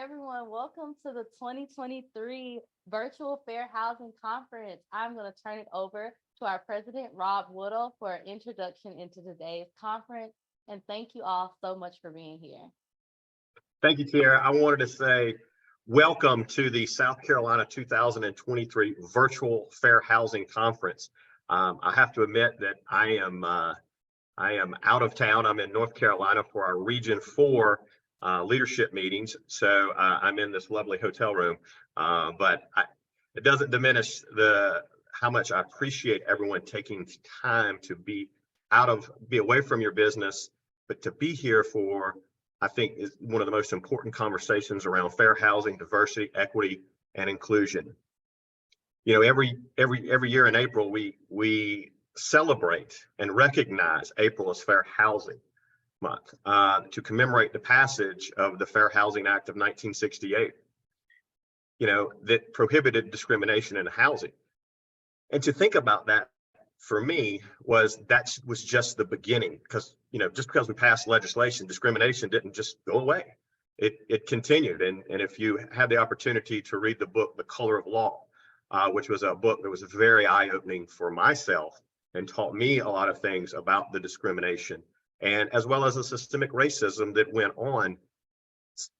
everyone. Welcome to the 2023 Virtual Fair Housing Conference. I'm going to turn it over to our president, Rob Woodall, for an introduction into today's conference. And thank you all so much for being here. Thank you, Tiara. I wanted to say welcome to the South Carolina 2023 Virtual Fair Housing Conference. I have to admit that I am out of town. I'm in North Carolina for our Region 4 leadership meetings. So I'm in this lovely hotel room, but it doesn't diminish how much I appreciate everyone taking time to be away from your business, but to be here for, I think, is one of the most important conversations around fair housing, diversity, equity, and inclusion. You know, every year in April, we celebrate and recognize April as Fair Housing Month to commemorate the passage of the Fair Housing Act of 1968, you know, that prohibited discrimination in housing. And to think about that for me was just the beginning, because, you know, just because we passed legislation, discrimination didn't just go away. It continued. And if you had the opportunity to read the book, The Color of Law, which was a book that was very eye-opening for myself and taught me a lot of things about the discrimination, and as well as the systemic racism that went on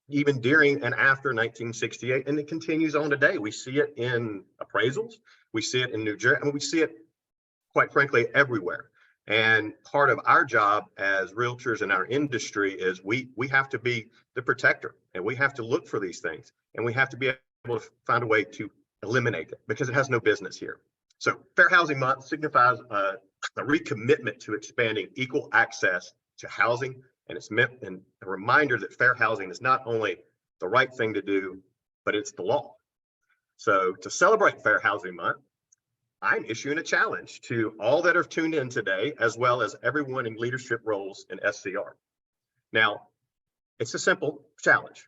even during and after 1968, and it continues on today. We see it in appraisals, we see it in New Jersey, and we see it, quite frankly, everywhere. And part of our job as realtors in our industry is we have to be the protector, and we have to look for these things, and we have to be able to find a way to eliminate it, because it has no business here. So Fair Housing Month signifies a recommitment to expanding equal access to housing, and it's meant and a reminder that fair housing is not only the right thing to do, but it's the law. So to celebrate Fair Housing Month, I'm issuing a challenge to all that are tuned in today, as well as everyone in leadership roles in SCR. Now, it's a simple challenge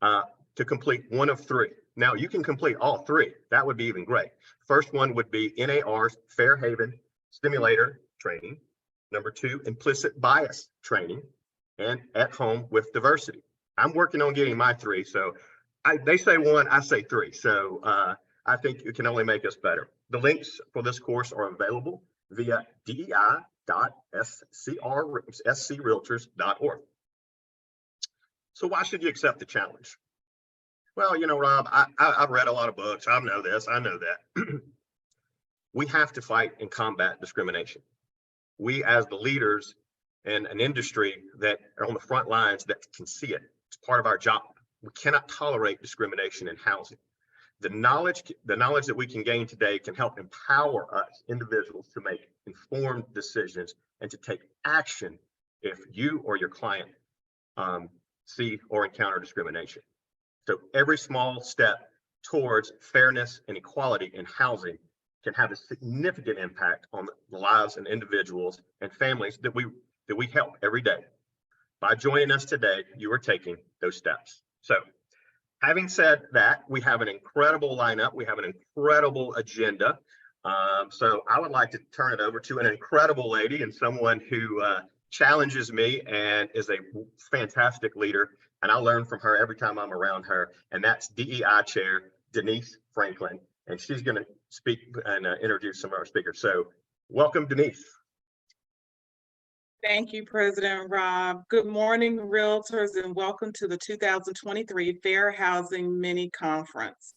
to complete one of three. Now, you can complete all three. That would be even great. First one would be NAR's Fair Haven Stimulator Training. Number 2, Implicit Bias Training, and At Home with Diversity. I'm working on getting my 3. So they say 1, I say 3. So I think it can only make us better. The links for this course are available via dei.screaltors.org. So why should you accept the challenge? Well, you know, Rob, I've read a lot of books. I know this, I know that. We have to fight and combat discrimination. We, as the leaders in an industry that are on the front lines that can see it, it's part of our job. We cannot tolerate discrimination in housing. The knowledge that we can gain today can help empower us individuals to make informed decisions and to take action if you or your client see or encounter discrimination. So every small step towards fairness and equality in housing can have a significant impact on the lives and individuals and families that we help every day. By joining us today, you are taking those steps. So having said that, we have an incredible lineup. We have an incredible agenda. So I would like to turn it over to an incredible lady and someone who challenges me and is a fantastic leader. And I learn from her every time I'm around her. And that's DEI Chair Denise Franklin. And she's going to speak and introduce some of our speakers. So welcome, Denise. Thank you, President Rob. Good morning, Realtors, and welcome to the 2023 Fair Housing Mini Conference.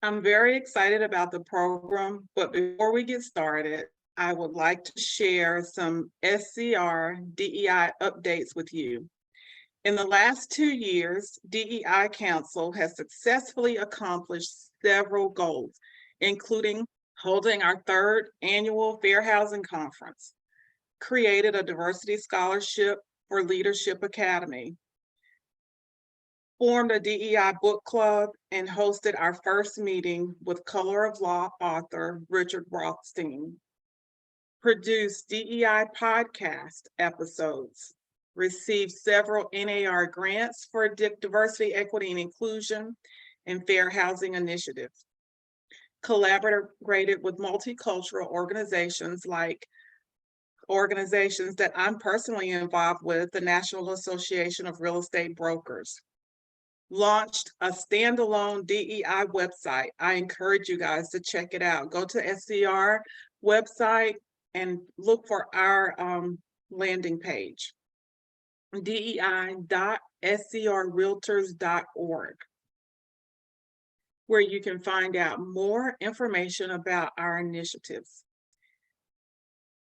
I'm very excited about the program, but before we get started, I would like to share some SCR DEI updates with you. In the last 2 years, DEI Council has successfully accomplished several goals, including holding our 3rd annual Fair Housing Conference, created a diversity scholarship for Leadership Academy, formed a DEI book club, and hosted our first meeting with Color of Law author Richard Rothstein, produced DEI podcast episodes, received several NAR grants for diversity, equity, and inclusion, and fair housing initiatives, collaborated with multicultural organizations like organizations that I'm personally involved with, the National Association of Real Estate Brokers, launched a standalone DEI website. I encourage you guys to check it out. Go to SCR website and look for our landing page, dei.scrrealtors.org, where you can find out more information about our initiatives.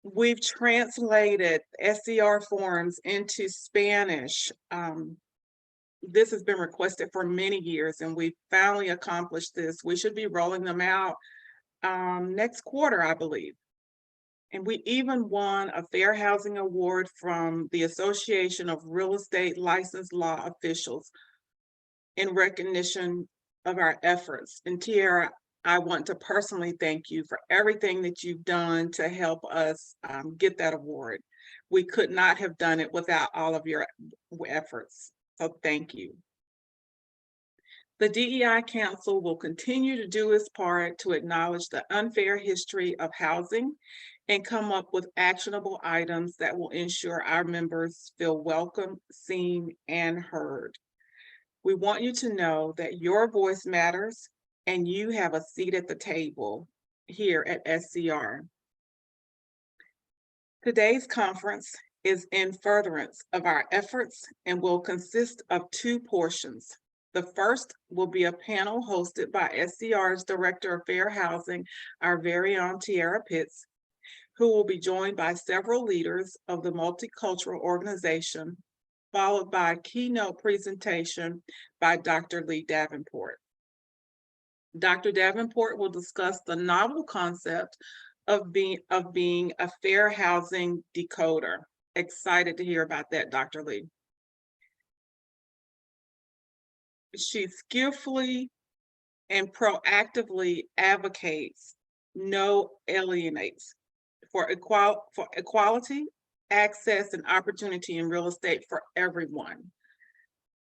We've translated SCR forms into Spanish. This has been requested for many years, and we finally accomplished this. We should be rolling them out next quarter, I believe. And we even won a Fair Housing Award from the Association of Real Estate Licensed Law Officials in recognition of our efforts. And Tiara, I want to personally thank you for everything that you've done to help us get that award. We could not have done it without all of your efforts. So thank you. The DEI Council will continue to do its part to acknowledge the unfair history of housing and come up with actionable items that will ensure our members feel welcome, seen, and heard. We want you to know that your voice matters and you have a seat at the table here at SCR. Today's conference is in furtherance of our efforts and will consist of two portions. The first will be a panel hosted by SCR's Director of Fair Housing, our very own Tiara Pitts, who will be joined by several leaders of the multicultural organization, followed by a keynote presentation by Dr. Lee Davenport. Dr. Davenport will discuss the novel concept of being a fair housing decoder. Excited to hear about that, Dr. Lee. She skillfully and proactively advocates no alienates for equality, access, and opportunity in real estate for everyone.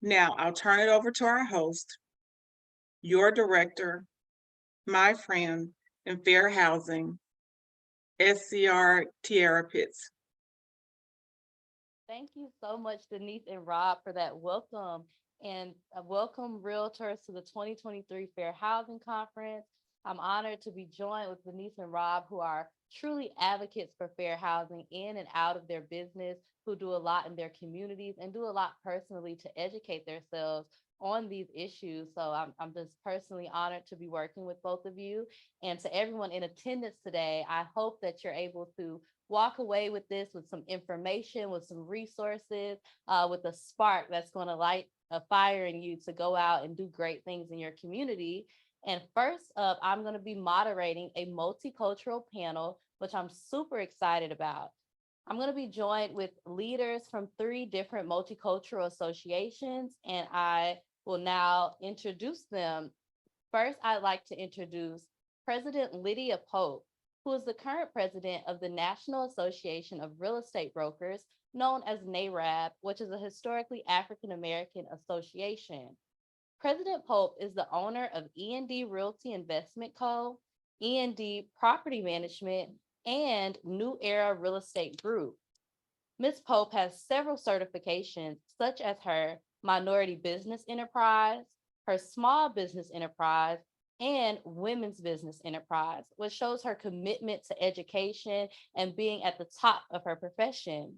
Now, I'll turn it over to our host, your director, my friend in fair housing, SCR Tiara Pitts. Thank you so much, Denise and Rob, for that welcome. And welcome Realtors to the 2023 Fair Housing Conference. I'm honored to be joined with Denise and Rob, who are truly advocates for fair housing in and out of their business, who do a lot in their communities and do a lot personally to educate themselves on these issues. So I'm just personally honored to be working with both of you. And to everyone in attendance today, I hope that you're able to walk away with this, with some information, with some resources, with a spark that's going to light a fire in you to go out and do great things in your community. And first up, I'm going to be moderating a multicultural panel, which I'm super excited about. I'm going to be joined with leaders from 3 different multicultural associations, and I will now introduce them. First, I'd like to introduce President Lydia Pope, who is the current president of the National Association of Real Estate Brokers, known as NARAB, which is a historically African-American association. President Pope is the owner of E&D Realty Investment Co., E&D Property Management, and New Era Real Estate Group. Ms. Pope has several certifications, such as her Minority Business Enterprise, her Small Business Enterprise, and Women's Business Enterprise, which shows her commitment to education and being at the top of her profession.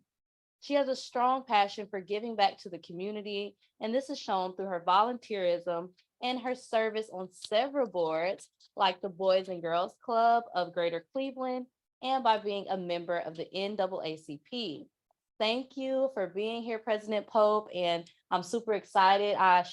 She has a strong passion for giving back to the community, and this is shown through her volunteerism and her service on several boards, like the Boys and Girls Club of Greater Cleveland, and by being a member of the NAACP. Thank you for being here, President Pope, and I'm super excited. I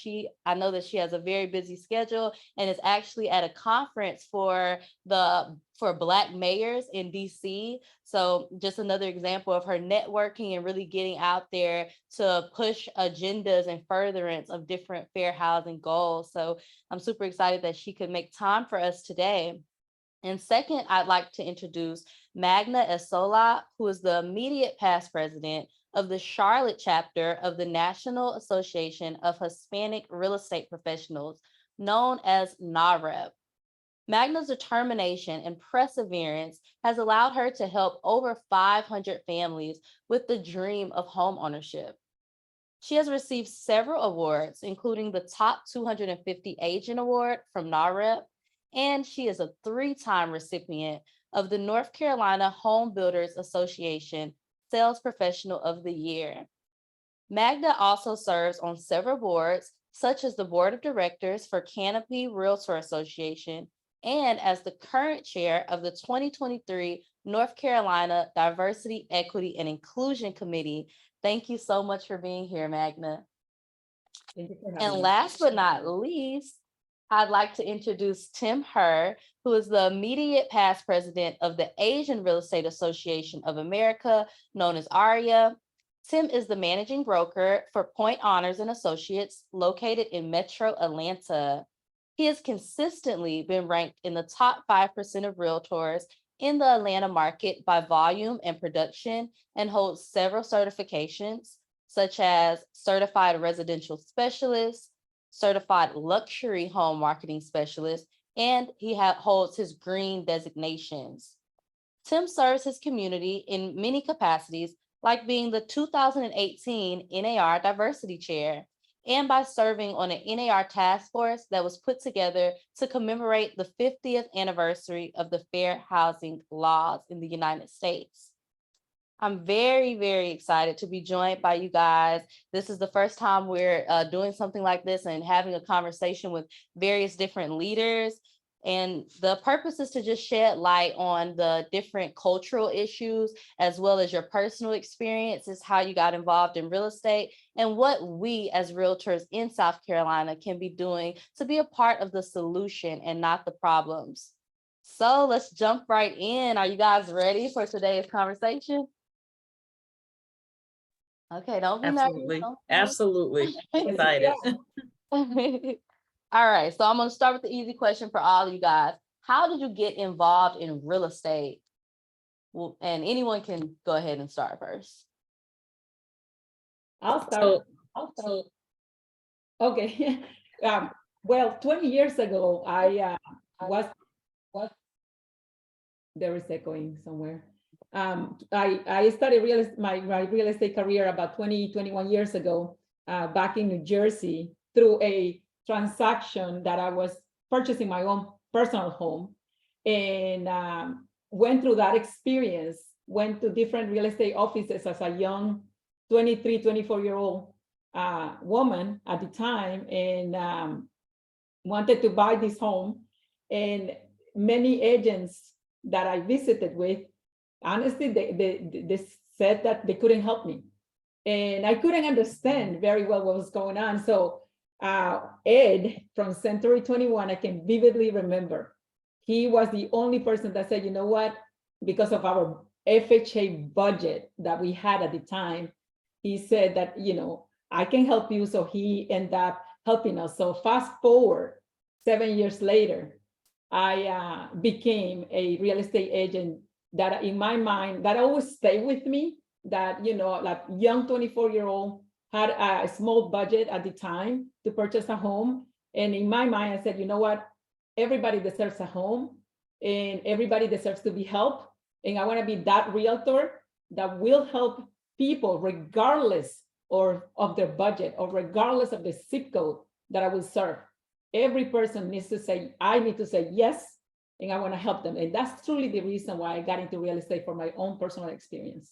know that she has a very busy schedule and is actually at a conference for Black mayors in DC. So just another example of her networking and really getting out there to push agendas and furtherance of different fair housing goals. So I'm super excited that she could make time for us today. And second, I'd like to introduce Magna Esola, who is the immediate past president of the Charlotte chapter of the National Association of Hispanic Real Estate Professionals, known as NAREP. Magna's determination and perseverance has allowed her to help over 500 families with the dream of homeownership. She has received several awards, including the Top 250 Agent Award from NAREP, and she is a 3-time recipient of the North Carolina Home Builders Association Sales Professional of the Year. Magda also serves on several boards, such as the Board of Directors for Canopy Realtor Association, and as the current chair of the 2023 North Carolina Diversity, Equity, and Inclusion Committee. Thank you so much for being here, Magda. Thank you for having And me. last but not least, I'd like to introduce Tim Herr, who is the immediate past president of the Asian Real Estate Association of America, known as ARIA. Tim is the managing broker for Point Honors and Associates, located in Metro Atlanta. He has consistently been ranked in the top 5% of realtors in the Atlanta market by volume and production, and holds several certifications, such as Certified Residential Specialist, Certified Luxury Home Marketing Specialist, and he holds his green designations. Tim serves his community in many capacities, like being the 2018 NAR Diversity Chair, and by serving on an NAR task force that was put together to commemorate the 50th anniversary of the Fair Housing Laws in the United States. I'm very, very excited to be joined by you guys. This is the first time we're doing something like this and having a conversation with various different leaders. And the purpose is to just shed light on the different cultural issues, as well as your personal experiences, how you got involved in real estate, and what we as realtors in South Carolina can be doing to be a part of the solution and not the problems. So let's jump right in. Are you guys ready for today's conversation? Okay, don't be Absolutely, nervous. absolutely excited. All right, so I'm gonna start with the easy question for all of you guys. How did you get involved in real estate? Well, and anyone can go ahead and start first. I'll start. Okay. Well, 20 years ago, I was there is echoing somewhere. I started my real estate career about 21 years ago, back in New Jersey, through a transaction that I was purchasing my own personal home, and went through that experience, went to different real estate offices as a young 23, 24-year-old woman at the time, and wanted to buy this home. And many agents that I visited with, honestly, they said that they couldn't help me. And I couldn't understand very well what was going on. So Ed from Century 21, I can vividly remember, he was the only person that said, you know what, because of our FHA budget that we had at the time, he said that, you know, I can help you. So he ended up helping us. So fast forward 7 years later, I became a real estate agent that, in my mind, that always stayed with me, that, you know, like young 24-year-old, had a small budget at the time to purchase a home. And in my mind, I said, you know what, everybody deserves a home and everybody deserves to be helped. And I want to be that realtor that will help people regardless of their budget, or regardless of the zip code that I will serve. Every person needs to say, I need to say yes, and I want to help them. And that's truly the reason why I got into real estate, for my own personal experience.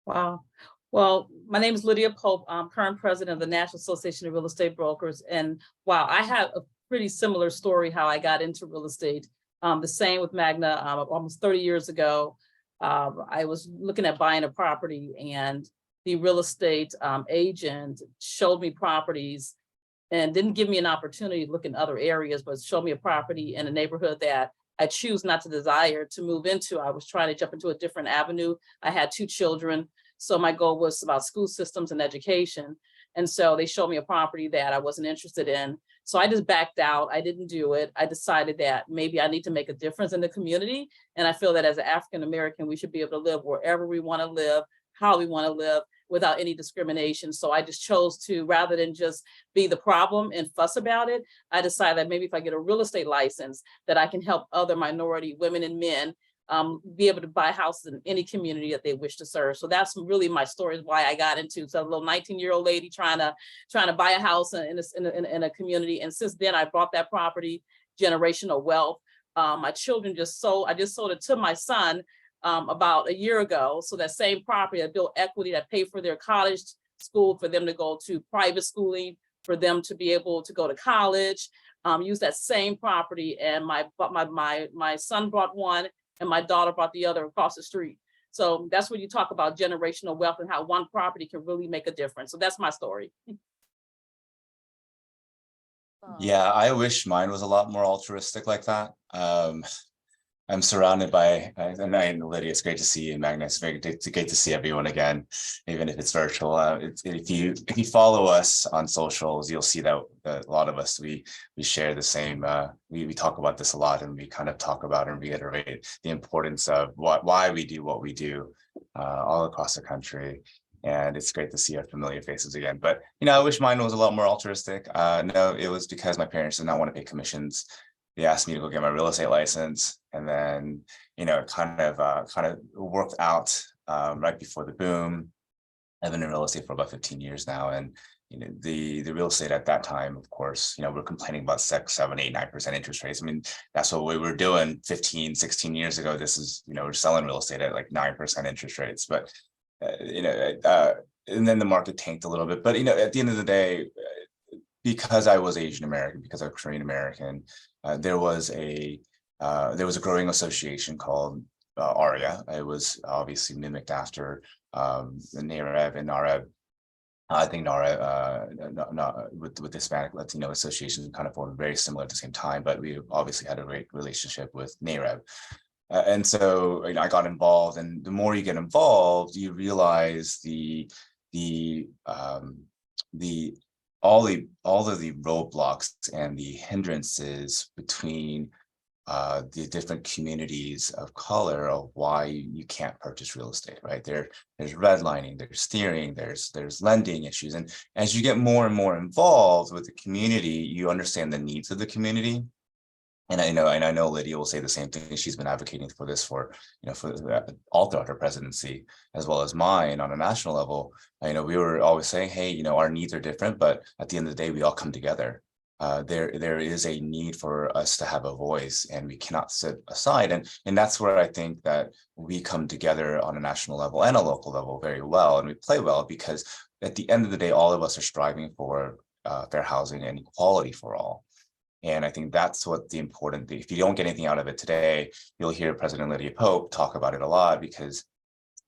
Wow. Well, my name is Lydia Pope. I'm current president of the National Association of Real Estate Brokers. And wow, I have a pretty similar story how I got into real estate. The same with Magna. Almost 30 years ago, I was looking at buying a property, and the real estate agent showed me properties and didn't give me an opportunity to look in other areas, but showed me a property in a neighborhood that I choose not to desire to move into. I was trying to jump into a different avenue. I had 2 children. So my goal was about school systems and education. And so they showed me a property that I wasn't interested in. So I just backed out. I didn't do it. I decided that maybe I need to make a difference in the community. And I feel that as an African-American, we should be able to live wherever we want to live, how we want to live, without any discrimination. So I just chose to, rather than just be the problem and fuss about it, I decided that maybe if I get a real estate license, that I can help other minority women and men be able to buy houses in any community that they wish to serve. So that's really my story, is why I got into. So a little 19-year-old lady trying to buy a house in a community. And since then I bought that property, generational wealth. My children I just sold it to my son about a year ago. So that same property, I built equity, that paid for their college school, for them to go to private schooling, for them to be able to go to college, use that same property. And my son bought one and my daughter bought the other across the street. So that's when you talk about generational wealth and how one property can really make a difference. So that's my story. Yeah, I wish mine was a lot more altruistic like that. I'm surrounded by, and Lydia, it's great to see you, and Magna, it's great to see everyone again, even if it's virtual. If you follow us on socials, you'll see that a lot of us, we share the same, we talk about this a lot, and we kind of talk about and reiterate the importance of why we do what we do all across the country. And it's great to see our familiar faces again. But, I wish mine was a lot more altruistic. No, it was because my parents did not want to pay commissions. They asked me to go get my real estate license, and then, it kind of worked out right before the boom. I've been in real estate for about 15 years now, and the real estate at that time, of course, we're complaining about 6, 7, 8, 9% interest rates. I mean, that's what we were doing 15, 16 years ago. This is, we're selling real estate at like 9% interest rates, but and then the market tanked a little bit. But at the end of the day, because I was Asian American, because I was Korean American, there was a growing association called ARIA. It was obviously mimicked after the NAREB and NAREB. I think NAREB with Hispanic Latino Association kind of formed very similar at the same time, but we obviously had a great relationship with NAREB. And so I got involved, and the more you get involved, you realize all of the roadblocks and the hindrances between the different communities of color of why you can't purchase real estate, right? There's redlining, there's steering, there's lending issues. And as you get more and more involved with the community, you understand the needs of the community. And I know Lydia will say the same thing. She's been advocating for this for all throughout her presidency, as well as mine on a national level. We were always saying, hey, our needs are different, but at the end of the day, we all come together. There is a need for us to have a voice, and we cannot sit aside. And that's where I think that we come together on a national level and a local level very well, and we play well, because at the end of the day, all of us are striving for fair housing and equality for all. And I think that's what the important thing. If you don't get anything out of it today, you'll hear President Lydia Pope talk about it a lot, because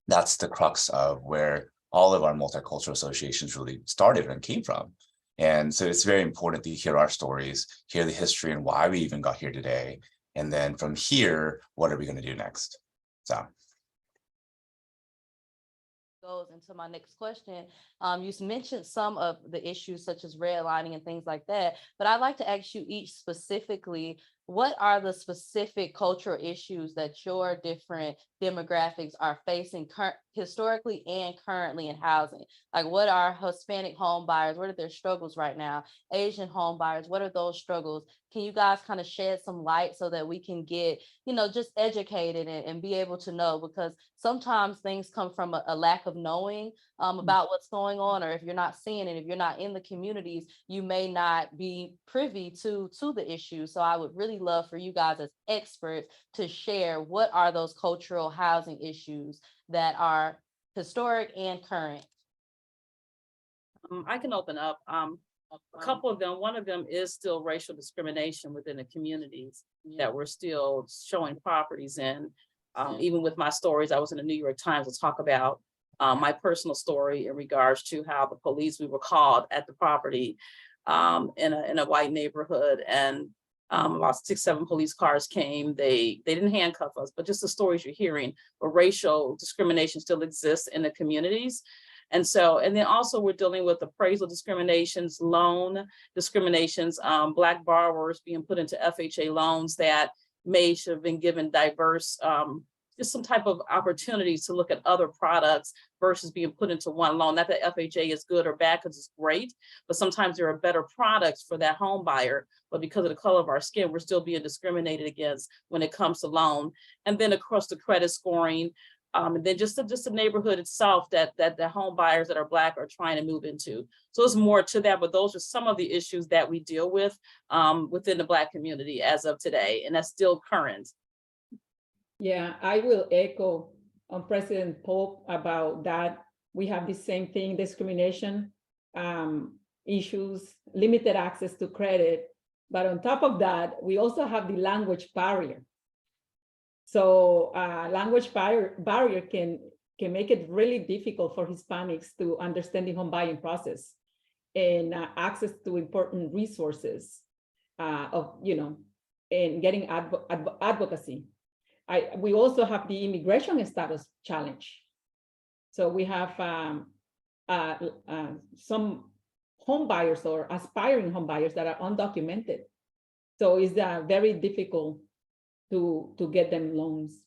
that's the crux of where all of our multicultural associations really started and came from. And so it's very important to hear our stories, hear the history and why we even got here today. And then from here, what are we going to do next? So. Goes into my next question. You mentioned some of the issues such as redlining and things like that, but I'd like to ask you each specifically, what are the specific cultural issues that your different demographics are facing historically and currently in housing? Like, what are Hispanic home buyers? What are their struggles right now? Asian home buyers, what are those struggles? Can you guys kind of shed some light so that we can get, just educated and be able to know? Because sometimes things come from a lack of knowing about what's going on, or if you're not seeing it, if you're not in the communities, you may not be privy to the issue. So I would really love for you guys as experts to share what are those cultural housing issues that are historic and current. I can open up a couple of them. One of them is still racial discrimination within the communities that we're still showing properties in. Even with my stories, I was in the New York Times to talk about my personal story in regards to how the police, we were called at the property in a white neighborhood, and about 6, 7 police cars came. They didn't handcuff us, but just the stories you're hearing, but racial discrimination still exists in the communities. And then also we're dealing with appraisal discriminations, loan discriminations, Black borrowers being put into FHA loans that should have been given diverse just some type of opportunities to look at other products versus being put into one loan. Not that FHA is good or bad, because it's great, but sometimes there are better products for that home buyer. But because of the color of our skin, we're still being discriminated against when it comes to loan. And then across the credit scoring, and then just the neighborhood itself that the home buyers that are Black are trying to move into. So it's more to that, but those are some of the issues that we deal with within the Black community as of today, and that's still current. Yeah, I will echo on President Pope about that. We have the same thing, discrimination issues, limited access to credit. But on top of that, we also have the language barrier. So language barrier can make it really difficult for Hispanics to understand the home buying process and access to important resources and getting advocacy. We also have the immigration status challenge. So we have some home buyers or aspiring home buyers that are undocumented. So it's very difficult to get them loans.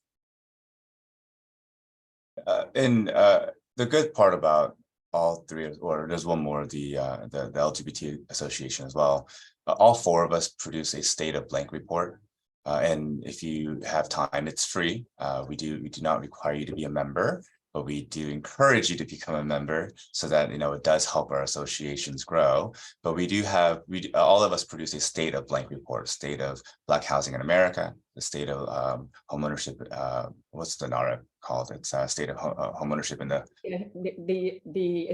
And the good part about all three, or there's one more, the LGBT Association as well. All four of us produce a state of blank report. And if you have time, it's free. We do not require you to be a member, but we do encourage you to become a member so that it does help our associations grow. But we do have all of us produce a state of blank report, state of Black housing in America, the state of homeownership. What's the NARA called? It's state of homeownership in the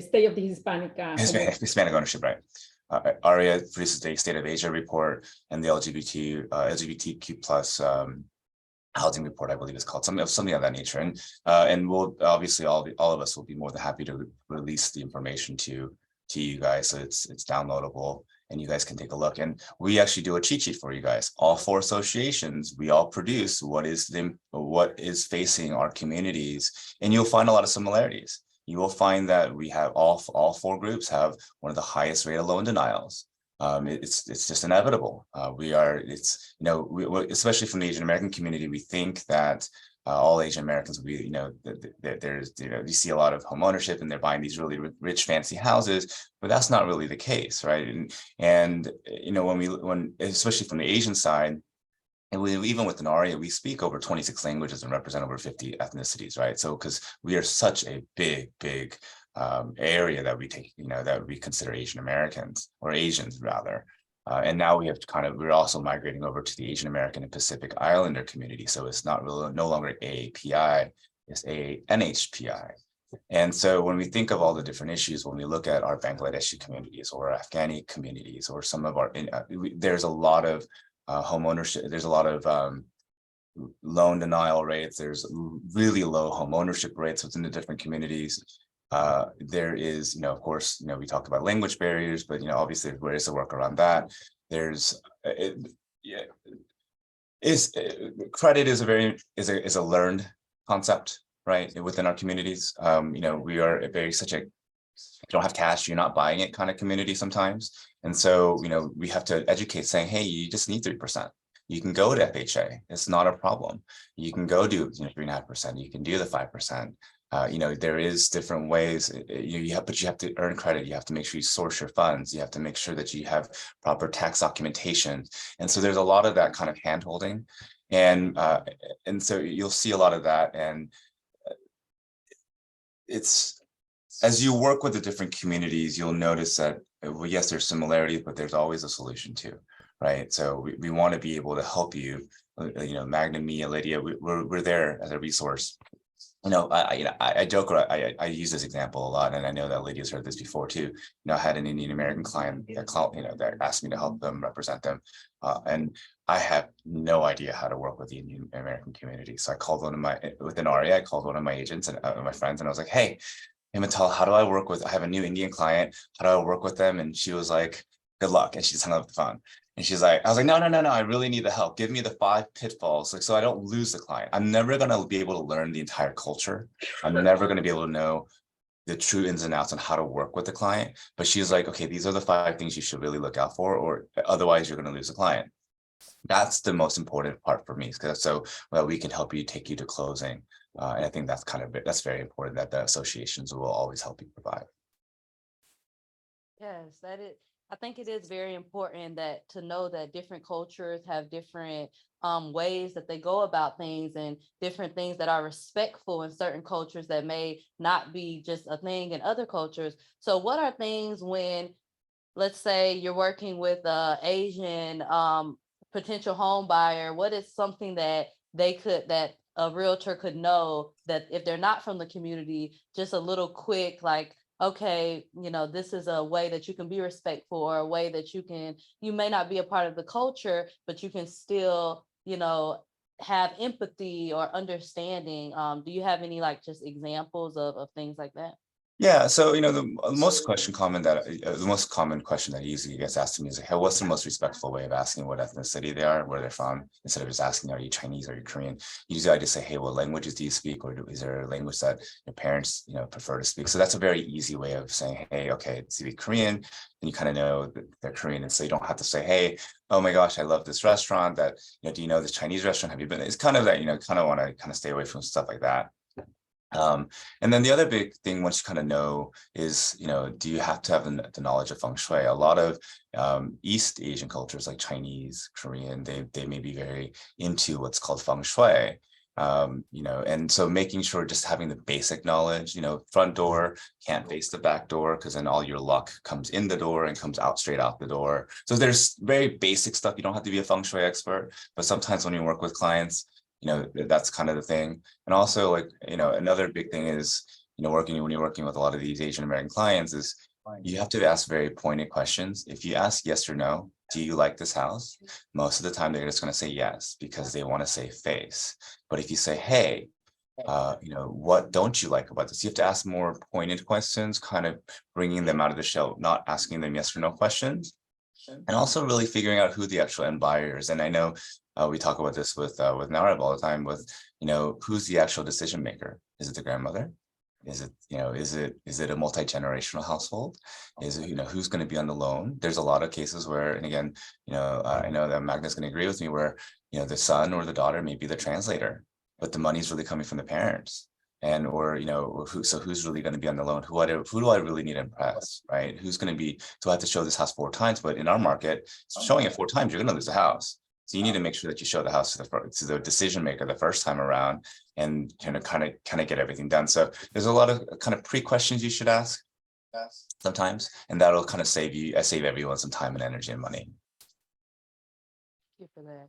state of the Hispanic Hispanic ownership, right? AREA produces the State of Asia report, and the LGBTQ plus housing report, I believe it's called, something of that nature. And we'll obviously all of us will be more than happy to release the information to you guys, so it's downloadable and you guys can take a look. And we actually do a cheat sheet for you guys. All four associations, we all produce what is facing our communities, and you'll find a lot of similarities. You will find that we have all four groups have one of the highest rate of loan denials. It's just inevitable. Especially from the Asian American community, we think that all Asian Americans will be, you see a lot of home ownership and they're buying these really rich, fancy houses, but that's not really the case, right? And when especially from the Asian side, and even within AREA, we speak over 26 languages and represent over 50 ethnicities, right? So, because we are such a big area that we take, that we consider Asian Americans, or Asians rather. And now we're also migrating over to the Asian American and Pacific Islander community. So it's no longer AAPI, it's NHPI. And so when we think of all the different issues, when we look at our Bangladeshi communities or Afghani communities, or some of our, there's a lot of home ownership, there's a lot of loan denial rates, there's really low home ownership rates within the different communities. There is, of course, we talked about language barriers, but obviously there is a work around that. Credit is a learned concept, right, within our communities. We are you don't have cash, you're not buying it kind of community sometimes. And so, we have to educate saying, hey, you just need 3%. You can go to FHA. It's not a problem. You can go do 3.5%. You can do the 5%. There is different ways, but you have to earn credit. You have to make sure you source your funds. You have to make sure that you have proper tax documentation. And so there's a lot of that kind of hand holding. And so you'll see a lot of that. And as you work with the different communities, you'll notice that, well, yes, there's similarities, but there's always a solution too, right? So we want to be able to help you, Magna, Mia, Lydia, we're there as a resource. I joke, or I use this example a lot, and I know that Lydia's heard this before too. I had an Indian American client that asked me to help them represent them, and I have no idea how to work with the Indian American community. So I called within AREA, I called one of my agents and my friends, and I was like, hey, Matal, how do I work with? I have a new Indian client. How do I work with them? And she was like, good luck. And she just hung up the phone. And she's like, I was like, no, I really need the help. Give me the 5 pitfalls, so I don't lose the client. I'm never going to be able to learn the entire culture. I'm never going to be able to know the true ins and outs on how to work with the client. But she's like, okay, these are the 5 things you should really look out for, or otherwise you're going to lose the client. That's the most important part for me, because so well we can help you take you to closing. And I think that's very important that the associations will always help you provide. Yes, I think it is very important that to know that different cultures have different ways that they go about things, and different things that are respectful in certain cultures that may not be just a thing in other cultures. So what are things when, let's say you're working with a Asian potential home buyer, what is something that that a realtor could know, that if they're not from the community, just a little quick, like, okay, this is a way that you can be respectful, or a way that you may not be a part of the culture, but you can still, have empathy or understanding. Do you have any like just examples of things like that? Yeah, so the most common question that usually gets asked to me is like, hey, what's the most respectful way of asking what ethnicity they are, where they're from, instead of just asking, are you Chinese, are you Korean? Usually I just say, hey, what languages do you speak, or is there a language that your parents prefer to speak? So that's a very easy way of saying, hey, okay, it's either Korean, and you kind of know that they're Korean, and so you don't have to say, hey, oh my gosh, I love this restaurant. That do you know this Chinese restaurant? Have you been? It's kind of that kind of want to kind of stay away from stuff like that. And then the other big thing, once you kind of know, is, do you have to have the knowledge of feng shui? A lot of East Asian cultures like Chinese, Korean, they may be very into what's called feng shui. And so making sure just having the basic knowledge, front door can't face the back door, because then all your luck comes in the door and comes out straight out the door. So there's very basic stuff. You don't have to be a feng shui expert, but sometimes when you work with clients, that's kind of the thing. And also, like, another big thing is, when you're working with a lot of these Asian American clients, is you have to ask very pointed questions. If you ask yes or no, do you like this house? Most of the time, they're just going to say yes, because they want to save face. But if you say, hey, what don't you like about this? You have to ask more pointed questions, kind of bringing them out of the shell, not asking them yes or no questions. And also really figuring out who the actual end buyer is. And I know we talk about this with Narab all the time, with, who's the actual decision maker? Is it the grandmother? Is it, is it a multi-generational household? Is it, who's going to be on the loan? There's a lot of cases where, and again, I know that Magna's going to agree with me, where, the son or the daughter may be the translator, but the money's really coming from the parents. And, or, who's really going to be on the loan? Who do I really need to impress, right? Who's going to be, do I have to show this house 4 times? But in our market, showing it 4 times, you're going to lose the house. So you need to make sure that you show the house to the decision maker the first time around, and kind of get everything done. So there's a lot of kind of pre-questions you should ask sometimes, and that'll kind of save everyone some time and energy and money. Thank you for that.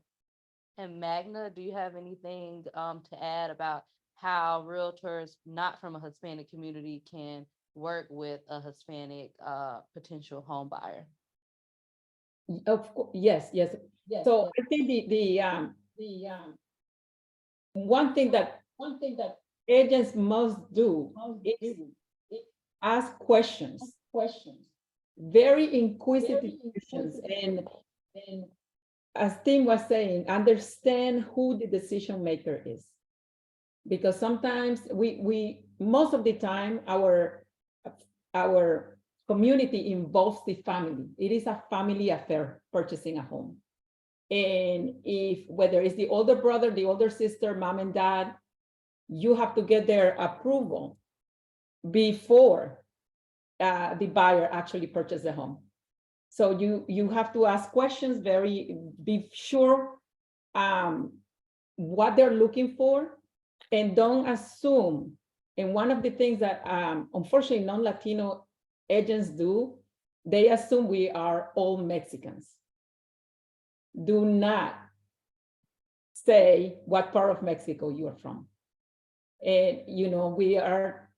And Magna, do you have anything to add about how realtors not from a Hispanic community can work with a Hispanic potential home buyer? Of course, yes. So I think the one thing that agents must do is ask questions, very inquisitive questions, and as Tim was saying, understand who the decision maker is, because sometimes we most of the time our community involves the family. It is a family affair purchasing a home. And whether it's the older brother, the older sister, mom and dad, you have to get their approval before the buyer actually purchases the home. So you have to ask questions, be sure what they're looking for, and don't assume. And one of the things that unfortunately non-Latino agents do, they assume we are all Mexicans. Do not say what part of Mexico you are from. And we are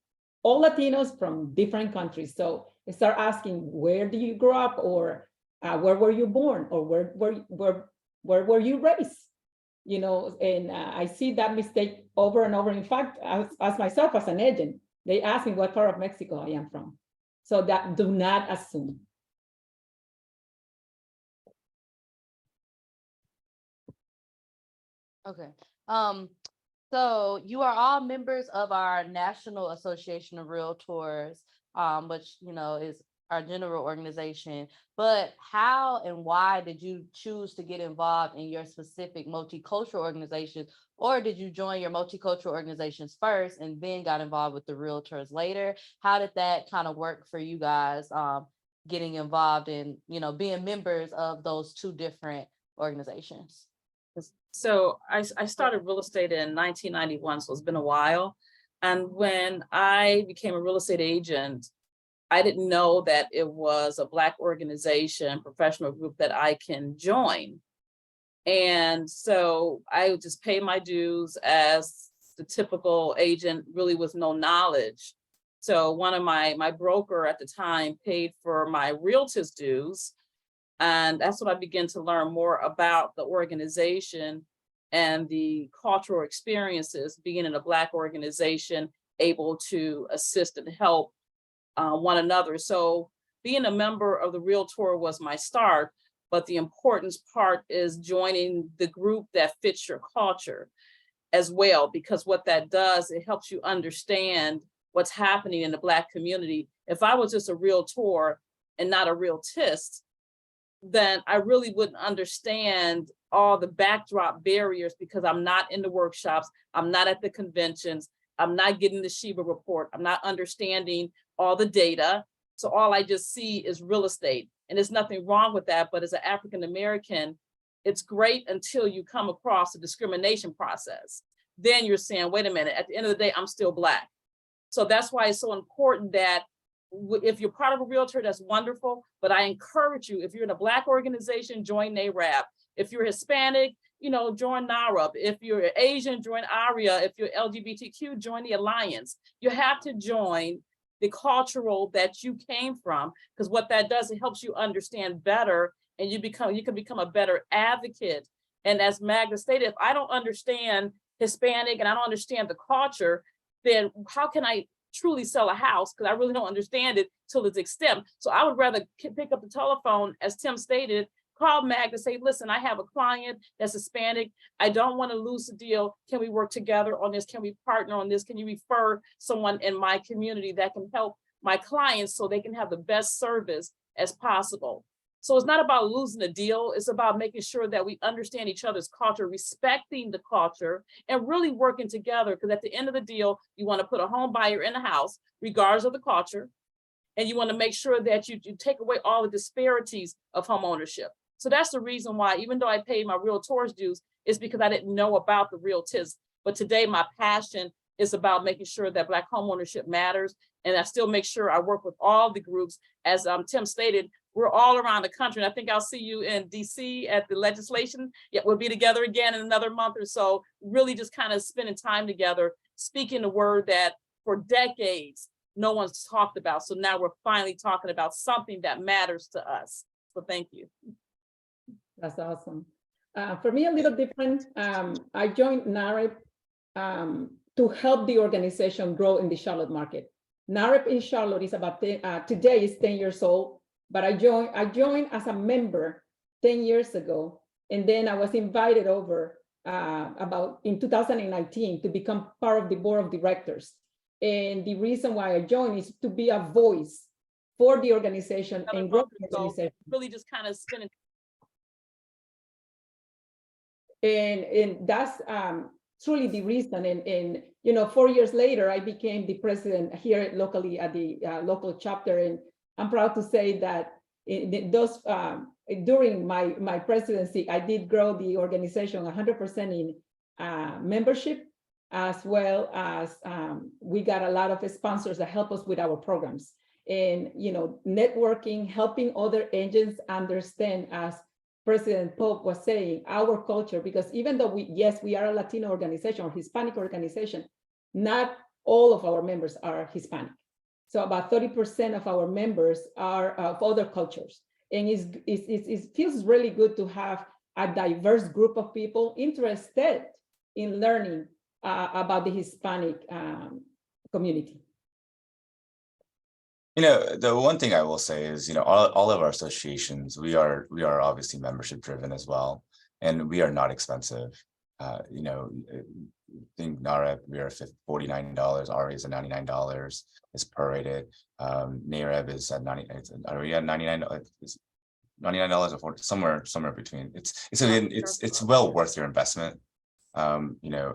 all Latinos from different countries. So start asking, where do you grow up, or where were you born, or where were you raised? And I see that mistake over and over. In fact, as myself as an agent, they ask me what part of Mexico I am from. So that do not assume. Okay. So you are all members of our National Association of Realtors, which, is our general organization, but how and why did you choose to get involved in your specific multicultural organizations? Or did you join your multicultural organizations first and then got involved with the Realtors later? How did that kind of work for you guys, getting involved in, being members of those two different organizations? So I started real estate in 1991, so it's been a while. And when I became a real estate agent, I didn't know that it was a Black organization, professional group that I can join. And so I would just pay my dues as the typical agent, really with no knowledge. So one of my broker at the time paid for my realtor's dues. And that's when I began to learn more about the organization and the cultural experiences, being in a Black organization, able to assist and help one another. So being a member of the Realtor was my start, but the important part is joining the group that fits your culture as well, because what that does, it helps you understand what's happening in the Black community. If I was just a Realtor and not a realtist, then I really wouldn't understand all the backdrop barriers, because I'm not in the workshops, I'm not at the conventions, I'm not getting the Sheba report, I'm not understanding all the data. So all I just see is real estate. And there's nothing wrong with that, but as an African American, it's great until you come across the discrimination process. Then you're saying, wait a minute, at the end of the day, I'm still Black. So that's why it's so important that if you're part of a realtor, that's wonderful, but I encourage you, if you're in a Black organization, join NARAB. If you're Hispanic, join NARUB. If you're Asian, join ARIA. If you're LGBTQ, join the Alliance. You have to join the cultural that you came from, because what that does, it helps you understand better, and you can become a better advocate. And as Magda stated, if I don't understand Hispanic and I don't understand the culture, then how can I truly sell a house? Because I really don't understand it till its extent. So I would rather pick up the telephone, as Tim stated, call Magda, say, listen, I have a client that's Hispanic. I don't want to lose the deal. Can we work together on this? Can we partner on this? Can you refer someone in my community that can help my clients so they can have the best service as possible? So it's not about losing a deal. It's about making sure that we understand each other's culture, respecting the culture, and really working together. Because at the end of the deal, you want to put a home buyer in the house, regardless of the culture. And you want to make sure that you take away all the disparities of home ownership. So that's the reason why, even though I paid my Realtors dues, is because I didn't know about the realtors. But today my passion is about making sure that Black home ownership matters. And I still make sure I work with all the groups. As Tim stated, we're all around the country. And I think I'll see you in DC at the legislation. Yeah, we'll be together again in another month or so, really just kind of spending time together, speaking the word that for decades, no one's talked about. So now we're finally talking about something that matters to us. So thank you. That's awesome. For me, a little different. I joined NAREP to help the organization grow in the Charlotte market. NAREP in Charlotte is about today is 10 years old, but I joined as a member 10 years ago, and then I was invited over about in 2019 to become part of the board of directors. And the reason why I joined is to be a voice for the organization and grow the organization. Really just kind of spinning. And that's truly the reason. And 4 years later, I became the president here locally at the local chapter. And I'm proud to say that during my presidency, I did grow the organization 100% in membership, as well as we got a lot of sponsors that help us with our programs. And networking, helping other agents understand, as President Pope was saying, our culture, because even though we are a Latino organization or Hispanic organization, not all of our members are Hispanic. So about 30% of our members are of other cultures. And it feels really good to have a diverse group of people interested in learning about the Hispanic community. The one thing I will say is, all of our associations, we are obviously membership driven as well, and we are not expensive. You know, I think NAREB, we are $49, RA is at $99, it's prorated. NAREB is at 90, are we at $99? It's $99 or 40, somewhere between. It's well worth your investment. You know,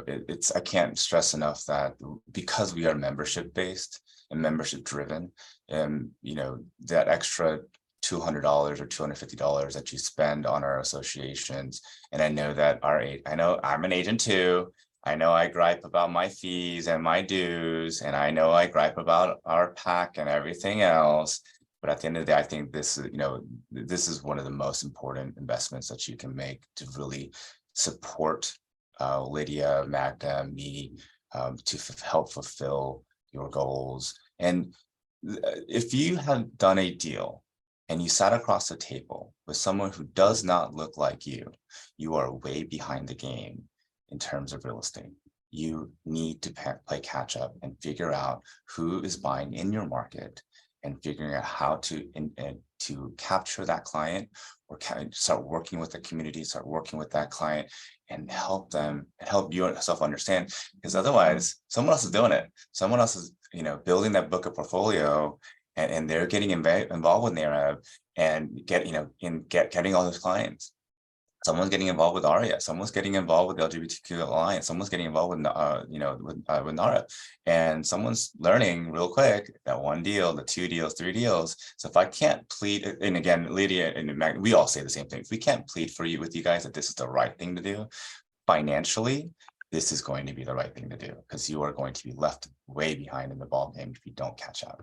I can't stress enough that because we are membership based and membership driven, and you know, that extra $200 or $250 that you spend on our associations. And I know that I know I'm an agent too. I know I gripe about my fees and my dues, and I know I gripe about our PAC and everything else. But at the end of the day, I think this is, you know, this is one of the most important investments that you can make to really support Lydia, Magda, me, to help fulfill your goals. And if you have done a deal and you sat across the table with someone who does not look like you are way behind the game in terms of real estate. You need to play catch up and figure out who is buying in your market and figuring out how to capture that client, or start working with the community, start working with that client and help them, help yourself understand, because otherwise someone else is doing it. Someone else is, you know, building that book of portfolio, and they're getting involved with NAREB and getting all those clients. Someone's getting involved with ARIA, someone's getting involved with the LGBTQ Alliance, someone's getting involved with with NAREB, and someone's learning real quick that 1 deal, the 2 deals, 3 deals. So if I can't plead, and again, Lydia and Mag, we all say the same thing. If we can't plead for you with you guys that this is the right thing to do financially, this is going to be the right thing to do, because you are going to be left way behind in the ball game if you don't catch up.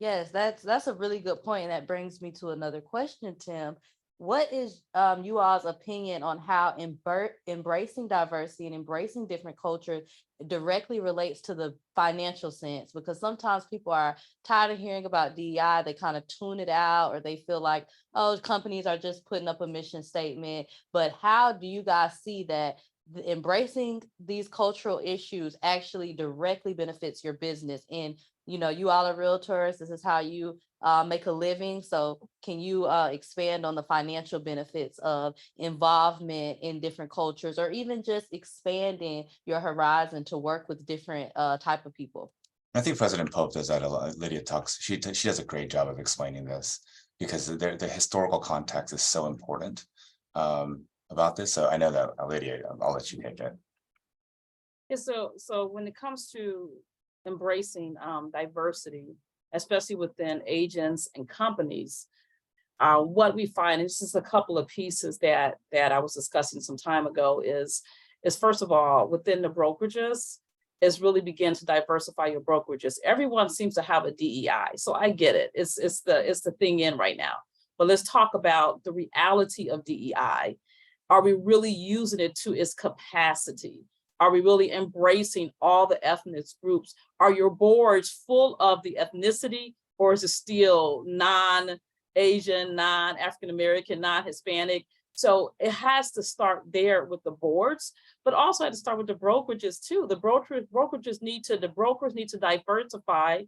Yes, that's a really good point. And that brings me to another question, Tim. What is you all's opinion on how embracing diversity and embracing different cultures directly relates to the financial sense? Because sometimes people are tired of hearing about DEI, they kind of tune it out, or they feel like, oh, companies are just putting up a mission statement. But how do you guys see that embracing these cultural issues actually directly benefits your business? And you know, you all are realtors. This is how you make a living. So can you expand on the financial benefits of involvement in different cultures, or even just expanding your horizon to work with different type of people? I think President Pope does that a lot. Lydia talks, she does a great job of explaining this, because the historical context is so important about this. So I know that, Lydia, I'll let you take it. Yeah, so when it comes to embracing diversity, especially within agents and companies, what we find, and this is a couple of pieces that I was discussing some time ago, is first of all, within the brokerages, is really begin to diversify your brokerages. Everyone seems to have a DEI, so I get it. It's the thing in right now. But let's talk about the reality of DEI. Are we really using it to its capacity? Are we really embracing all the ethnic groups? Are your boards full of the ethnicity, or is it still non-Asian, non-African-American, non-Hispanic? So it has to start there with the boards, but also had to start with the brokerages too. The brokers need to diversify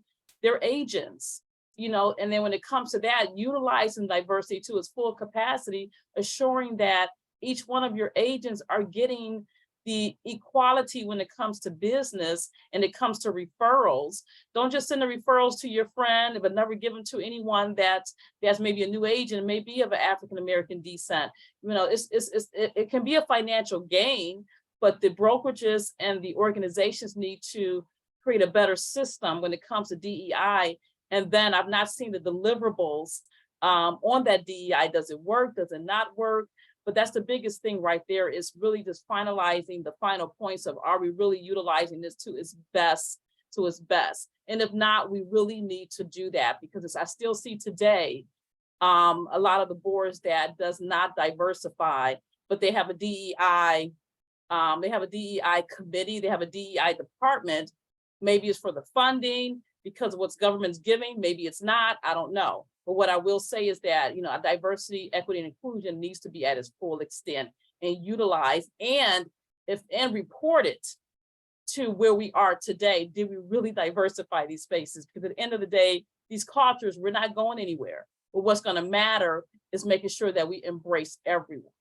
their agents, you know, and then when it comes to that, utilizing diversity to its full capacity, assuring that each one of your agents are getting the equality when it comes to business and it comes to referrals. Don't just send the referrals to your friend, but never give them to anyone that's maybe a new agent, maybe of an African-American descent. You know, it can be a financial gain, but the brokerages and the organizations need to create a better system when it comes to DEI. And then I've not seen the deliverables on that DEI. Does it work? Does it not work? But that's the biggest thing right there, is really just finalizing the final points of, are we really utilizing this to its best? And if not, we really need to do that, because I still see today a lot of the boards that does not diversify, but they have a DEI, committee, they have a DEI department. Maybe it's for the funding because of what's government's giving, maybe it's not, I don't know. But what I will say is that, you know, diversity, equity, and inclusion needs to be at its full extent and utilized and report it to where we are today. Did we really diversify these spaces? Because at the end of the day, these cultures, we're not going anywhere. But what's going to matter is making sure that we embrace everyone.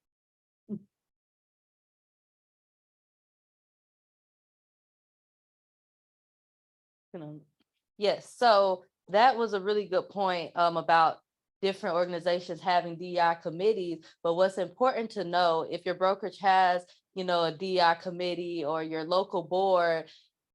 Yes, so that was a really good point about different organizations having DEI committees. But what's important to know, if your brokerage has, a DEI committee or your local board,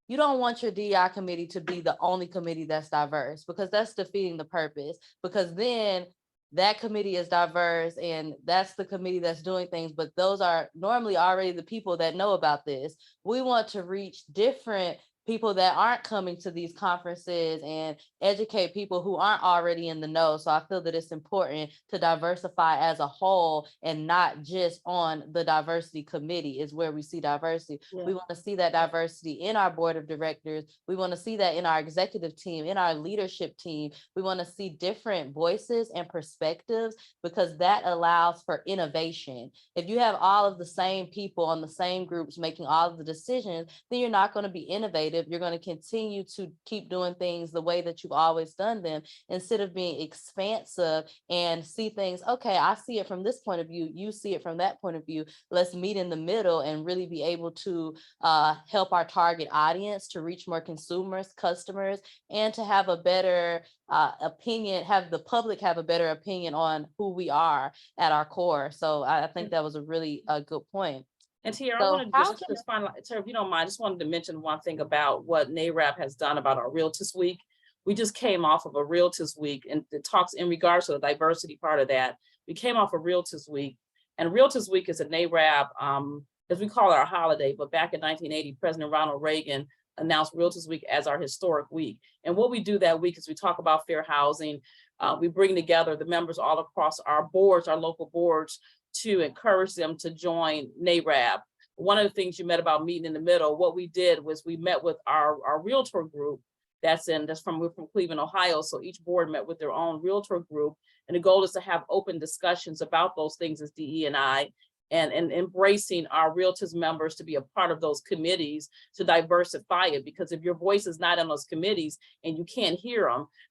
you don't want your DEI committee to be the only committee that's diverse, because that's defeating the purpose. Because then that committee is diverse and that's the committee that's doing things, but those are normally already the people that know about this. We want to reach different people that aren't coming to these conferences and educate people who aren't already in the know. So I feel that it's important to diversify as a whole and not just on the diversity committee is where we see diversity. Yeah. We want to see that diversity in our board of directors. We want to see that in our executive team, in our leadership team. We want to see different voices and perspectives, because that allows for innovation. If you have all of the same people on the same groups making all of the decisions, then you're not going to be innovative. You're going to continue to keep doing things the way that you've always done them, instead of being expansive and see things, okay, I see it from this point of view, you see it from that point of view. Let's meet in the middle and really be able to help our target audience to reach more consumers, customers, and to have a better opinion, have the public have a better opinion on who we are at our core. So I think that was a really good point. And Tiara, So I wanted to how just finalize, Tara, if you don't mind, I just wanted to mention one thing about what NARAB has done about our Realtors Week. We just came off of a Realtors Week, and it talks in regards to the diversity part of that. We came off of Realtors Week, and Realtors Week is a NARAB, as we call it, our holiday, but back in 1980, President Ronald Reagan announced Realtors Week as our historic week. And what we do that week is we talk about fair housing. We bring together the members all across our boards, our local boards, to encourage them to join NARAB. One of the things you met about meeting in the middle, what we did was we met with our realtor group we're from Cleveland, Ohio. So each board met with their own realtor group. And the goal is to have open discussions about those things as DE&I, and embracing our realtors members to be a part of those committees to diversify it. Because if your voice is not on those committees and you can't hear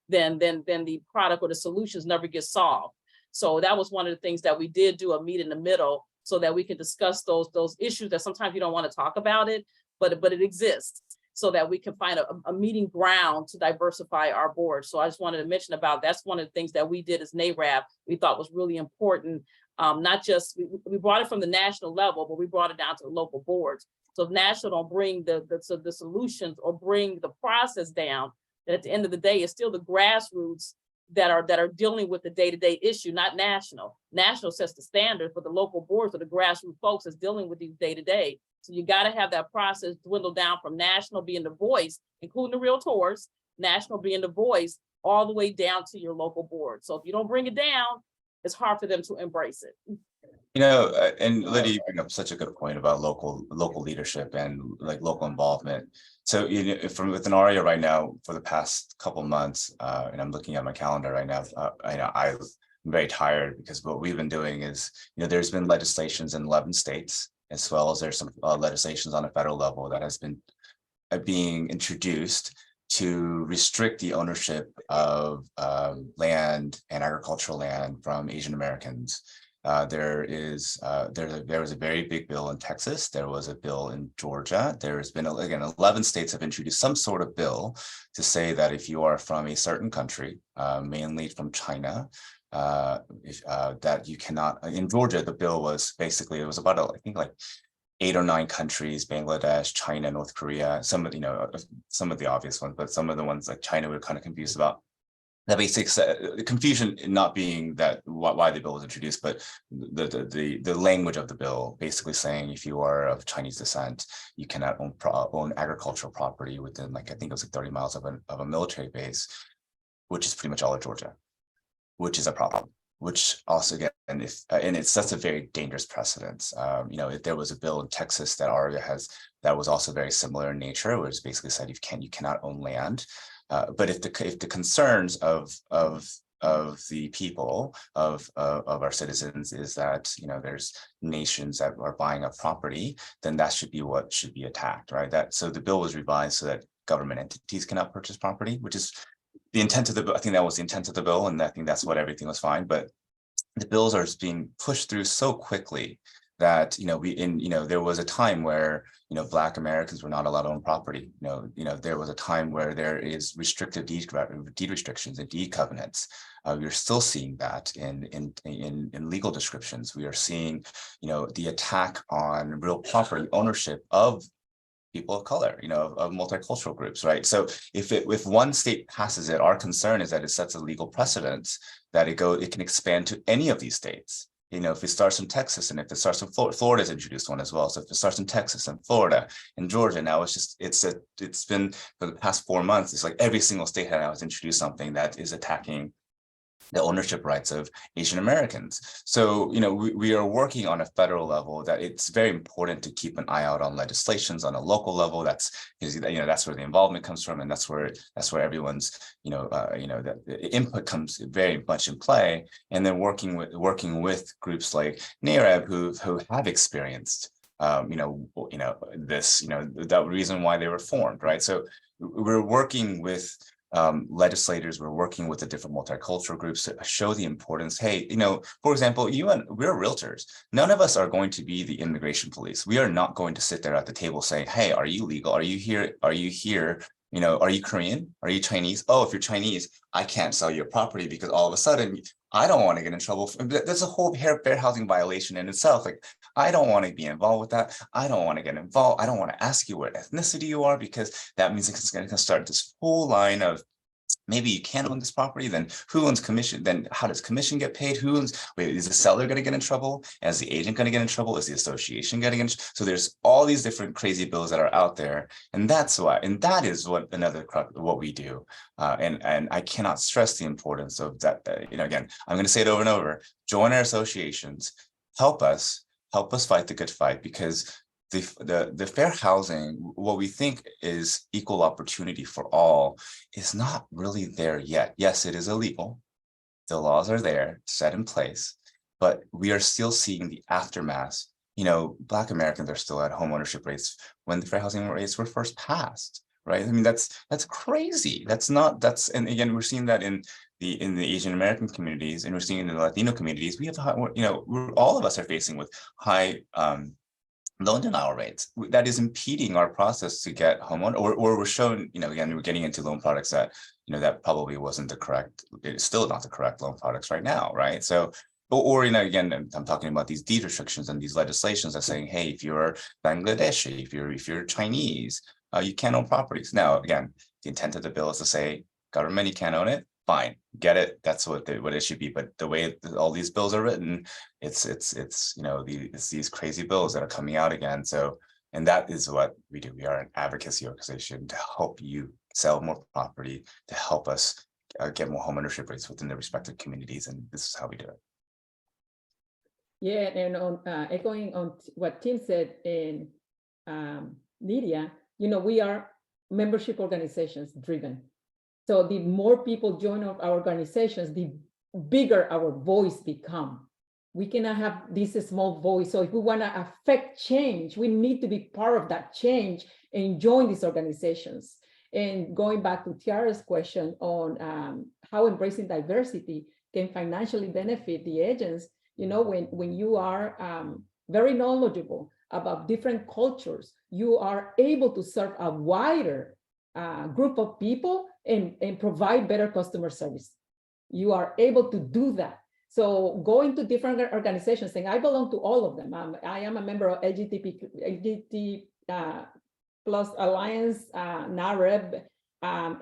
them, then the product or the solutions never get solved. So that was one of the things that we did do, a meet in the middle, so that we can discuss those issues that sometimes you don't want to talk about it, but it exists, so that we can find a meeting ground to diversify our board. So I just wanted to mention about, that's one of the things that we did as NARAB, we thought was really important. Not just, we brought it from the national level, but we brought it down to the local boards. So if national don't bring the solutions or bring the process down, that at the end of the day, it's still the grassroots that are dealing with the day-to-day issue, not national. National sets the standard, but the local boards or the grassroots folks is dealing with these day-to-day. So you got to have that process dwindle down from national being the voice, including the realtors, national being the voice, all the way down to your local board. So if you don't bring it down, it's hard for them to embrace it. And Lydia, you bring up such a good point about local leadership and like local involvement. So from within ARIA right now, for the past couple months, and I'm looking at my calendar right now, I'm very tired, because what we've been doing is, there's been legislations in 11 states, as well as there's some legislations on a federal level that has been being introduced to restrict the ownership of land and agricultural land from Asian Americans. There was a very big bill in Texas. There was a bill in Georgia. There's been, again, 11 states have introduced some sort of bill to say that if you are from a certain country, mainly from China, that you cannot. In Georgia, the bill was basically, it was about, I think, like 8 or 9 countries: Bangladesh, China, North Korea, some of the obvious ones, but some of the ones like China we're kind of confused about. The basic confusion not being that why the bill was introduced, but the language of the bill basically saying if you are of Chinese descent, you cannot own agricultural property within, like, I think it was like 30 miles of a military base, which is pretty much all of Georgia, which is a problem. Which also, again, and it's that's a very dangerous precedent. If there was a bill in Texas that ARIA has that was also very similar in nature, where it's basically said you cannot own land. But if the concerns of the people of our citizens is that there's nations that are buying up property, then that should be what should be attacked, right? So the bill was revised so that government entities cannot purchase property, which is the intent of the bill. I think that was the intent of the bill, and I think that's what everything was fine. But the bills are being pushed through so quickly that, there was a time where, Black Americans were not allowed to own property. There was a time where there is restrictive deed restrictions and deed covenants. We're still seeing that in legal descriptions. We are seeing, the attack on real property ownership of people of color, of multicultural groups, right? So if one state passes it, our concern is that it sets a legal precedent that it can expand to any of these states. If it starts in Texas and if it starts in Florida's introduced one as well. So if it starts in Texas and Florida and Georgia, now it's been for the past 4 months, it's like every single state has introduced something that is attacking the ownership rights of Asian Americans. So, we are working on a federal level that it's very important to keep an eye out on legislations on a local level. That's where the involvement comes from, and that's where everyone's, the input comes very much in play. And then working with groups like NAREB who have experienced that reason why they were formed, right? So we're working with legislators, we're working with the different multicultural groups to show the importance. Hey, for example, we're realtors. None of us are going to be the immigration police. We are not going to sit there at the table saying, hey, are you legal? Are you here? Are you here? Are you Korean? Are you Chinese? Oh, if you're Chinese, I can't sell you a property because all of a sudden I don't want to get in trouble. That's a whole fair housing violation in itself. Like, I don't want to be involved with that. I don't want to get involved. I don't want to ask you what ethnicity you are, because that means it's going to start this whole line of, maybe you can't own this property, then who owns commission? Then how does commission get paid? Wait, is the seller going to get in trouble? Is the agent going to get in trouble? Is the association getting in? So there's all these different crazy bills that are out there. And that is what we do. And I cannot stress the importance of that. Again, I'm going to say it over and over, join our associations, help us fight the good fight, because the fair housing, what we think is equal opportunity for all, is not really there yet. Yes, it is illegal. The laws are there, set in place, but we are still seeing the aftermath. Black Americans are still at home ownership rates when the fair housing rates were first passed, right? I mean, that's crazy. And again, we're seeing that in the Asian American communities, and we're seeing it in the Latino communities. We have, all of us are facing with high loan denial rates that is impeding our process to get homeowner, or we're shown, again, we're getting into loan products that, that probably wasn't the correct, it's still not the correct loan products right now, right? So, or again, I'm talking about these deed restrictions and these legislations that saying, hey, if you're Bangladeshi, if you're Chinese, you can't own properties. Now, again, the intent of the bill is to say, government, you can't own it. Fine, get it. That's what it should be. But the way all these bills are written, it's these crazy bills that are coming out again. So, and that is what we do. We are an advocacy organization to help you sell more property, to help us get more homeownership rates within the respective communities, and this is how we do it. Yeah, and on echoing on what Tim said in Lydia, we are membership organizations driven. So the more people join our organizations, the bigger our voice become. We cannot have this small voice. So if we want to affect change, we need to be part of that change and join these organizations. And going back to Tiara's question on how embracing diversity can financially benefit the agents, when you are very knowledgeable about different cultures, you are able to serve a wider group of people and provide better customer service. You are able to do that. So going to different organizations, saying I belong to all of them. I am a member of LGBT Plus Alliance, NAREB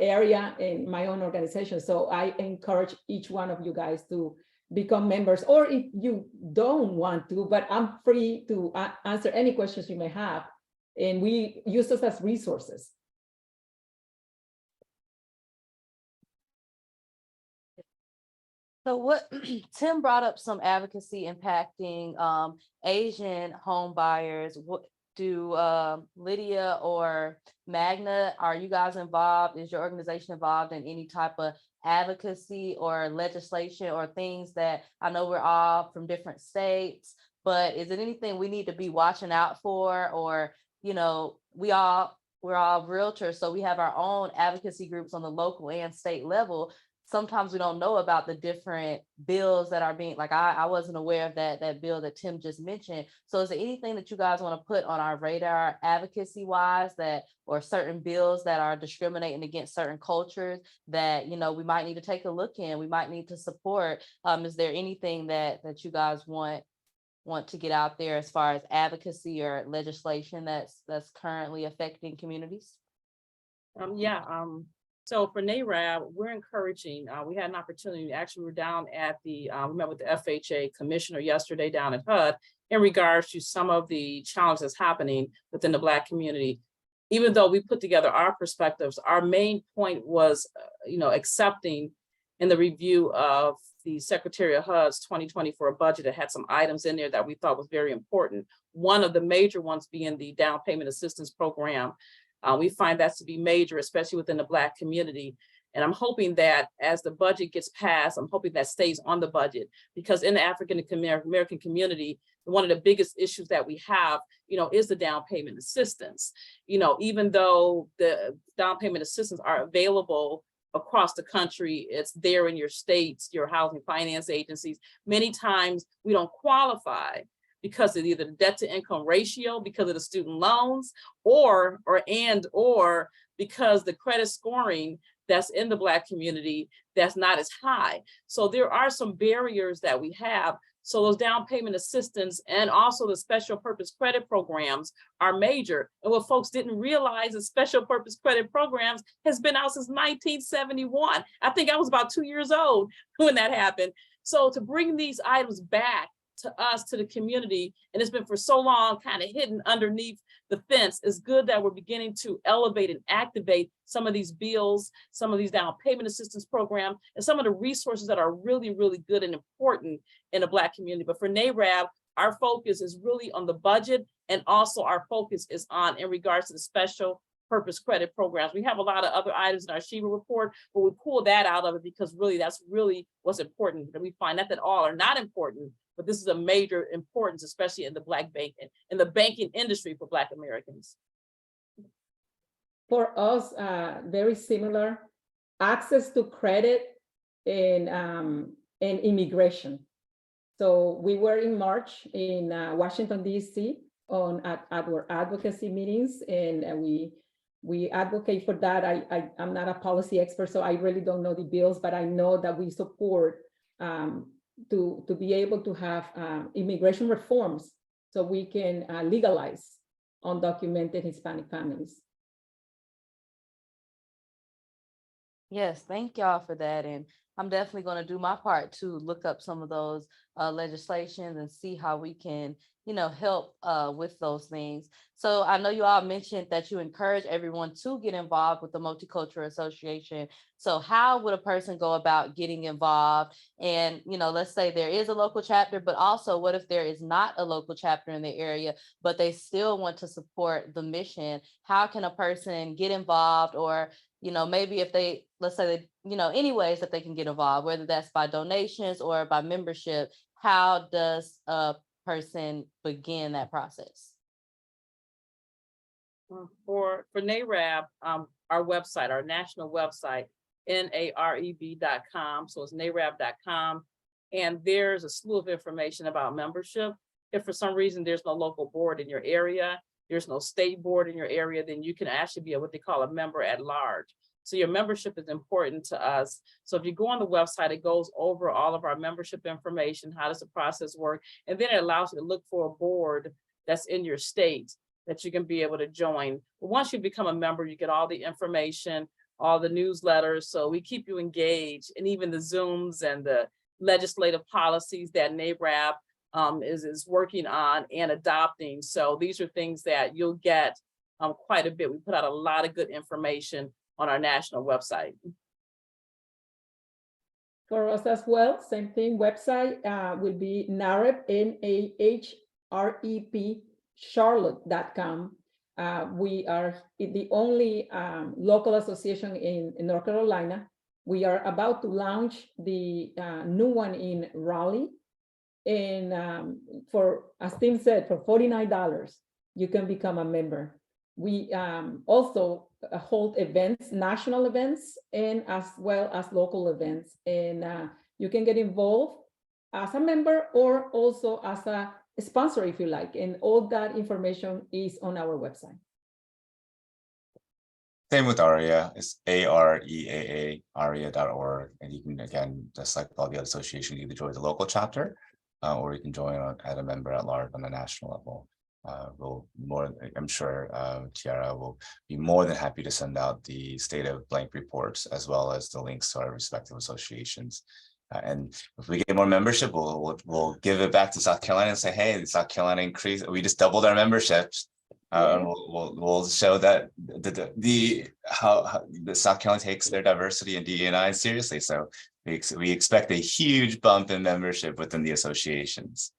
area in my own organization. So I encourage each one of you guys to become members, or if you don't want to, but I'm free to answer any questions you may have. And we use us as resources. So what Tim brought up some advocacy impacting Asian home buyers. What do Lydia or Magna, are you guys involved? Is your organization involved in any type of advocacy or legislation or things that, I know we're all from different states, but is it anything we need to be watching out for? Or, we're all realtors, so we have our own advocacy groups on the local and state level. sometimes we don't know about the different bills that are being, like, I wasn't aware of that bill that Tim just mentioned. So is there anything that you guys want to put on our radar advocacy wise, that, or certain bills that are discriminating against certain cultures that, you know, we might need to take a look in, we might need to support? Is there anything that you guys want to get out there as far as advocacy or legislation that's currently affecting communities? So for NARAB, we're encouraging, we had an opportunity, actually we're down at the, we met with the FHA commissioner yesterday down at HUD in regards to some of the challenges that's happening within the Black community. Even though we put together our perspectives, our main point was, accepting in the review of the Secretary of HUD's 2024 budget that had some items in there that we thought was very important. One of the major ones being the down payment assistance program. We find that to be major, especially within the Black community. And I'm hoping that as the budget gets passed, I'm hoping that stays on the budget, because in the African American community, one of the biggest issues that we have, is the down payment assistance. Even though the down payment assistance are available across the country, it's there in your states, your housing finance agencies. Many times we don't qualify because of either the debt to income ratio, because of the student loans, or because the credit scoring that's in the Black community that's not as high. So there are some barriers that we have. So those down payment assistance and also the special purpose credit programs are major. And what folks didn't realize is special purpose credit programs has been out since 1971. I think I was about 2 years old when that happened. So to bring these items back to us, to the community, and it's been for so long kind of hidden underneath the fence, is good that we're beginning to elevate and activate some of these bills, some of these down payment assistance programs, and some of the resources that are really, really good and important in the Black community. But for NARAB, our focus is really on the budget, and also our focus is on in regards to the special purpose credit programs. We have a lot of other items in our Shiva report, but we pull that out of it because really that's really what's important. And we find not that all are not important, but this is a major importance, especially in the Black banking, in the banking industry for Black Americans. For us, very similar, access to credit and immigration. So we were in March in Washington, DC at our advocacy meetings, and we advocate for that. I'm not a policy expert, so I really don't know the bills, but I know that we support to be able to have immigration reforms so we can legalize undocumented Hispanic families. Yes, thank y'all for that. And I'm definitely going to do my part to look up some of those legislations and see how we can, help with those things. So I know you all mentioned that you encourage everyone to get involved with the Multicultural Association. So how would a person go about getting involved? And, let's say there is a local chapter, but also what if there is not a local chapter in the area, but they still want to support the mission? How can a person get involved? Or, maybe if they, let's say, any ways that they can get involved, whether that's by donations or by membership, how does a person begin that process? For NARAB, our website, our national website, NAREB.com. So it's NARAB.com. And there's a slew of information about membership. If for some reason there's no local board in your area, there's no state board in your area, then you can actually be what they call a member at large. So your membership is important to us. So if you go on the website, it goes over all of our membership information, how does the process work? And then it allows you to look for a board that's in your state that you can be able to join. But once you become a member, you get all the information, all the newsletters. So we keep you engaged, and even the Zooms and the legislative policies that NARAB is working on and adopting. So these are things that you'll get quite a bit. We put out a lot of good information on our national website. For us as well, same thing, website will be NAREP, NAHREP, Charlotte.com. We are the only local association in North Carolina. We are about to launch the new one in Raleigh. And for, as Tim said, for $49, you can become a member. we also hold events, national events, and as well as local events. And you can get involved as a member or also as a sponsor if you like. And all that information is on our website. Same with AREA, it's AREAA, aria.org. And you can, again, just like all the other associations, either join the local chapter or you can join as a member at large on the national level. I'm sure Tiara will be more than happy to send out the state of blank reports as well as the links to our respective associations. And if we get more membership, we'll give it back to South Carolina and say, hey, South Carolina increased. We just doubled our memberships. And we'll show that how the South Carolina takes their diversity and DEI seriously. So we expect a huge bump in membership within the associations.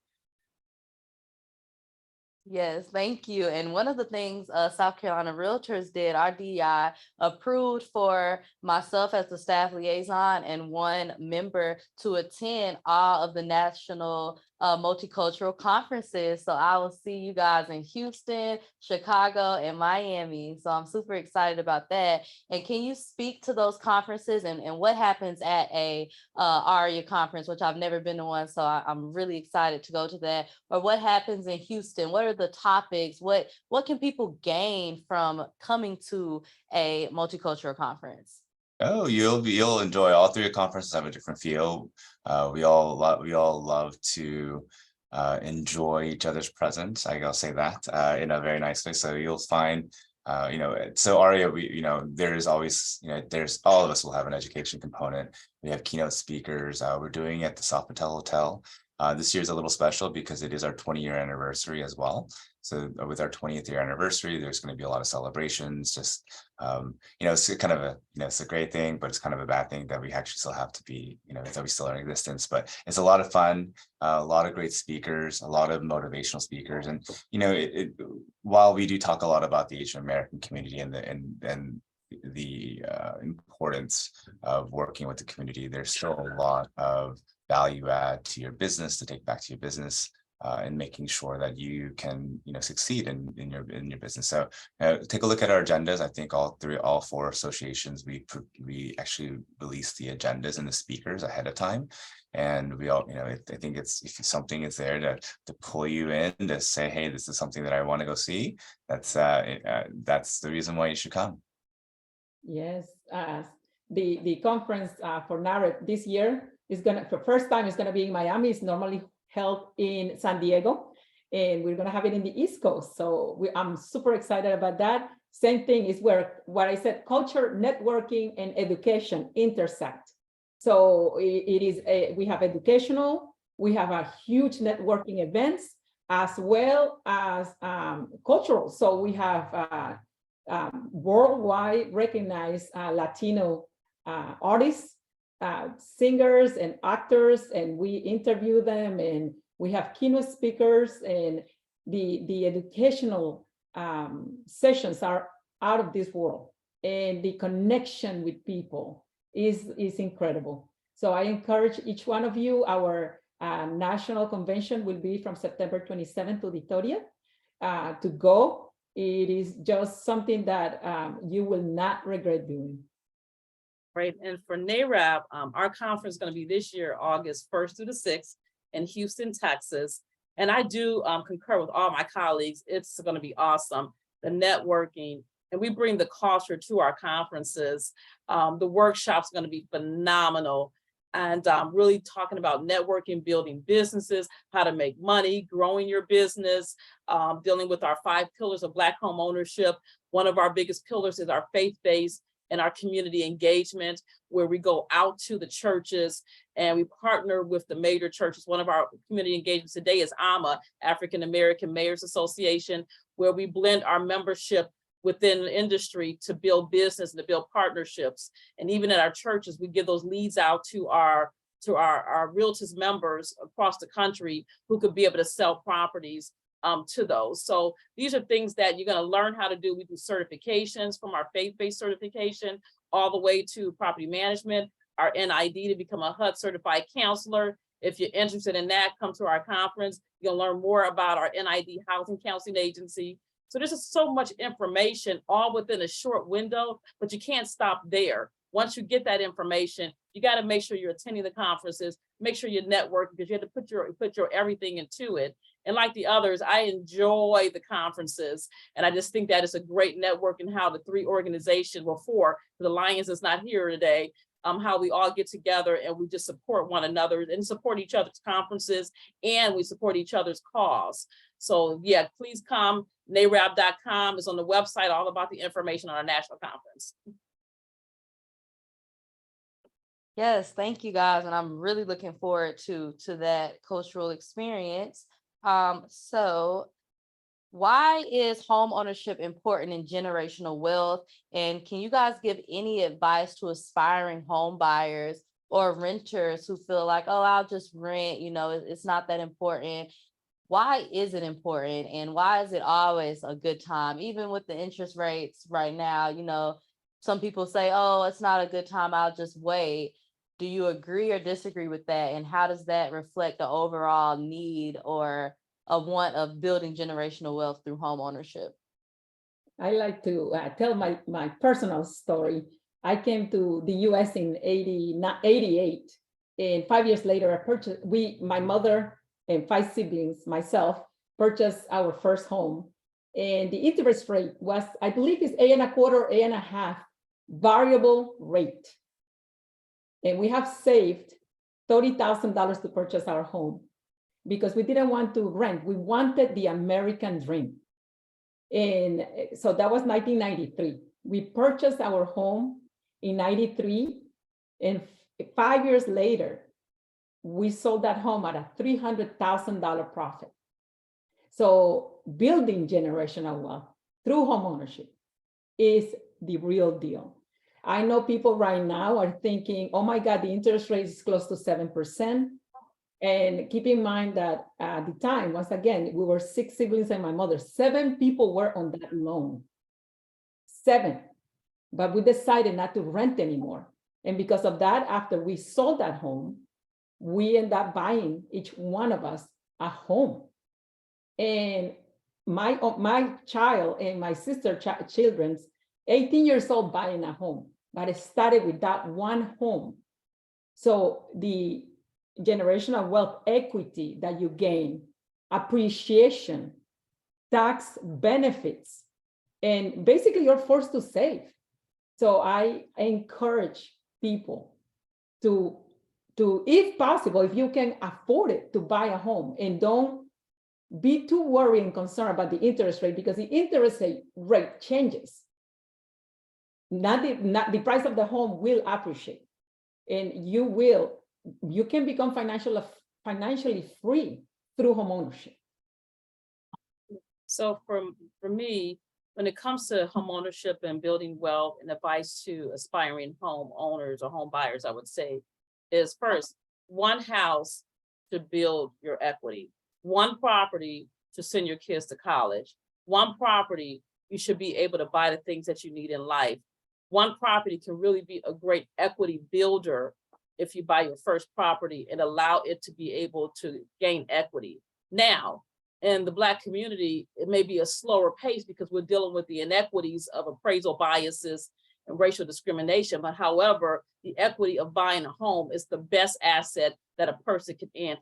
Yes, thank you. And one of the things South Carolina Realtors did, our DEI approved for myself as the staff liaison and one member to attend all of the national multicultural conferences. So I will see you guys in Houston, Chicago, and Miami. So I'm super excited about that. And can you speak to those conferences and what happens at a AREA conference, which I've never been to one, so I'm really excited to go to that. Or what happens in Houston? What are the topics? What can people gain from coming to a multicultural conference? Oh, you'll enjoy all three conferences. Have a different feel. We all love to enjoy each other's presence. I'll say that in a very nice way. So you'll find, so AREA, there's always, there's all of us will have an education component. We have keynote speakers. We're doing it at the Sofitel Hotel. This year is a little special because it is our 20-year anniversary as well. So with our 20th year anniversary, there's going to be a lot of celebrations. Just, it's kind of it's a great thing, but it's kind of a bad thing that we actually still have to be, that we still are in existence. But it's a lot of fun, a lot of great speakers, a lot of motivational speakers. And, while we do talk a lot about the Asian American community and the importance of working with the community, there's still a lot of value add to your business to take back to your business and making sure that you can succeed in your business. So take a look at our agendas. I think all four associations, we actually release the agendas and the speakers ahead of time. And we all, I think if something is there to pull you in to say, hey, this is something that I want to go see, that's the reason why you should come. Yes, the conference for NAREP this year is for first time, it's gonna be in Miami. It's normally held in San Diego, and we're gonna have it in the East Coast. So I'm super excited about that. Same thing is where what I said, culture, networking, and education intersect. So we have educational, we have a huge networking events as well as cultural. So we have worldwide recognized Latino artists, singers and actors, and we interview them, and we have keynote speakers, and the educational sessions are out of this world, and the connection with people is incredible. So I encourage each one of you. Our national convention will be from September 27th to the 30th to go. It is just something that you will not regret doing. Right. And for NAREP, our conference is going to be this year, August 1st through the 6th in Houston, Texas. And I do concur with all my colleagues. It's going to be awesome. The networking, and we bring the culture to our conferences. The workshop's going to be phenomenal. And really talking about networking, building businesses, how to make money, growing your business, dealing with our 5 pillars of Black home ownership. One of our biggest pillars is our faith-based and our community engagement, where we go out to the churches and we partner with the major churches. One of our community engagements today is AMA, African American Mayors Association, where we blend our membership within the industry to build business and to build partnerships. And even at our churches, we give those leads out to our Realtors members across the country who could be able to sell properties to those. So these are things that you're going to learn how to do. We do certifications from our faith-based certification all the way to property management, our NID to become a HUD certified counselor. If you're interested in that, come to our conference. You'll learn more about our NID housing counseling agency. So there's just so much information all within a short window, but you can't stop there. Once you get that information, you got to make sure you're attending the conferences, make sure you network, because you have to put your everything into it. And like the others, I enjoy the conferences. And I just think that it's a great network in how the three organizations, well, four, the Alliance is not here today, how we all get together and we just support one another and support each other's conferences, and we support each other's cause. So yeah, please come. NARAB.com is on the website, all about the information on our national conference. Yes, thank you guys. And I'm really looking forward to that cultural experience. So why is home ownership important in generational wealth? And can you guys give any advice to aspiring home buyers or renters who feel like, oh, I'll just rent, you know, it's not that important? Why is it important? And why is it always a good time? Even with the interest rates right now, you know, some people say, oh, it's not a good time, I'll just wait. Do you agree or disagree with that? And how does that reflect the overall need or a want of building generational wealth through home ownership? I like to tell my personal story. I came to the US in 88, and 5 years later, I purchased, my mother and 5 siblings, myself, purchased our first home. And the interest rate was, I believe it's 8.25%, 8.5% variable rate. And we have saved $30,000 to purchase our home because we didn't want to rent. We wanted the American dream. And so that was 1993. We purchased our home in 93. And 5 years later, we sold that home at a $300,000 profit. So building generational wealth through home ownership is the real deal. I know people right now are thinking, oh my God, the interest rate is close to 7%. And keep in mind that at the time, once again, we were 6 siblings and my mother, 7 people were on that loan, 7. But we decided not to rent anymore. And because of that, after we sold that home, we ended up buying each one of us a home. And my child and my sister children's 18 years old buying a home, but it started with that one home. So the generational wealth equity that you gain, appreciation, tax benefits, and basically you're forced to save. So I encourage people to, if possible, if you can afford it, to buy a home, and don't be too worried and concerned about the interest rate, because the interest rate changes. Not the price of the home will appreciate, and you can become financially free through home ownership. So for me, when it comes to home ownership and building wealth, and advice to aspiring home owners or home buyers, I would say, is first, one house to build your equity, one property to send your kids to college, one property you should be able to buy the things that you need in life. One property can really be a great equity builder if you buy your first property and allow it to be able to gain equity. Now, in the Black community, it may be a slower pace because we're dealing with the inequities of appraisal biases and racial discrimination. But however, the equity of buying a home is the best asset that a person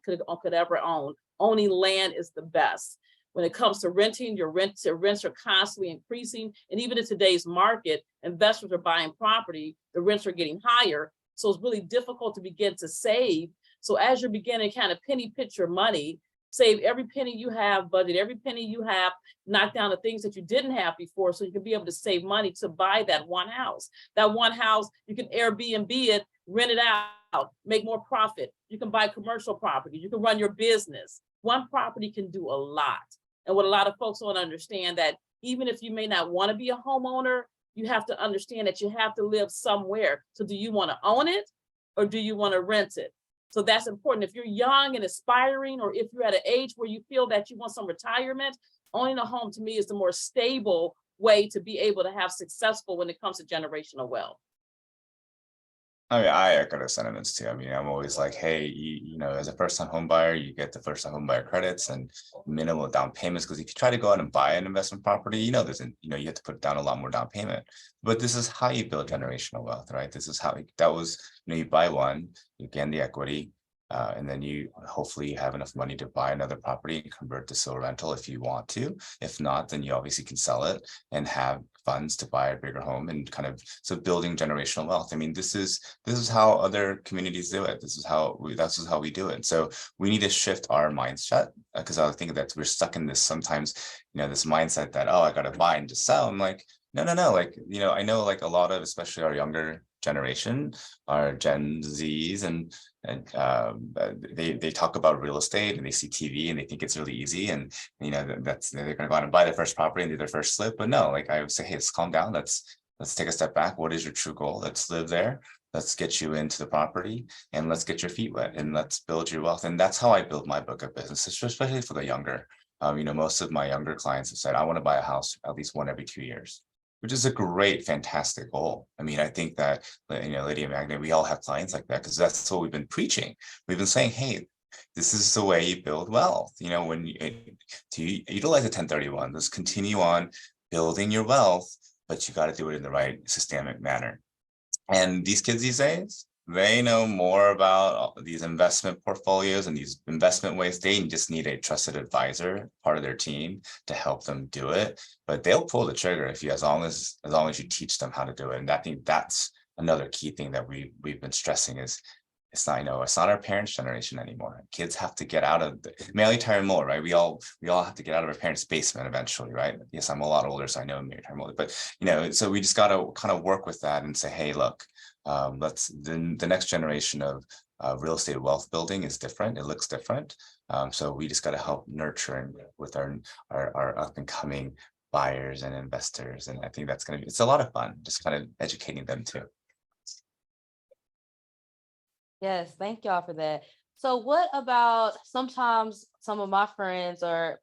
could ever own. Owning land is the best. When it comes to renting, your rents are constantly increasing. And even in today's market, investors are buying property, the rents are getting higher. So it's really difficult to begin to save. So as you're beginning to kind of penny pinch your money, save every penny you have, budget every penny you have, knock down the things that you didn't have before, so you can be able to save money to buy that one house. That one house, you can Airbnb it, rent it out, make more profit. You can buy commercial property, you can run your business. One property can do a lot. And what a lot of folks don't understand, that even if you may not want to be a homeowner, you have to understand that you have to live somewhere. So do you want to own it or do you want to rent it? So that's important. If you're young and aspiring, or if you're at an age where you feel that you want some retirement, owning a home to me is the more stable way to be able to have successful when it comes to generational wealth. I mean, I echo the sentiments too. I mean, I'm always like, hey, you know, as a first-time home buyer, you get the first-time home buyer credits and minimal down payments. Because if you try to go out and buy an investment property, you know, you have to put down a lot more down payment. But this is how you build generational wealth, right? This is how you buy one, you gain the equity, and then you hopefully have enough money to buy another property and convert to a rental if you want to. If not, then you obviously can sell it and have funds to buy a bigger home and kind of building generational wealth. I mean, this is how other communities do it. This is how we do it. So we need to shift our mindset, because I think that we're stuck in this sometimes, you know, this mindset that, oh, I got to buy and just sell. I'm like, no. Like, you know, I know like a lot of, especially our younger generation, our Gen Zs, and they talk about real estate and they see TV and they think it's really easy, and you know they're going to go out and buy their first property and do their first flip. But no, like I would say, hey, let's calm down. Let's take a step back. What is your true goal? Let's live there. Let's get you into the property and let's get your feet wet and let's build your wealth. And that's how I build my book of business, especially for the younger. You know, most of my younger clients have said, I want to buy a house at least one every 2 years, which is a great, fantastic goal. I mean, I think that, you know, Lady and Magna, we all have clients like that because that's what we've been preaching. We've been saying, hey, this is the way you build wealth. You know, when to utilize a 1031, let's continue on building your wealth, but you got to do it in the right systemic manner. And these kids these days, they know more about these investment portfolios and these investment ways. They just need a trusted advisor, part of their team, to help them do it. But they'll pull the trigger if you, as long as you teach them how to do it. And I think that's another key thing that we've been stressing is it's not, you know, it's not our parents' generation anymore. Kids have to get out of Mary Tyler Moore, right? We all have to get out of our parents' basement eventually, right? Yes, I'm a lot older, so I know Mary Tyler Moore, but you know, so we just got to kind of work with that and say, hey, look, the next generation of real estate wealth building is different. It looks different. So we just got to help nurturing with our up and coming buyers and investors. And I think that's going to be, it's a lot of fun, just kind of educating them too. Yes, thank y'all for that. So what about sometimes some of my friends or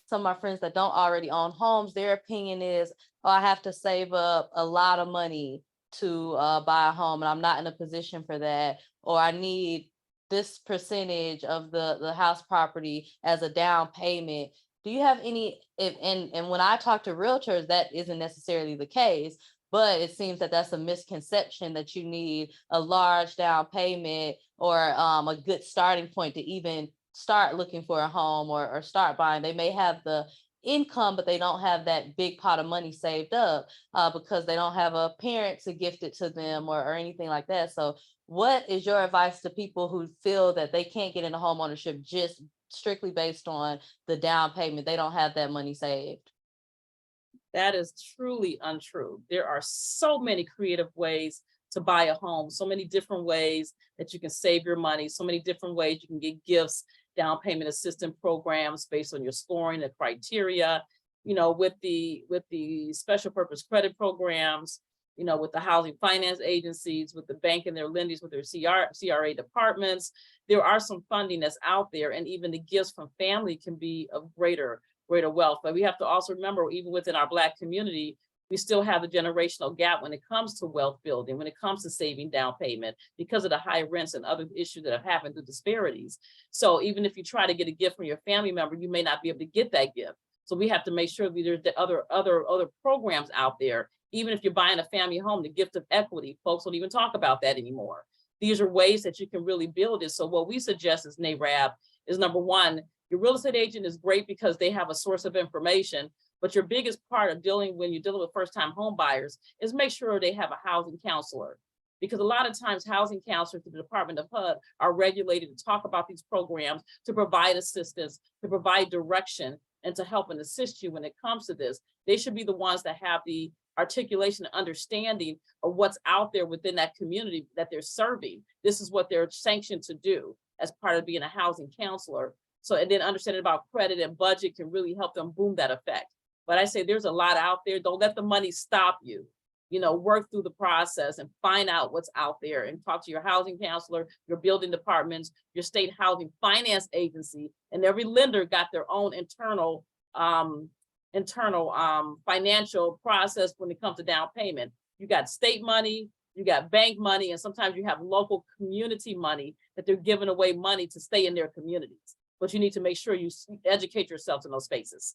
some of my friends that don't already own homes, their opinion is, oh, I have to save up a lot of money to buy a home and I'm not in a position for that, or I need this percentage of the house property as a down payment. Do you have any, and when I talk to realtors, that isn't necessarily the case, but it seems that that's a misconception that you need a large down payment or a good starting point to even start looking for a home or start buying. They may have the income, but they don't have that big pot of money saved up because they don't have a parent to gift it to them or anything like that. So what is your advice to people who feel that they can't get into home ownership just strictly based on the down payment? They don't have that money saved. That is truly untrue. There are so many creative ways to buy a home, so many different ways that you can save your money, so many different ways you can get gifts, down payment assistance programs based on your scoring, the criteria, you know, with the special purpose credit programs, you know, with the housing finance agencies, with the bank and their lenders, with their CRA departments. There are some funding that's out there, and even the gifts from family can be of greater wealth. But we have to also remember, even within our Black community, we still have the generational gap when it comes to wealth building, when it comes to saving down payment, because of the high rents and other issues that have happened through disparities. So even if you try to get a gift from your family member, you may not be able to get that gift. So we have to make sure that there's the other programs out there. Even if you're buying a family home, the gift of equity, folks don't even talk about that anymore. These are ways that you can really build it. So what we suggest as NARAB is, number one, your real estate agent is great because they have a source of information, but your biggest part of when you're dealing with first-time home buyers is make sure they have a housing counselor. Because a lot of times housing counselors through the Department of HUD are regulated to talk about these programs, to provide assistance, to provide direction, and to help and assist you when it comes to this. They should be the ones that have the articulation and understanding of what's out there within that community that they're serving. This is what they're sanctioned to do as part of being a housing counselor. So, and then understanding about credit and budget can really help them boom that effect. But I say there's a lot out there. Don't let the money stop you. You know, work through the process and find out what's out there and talk to your housing counselor, your building departments, your state housing finance agency, and every lender got their own internal financial process when it comes to down payment. You got state money, You got bank money, and sometimes you have local community money that they're giving away money to stay in their communities. But you need to make sure you educate yourself in those spaces.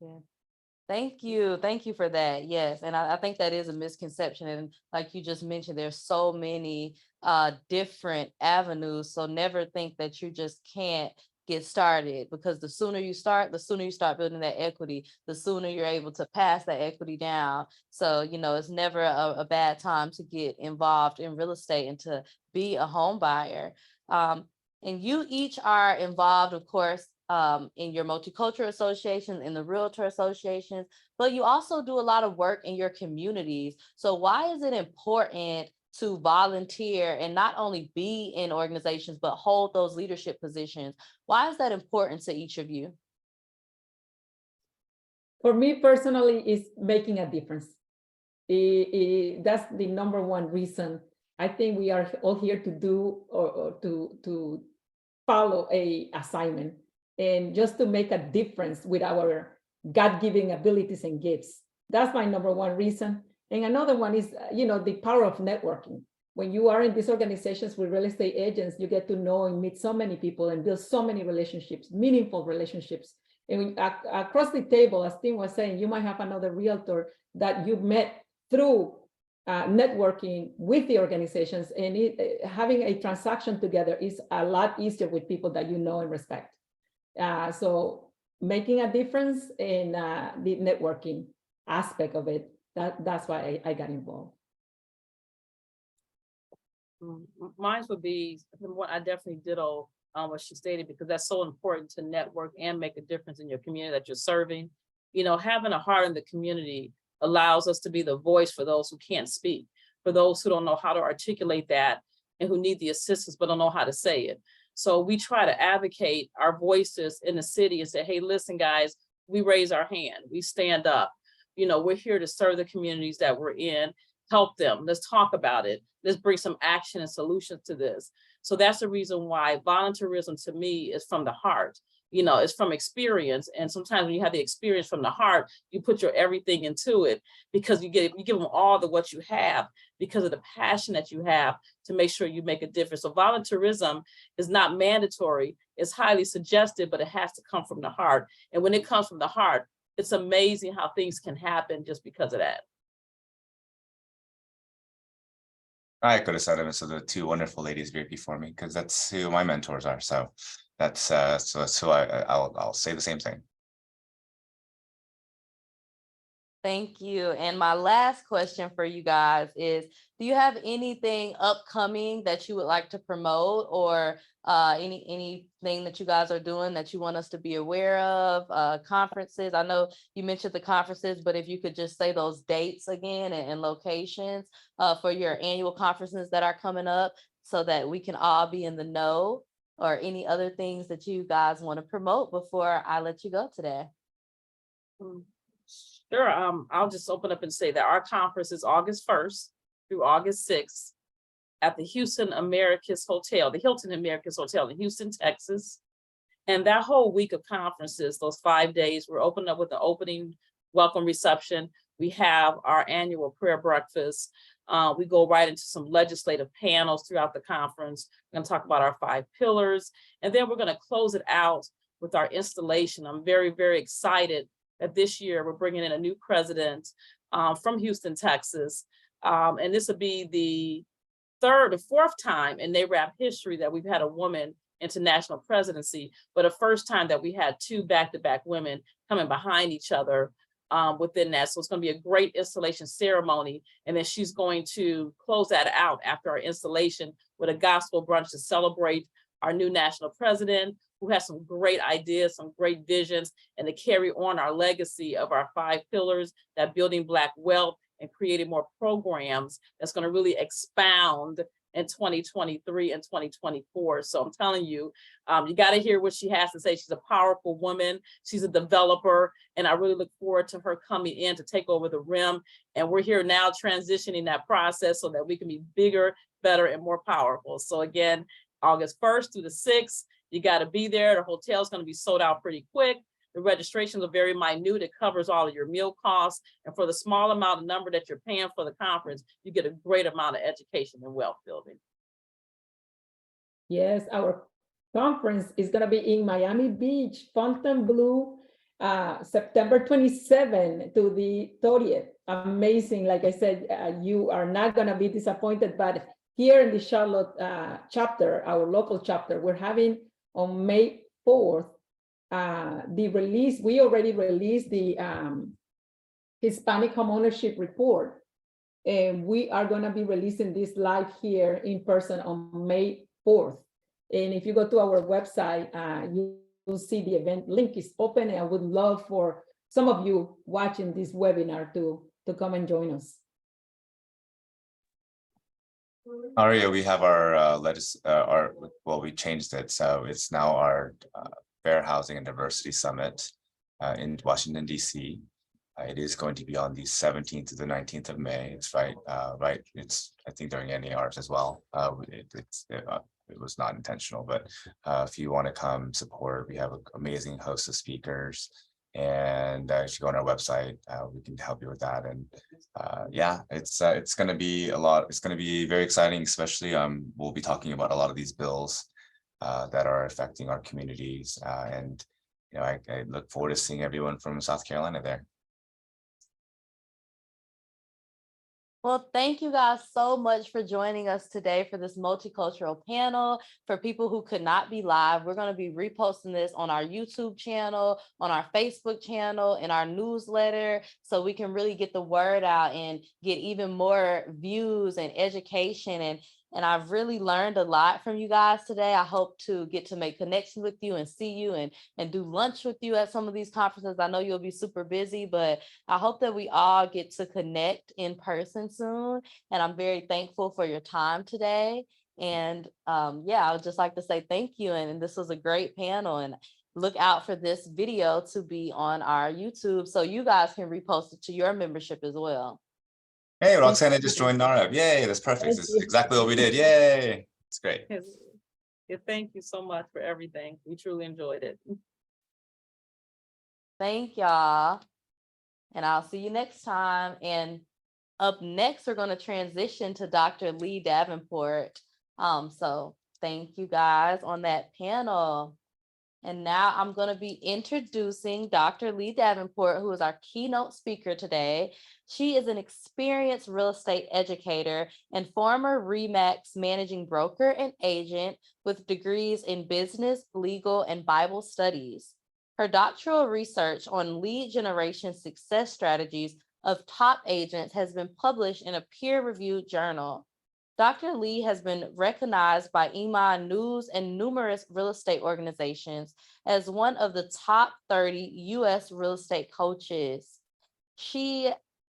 Yeah. Thank you. Thank you for that. Yes. And I think that is a misconception. And like you just mentioned, there's so many different avenues. So never think that you just can't get started, because the sooner you start building that equity, the sooner you're able to pass that equity down. So, it's never a bad time to get involved in real estate and to be a home buyer. And you each are involved, of course, in your multicultural associations, in the realtor associations, but you also do a lot of work in your communities. So why is it important to volunteer and not only be in organizations, but hold those leadership positions? Why is that important to each of you? For me personally, is making a difference. That's the number one reason. I think we are all here to do or to follow a assignment, and just to make a difference with our God-given abilities and gifts. That's my number one reason. And another one is, the power of networking. When you are in these organizations with real estate agents, you get to know and meet so many people and build so many relationships, meaningful relationships. And across the table, as Tim was saying, you might have another realtor that you met through networking with the organizations, and having a transaction together is a lot easier with people that you know and respect. So making a difference in the networking aspect of it, that's why I got involved. Mine would be what I definitely ditto what she stated, because that's so important to network and make a difference in your community that you're serving. Having a heart in the community allows us to be the voice for those who can't speak, for those who don't know how to articulate that and who need the assistance but don't know how to say it. So we try to advocate our voices in the city and say, hey, listen, guys, we raise our hand, we stand up. We're here to serve the communities that we're in, help them. Let's talk about it. Let's bring some action and solutions to this. So that's the reason why volunteerism to me is from the heart. It's from experience. And sometimes when you have the experience from the heart, you put your everything into it, because you give them all what you have, because of the passion that you have to make sure you make a difference. So volunteerism is not mandatory. It's highly suggested, but it has to come from the heart. And when it comes from the heart, it's amazing how things can happen just because of that. I echo the sentiments of the two wonderful ladies right before me, because that's who my mentors are. So that's who I'll say the same thing. Thank you. And my last question for you guys is, do you have anything upcoming that you would like to promote, or anything that you guys are doing that you want us to be aware of? Conferences, I know you mentioned the conferences, but if you could just say those dates again and locations for your annual conferences that are coming up, so that we can all be in the know, or any other things that you guys want to promote before I let you go today. Sure. I'll just open up and say that our conference is August 1st through August 6th at the Hilton Americas Hotel in Houston, Texas. And that whole week of conferences, those 5 days, we're opening up with the opening welcome reception. We have our annual prayer breakfast. We go right into some legislative panels throughout the conference. We're going to talk about our 5 pillars, and then we're going to close it out with our installation. I'm very, very excited that this year we're bringing in a new president from Houston, Texas. And this will be the fourth time in NARAP history that we've had a woman international presidency, but a first time that we had 2 back-to-back women coming behind each other within that. So it's going to be a great installation ceremony. And then she's going to close that out after our installation with a gospel brunch to celebrate our new national president, who has some great ideas, some great visions, and to carry on our legacy of our 5 pillars, that building Black wealth and creating more programs that's going to really expound in 2023 and 2024. So I'm telling you, you got to hear what she has to say. She's a powerful woman. She's a developer, and I really look forward to her coming in to take over the RIM. And we're here now transitioning that process so that we can be bigger, better, and more powerful. So again, August 1st through the 6th, you got to be there. The hotel's going to be sold out pretty quick. The registrations are very minute. It covers all of your meal costs. And for the small amount of number that you're paying for the conference, you get a great amount of education and wealth building. Yes, our conference is going to be in Miami Beach, Fontainebleau, September 27 to the 30th. Amazing. Like I said, you are not going to be disappointed, but here in the Charlotte chapter, our local chapter, we're having on May 4th, the release. We already released the Hispanic homeownership report, and we are going to be releasing this live here in person on May 4th. And if you go to our website, you'll see the event link is open, and I would love for some of you watching this webinar to come and join us. Aria, we have our we changed it, so it's now our Fair Housing and Diversity Summit in Washington, D.C. It is going to be on the 17th to the 19th of May. It's right. It's, I think, during NARs as well. It was not intentional, but if you want to come support, we have an amazing host of speakers. And if you go on our website, we can help you with that. And yeah, it's going to be a lot. It's going to be very exciting, especially we'll be talking about a lot of these bills that are affecting our communities. And you know, I look forward to seeing everyone from South Carolina there. Well, thank you guys so much for joining us today for this multicultural panel. For people who could not be live, we're going to be reposting this on our YouTube channel, on our Facebook channel, in our newsletter, so we can really get the word out and get even more views and education. And I've really learned a lot from you guys today. I hope to get to make connections with you and see you and do lunch with you at some of these conferences. I know you'll be super busy, but I hope that we all get to connect in person soon. And I'm very thankful for your time today. And yeah, I would just like to say thank you. And this was a great panel. And look out for this video to be on our YouTube so you guys can repost it to your membership as well. Hey, Roxana just joined NAREB. Yay, that's perfect. This is exactly what we did. Yay, it's great. Yeah, thank you so much for everything. We truly enjoyed it. Thank y'all. And I'll see you next time. And up next, we're going to transition to Dr. Lee Davenport. So thank you guys on that panel. And now I'm going to be introducing Dr. Lee Davenport, who is our keynote speaker today. She is an experienced real estate educator and former RE/MAX managing broker and agent with degrees in business, legal, and Bible studies. Her doctoral research on lead generation success strategies of top agents has been published in a peer-reviewed journal. Dr. Lee has been recognized by Iman News and numerous real estate organizations as one of the top 30 U.S. real estate coaches. She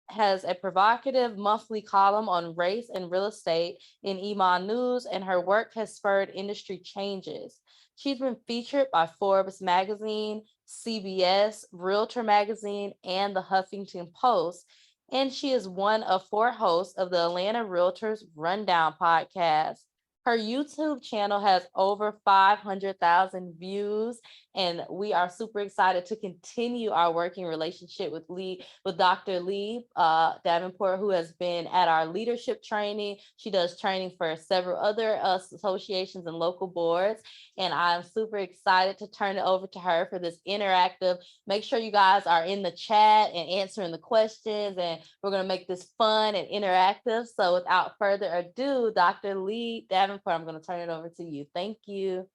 has a provocative monthly column on race and real estate in Iman News, and her work has spurred industry changes. She's been featured by Forbes magazine, CBS, Realtor magazine, and the Huffington Post. And she is one of 4 hosts of the Atlanta Realtors Rundown podcast. Her YouTube channel has over 500,000 views, and we are super excited to continue our working relationship with Dr. Lee Davenport, who has been at our leadership training. She does training for several other associations and local boards, and I'm super excited to turn it over to her for this interactive. Make sure you guys are in the chat and answering the questions, and we're going to make this fun and interactive. So without further ado, Dr. Lee Davenport, I'm going to turn it over to you. Thank you.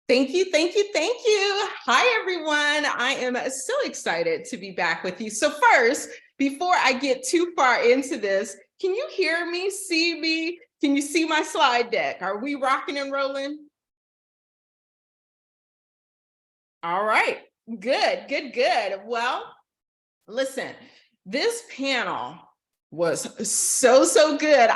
Thank you, thank you, thank you. Hi, everyone. I am so excited to be back with you. So first, before I get too far into this, can you hear me, see me? Can you see my slide deck? Are we rocking and rolling? All right, good, good, good. Well, listen, this panel was so good.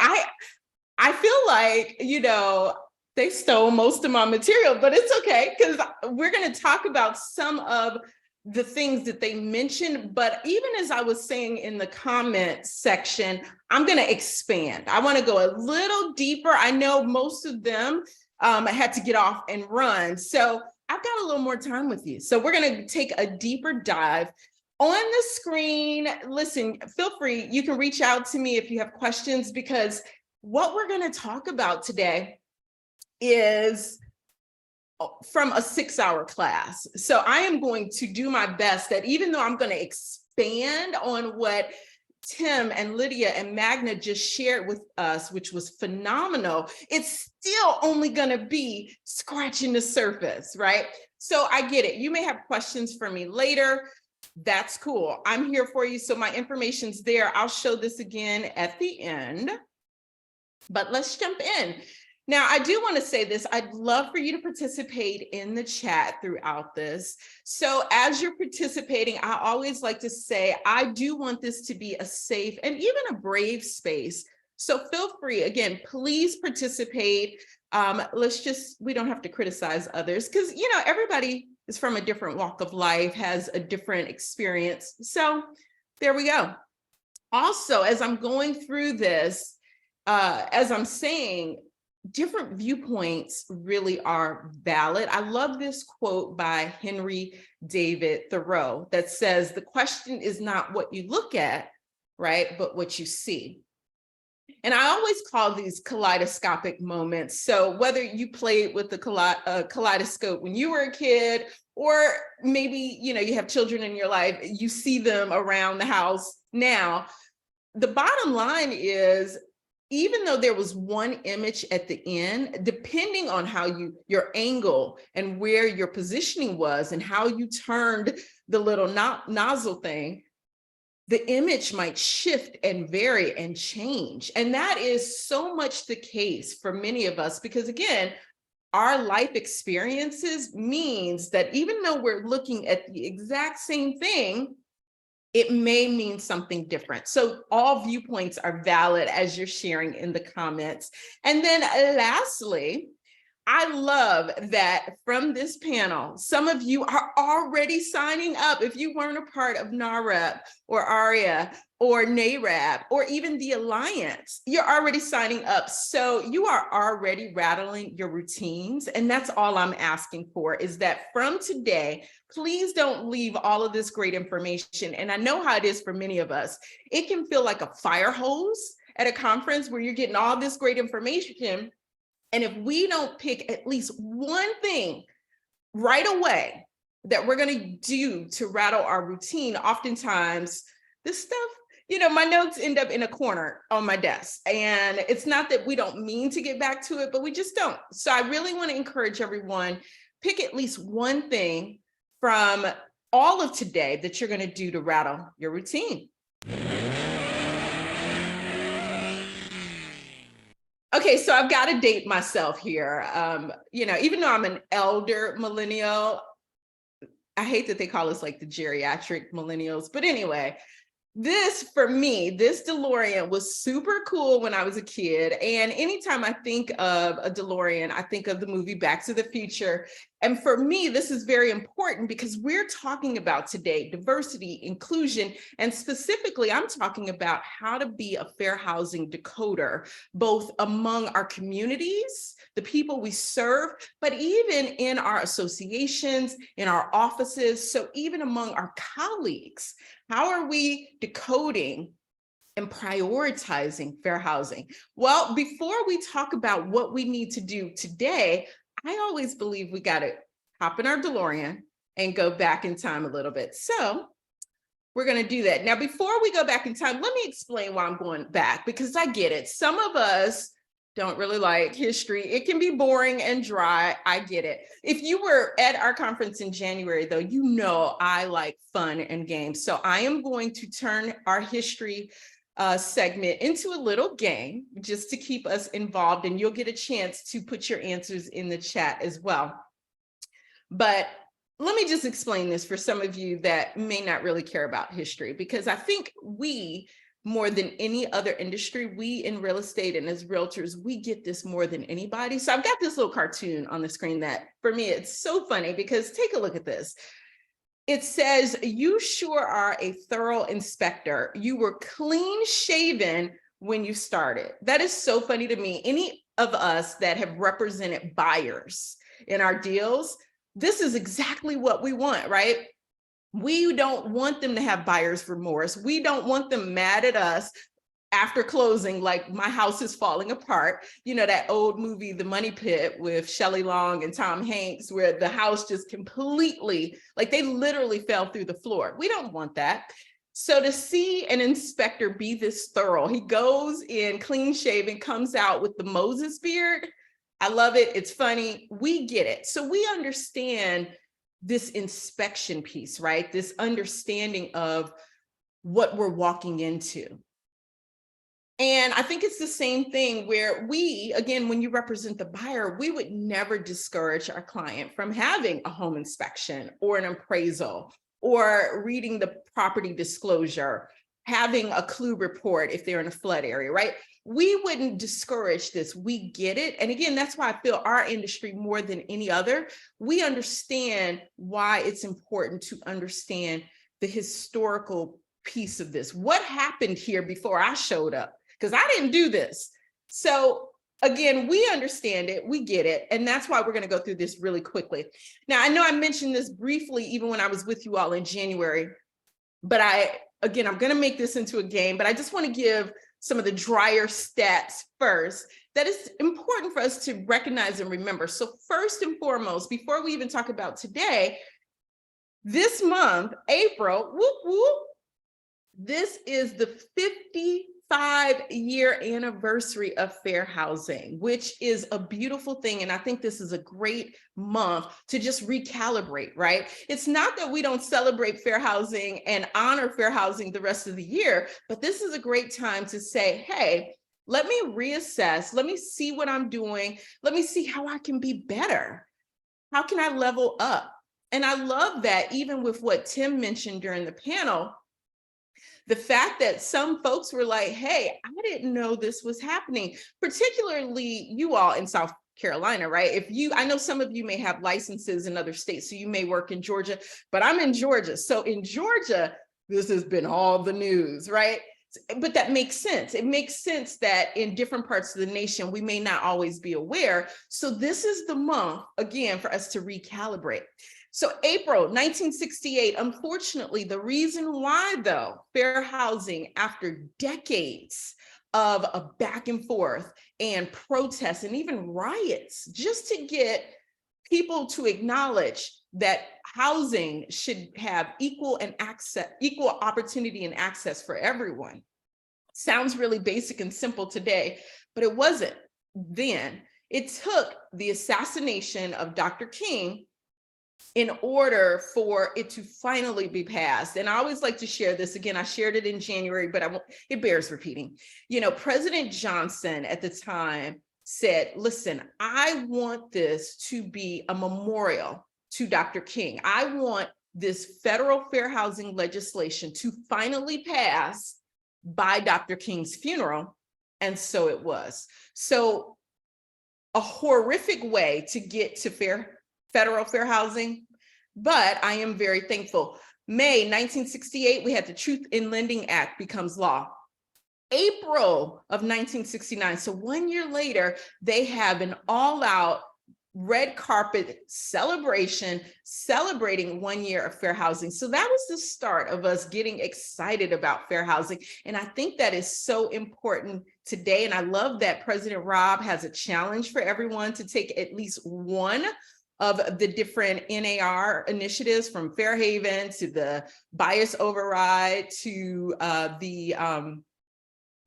I feel like, you know, they stole most of my material, but it's okay, because we're going to talk about some of the things that they mentioned. But even as I was saying in the comment section, I'm going to expand. I want to go a little deeper. I know most of them had to get off and run. So I've got a little more time with you. So we're going to take a deeper dive on the screen. Listen, feel free. You can reach out to me if you have questions, because what we're going to talk about today is from a 6-hour class. So I am going to do my best that even though I'm going to expand on what Tim and Lydia and Magna just shared with us, which was phenomenal, it's still only going to be scratching the surface, right? So I get it. You may have questions for me later. That's cool. I'm here for you. So my information's there. I'll show this again at the end, but let's jump in. Now, I do want to say this. I'd love for you to participate in the chat throughout this. So as you're participating, I always like to say, I do want this to be a safe and even a brave space. So feel free, again, please participate. We don't have to criticize others because, you know, everybody is from a different walk of life, has a different experience. So there we go. Also, as I'm going through this, as I'm saying, different viewpoints really are valid. I love this quote by Henry David Thoreau that says, the question is not what you look at, right, but what you see. And I always call these kaleidoscopic moments. So whether you played with the kaleidoscope when you were a kid, or maybe, you know, you have children in your life, you see them around the house now, the bottom line is, even though there was one image at the end, depending on how your angle and where your positioning was and how you turned the little nozzle thing, the image might shift and vary and change. And that is so much the case for many of us, because again, our life experiences means that even though we're looking at the exact same thing, it may mean something different. So all viewpoints are valid as you're sharing in the comments. And then lastly, I love that from this panel, some of you are already signing up. If you weren't a part of NAREP or ARIA or NARAP or even the Alliance, you're already signing up. So you are already rattling your routines. And that's all I'm asking for, is that from today, please don't leave all of this great information. And I know how it is for many of us. It can feel like a fire hose at a conference where you're getting all this great information. And if we don't pick at least one thing right away that we're going to do to rattle our routine, oftentimes this stuff, you know, my notes end up in a corner on my desk. And it's not that we don't mean to get back to it, but we just don't. So I really want to encourage everyone, pick at least one thing from all of today that you're going to do to rattle your routine. Okay, so I've got to date myself here. You know, even though I'm an elder millennial, I hate that they call us like the geriatric millennials, but anyway, this, for me, this DeLorean was super cool when I was a kid. And anytime I think of a DeLorean, I think of the movie Back to the Future. And for me, this is very important because we're talking about today diversity, inclusion, and specifically, I'm talking about how to be a fair housing decoder, both among our communities, the people we serve, but even in our associations, in our offices, so even among our colleagues. How are we decoding and prioritizing fair housing? Well, before we talk about what we need to do today, I always believe we got to hop in our DeLorean and go back in time a little bit. So we're going to do that. Now, before we go back in time, let me explain why I'm going back, because I get it. Some of us don't really like history. It can be boring and dry. I get it. If you were at our conference in January, though, you know I like fun and games. So I am going to turn our history segment into a little game just to keep us involved, and you'll get a chance to put your answers in the chat as well. But let me just explain this for some of you that may not really care about history, because I think we, more than any other industry, we in real estate and as realtors, we get this more than anybody. So I've got this little cartoon on the screen that for me, it's so funny because take a look at this. It says, "You sure are a thorough inspector. You were clean shaven when you started." That is so funny to me. Any of us that have represented buyers in our deals, this is exactly what we want, right? We don't want them to have buyer's remorse. We don't want them mad at us after closing, like my house is falling apart. You know, that old movie, The Money Pit, with Shelley Long and Tom Hanks, where the house just completely, like they literally fell through the floor. We don't want that. So to see an inspector be this thorough, he goes in clean shaven, comes out with the Moses beard. I love it. It's funny. We get it. So we understand this inspection piece, right? This understanding of what we're walking into. And I think it's the same thing where we, again, when you represent the buyer, we would never discourage our client from having a home inspection or an appraisal or reading the property disclosure, having a clue report if they're in a flood area, right? We wouldn't discourage this. We get it. And again, that's why I feel our industry more than any other, we understand why it's important to understand the historical piece of this. What happened here before I showed up? Because I didn't do this. So again, we understand it, we get it. And that's why we're going to go through this really quickly. Now, I know I mentioned this briefly, even when I was with you all in January, but I'm going to make this into a game, but I just want to give some of the drier stats first that is important for us to recognize and remember. So first and foremost, before we even talk about today, this month, April, whoop, whoop, this is the 55-year anniversary of fair housing, which is a beautiful thing. And I think this is a great month to just recalibrate, right? It's not that we don't celebrate fair housing and honor fair housing the rest of the year, but this is a great time to say, hey, let me reassess, let me see what I'm doing, let me see how I can be better. How can I level up? And I love that even with what Tim mentioned during the panel, the fact that some folks were like, hey, I didn't know this was happening, particularly you all in South Carolina, right? I know some of you may have licenses in other states, so you may work in Georgia, but I'm in Georgia. So in Georgia, this has been all the news, right? But that makes sense. It makes sense that in different parts of the nation, we may not always be aware. So this is the month, again, for us to recalibrate. So April 1968, unfortunately, the reason why, though, fair housing, after decades of a back and forth and protests and even riots, just to get people to acknowledge that housing should have equal opportunity and access for everyone. Sounds really basic and simple today, but it wasn't then. It took the assassination of Dr. King in order for it to finally be passed. And I always like to share this again. I shared it in January, but it bears repeating. You know, President Johnson at the time said, listen, I want this to be a memorial to Dr. King. I want this federal fair housing legislation to finally pass by Dr. King's funeral. And so it was. So a horrific way to get to federal fair housing, but I am very thankful. May 1968, we had the Truth in Lending Act becomes law. April of 1969, so 1 year later, they have an all-out red carpet celebration, celebrating 1 year of fair housing. So that was the start of us getting excited about fair housing. And I think that is so important today. And I love that President Rob has a challenge for everyone to take at least one of the different NAR initiatives, from Fairhaven to the bias override to the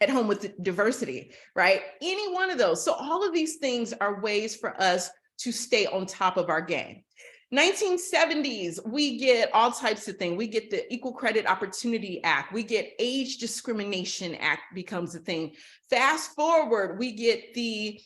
At Home with Diversity, right? Any one of those. So all of these things are ways for us to stay on top of our game. 1970s, we get all types of things. We get the Equal Credit Opportunity Act. We get Age Discrimination Act becomes a thing. Fast forward, we get the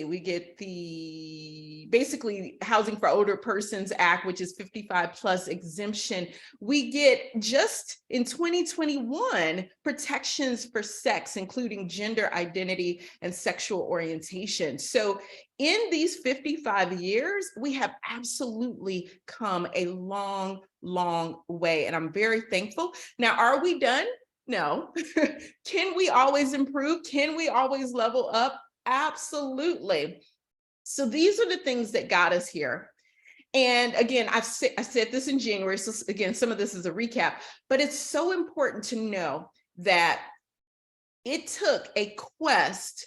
we get the basically Housing for Older Persons Act, which is 55 plus exemption. We get, just in 2021, protections for sex, including gender identity and sexual orientation. So in these 55 years, we have absolutely come a long, long way. And I'm very thankful. Now, are we done? No. Can we always improve? Can we always level up? Absolutely. So these are the things that got us here. And again, I said this in January, so again, some of this is a recap, but it's so important to know that it took a quest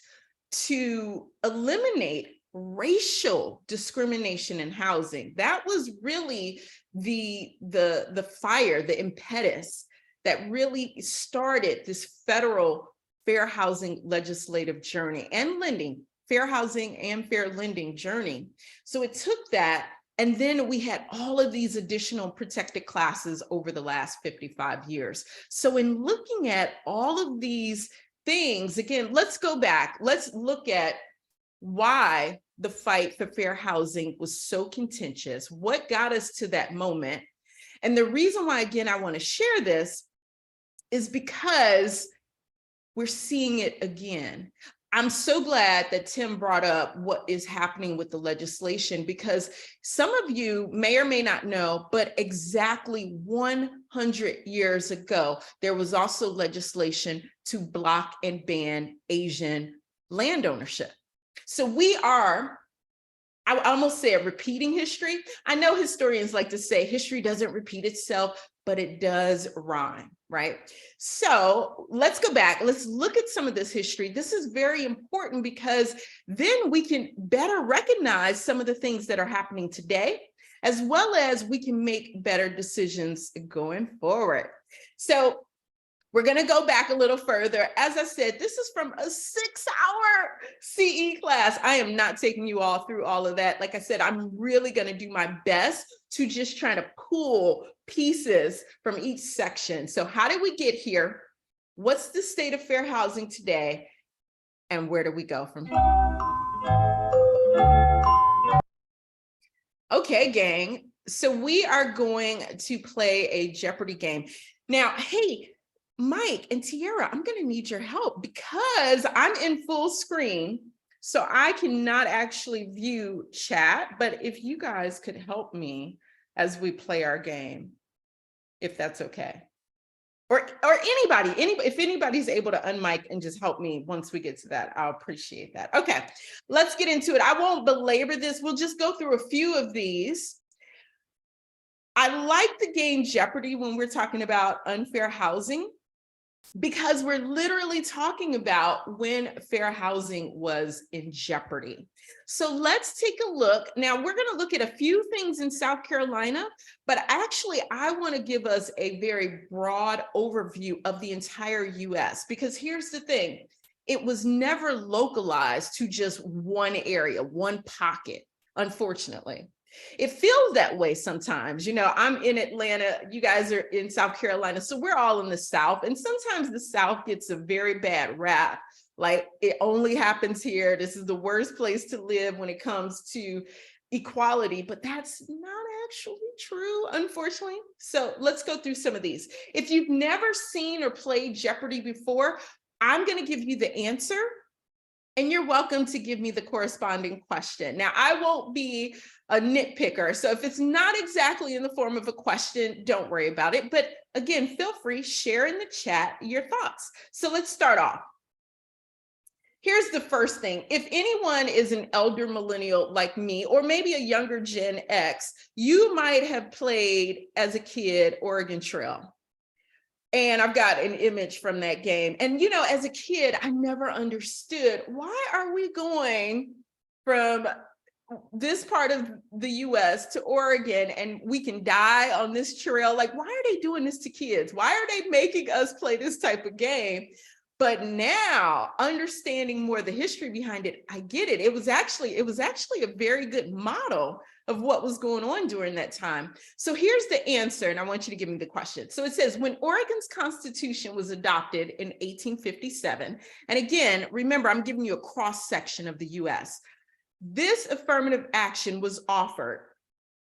to eliminate racial discrimination in housing. That was really the fire, the impetus that really started this federal fair housing legislative journey and lending, fair housing and fair lending journey. So it took that, and then we had all of these additional protected classes over the last 55 years. So in looking at all of these things, again, let's go back. Let's look at why the fight for fair housing was so contentious, what got us to that moment. And the reason why, again, I want to share this is because we're seeing it again. I'm so glad that Tim brought up what is happening with the legislation, because some of you may or may not know, but exactly 100 years ago, there was also legislation to block and ban Asian land ownership. So we are, I almost said, repeating history. I know historians like to say history doesn't repeat itself, but it does rhyme, right? So let's go back. Let's look at some of this history. This is very important because then we can better recognize some of the things that are happening today, as well as we can make better decisions going forward. So we're going to go back a little further. As I said, this is from a 6-hour CE class. I am not taking you all through all of that. Like I said, I'm really going to do my best to just try to pull pieces from each section. So how did we get here? What's the state of fair housing today? And where do we go from here? Okay, gang. So we are going to play a Jeopardy game. Now, hey, Mike and Tiara, I'm going to need your help because I'm in full screen, so I cannot actually view chat. But if you guys could help me as we play our game, if that's okay, or anybody, if anybody's able to unmic and just help me once we get to that, I'll appreciate that. Okay, let's get into it. I won't belabor this. We'll just go through a few of these. I like the game Jeopardy when we're talking about unfair housing, because we're literally talking about when fair housing was in jeopardy. So let's take a look. Now we're going to look at a few things in South Carolina, but actually I want to give us a very broad overview of the entire US, because here's the thing. It was never localized to just one area, one pocket, unfortunately. It feels that way sometimes. You know, I'm in Atlanta, you guys are in South Carolina, so we're all in the South, and sometimes the South gets a very bad rap. Like, it only happens here. This is the worst place to live when it comes to equality, but that's not actually true, unfortunately. So let's go through some of these. If you've never seen or played Jeopardy before, I'm going to give you the answer, and you're welcome to give me the corresponding question. Now, I won't be a nitpicker, so if it's not exactly in the form of a question, don't worry about it. But again, feel free, share in the chat your thoughts. So let's start off. Here's the first thing. If anyone is an elder millennial like me, or maybe a younger Gen X, you might have played as a kid Oregon Trail. And I've got an image from that game. And, you know, as a kid, I never understood, why are we going from this part of the US to Oregon and we can die on this trail? Like, why are they doing this to kids? Why are they making us play this type of game? But now, understanding more the history behind it, I get it. It was actually a very good model of what was going on during that time. So here's the answer, and I want you to give me the question. So it says, when Oregon's Constitution was adopted in 1857, and again, remember, I'm giving you a cross section of the US, this affirmative action was offered.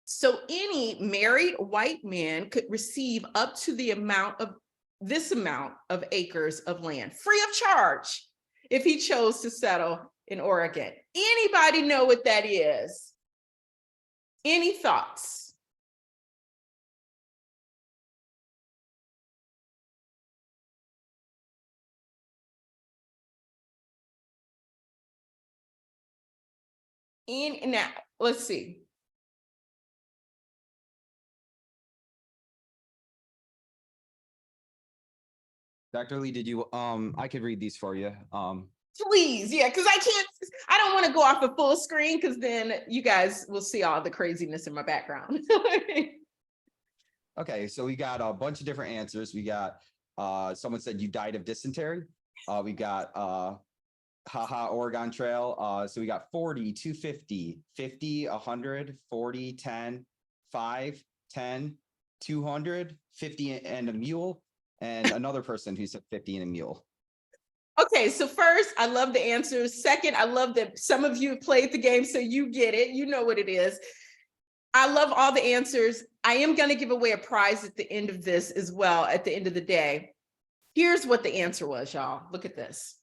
So any married white man could receive up to this amount of acres of land free of charge if he chose to settle in Oregon. Anybody know what that is? Any thoughts? Now, let's see. Dr. Lee, did you, I could read these for you. Please, yeah, because I don't want to go off a full screen because then you guys will see all the craziness in my background. Okay, so we got a bunch of different answers. We got, someone said you died of dysentery. We got, haha, Oregon Trail. So we got 40, 250, 50, 100, 40, 10, 5, 10, 200, 50 and a mule, and another person who said 50 and a mule. Okay, so first, I love the answers. Second, I love that some of you have played the game, so you get it. You know what it is. I love all the answers. I am going to give away a prize at the end of this as well, at the end of the day. Here's what the answer was, y'all. Look at this.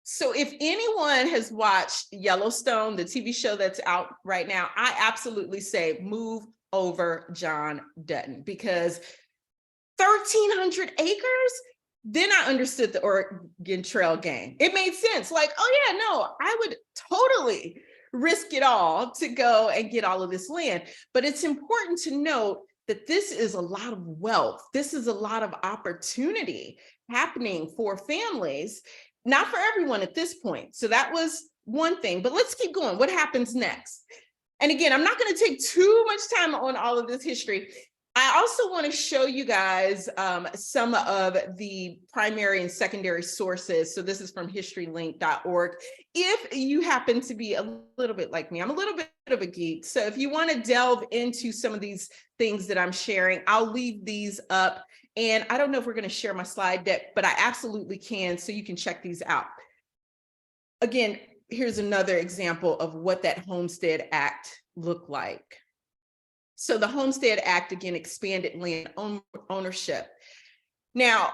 So if anyone has watched Yellowstone, the TV show that's out right now, I absolutely say move over John Dutton, because 1,300 acres, then I understood the Oregon Trail game. It made sense. Like, oh yeah, no, I would totally risk it all to go and get all of this land. But it's important to note that this is a lot of wealth. This is a lot of opportunity happening for families, not for everyone at this point. So that was one thing, but let's keep going. What happens next? And again, I'm not going to take too much time on all of this history. I also want to show you guys some of the primary and secondary sources. So this is from historylink.org. If you happen to be a little bit like me, I'm a little bit of a geek. So if you want to delve into some of these things that I'm sharing, I'll leave these up. And I don't know if we're going to share my slide deck, but I absolutely can, so you can check these out. Again, here's another example of what that Homestead Act looked like. So the Homestead Act, again, expanded land ownership. Now,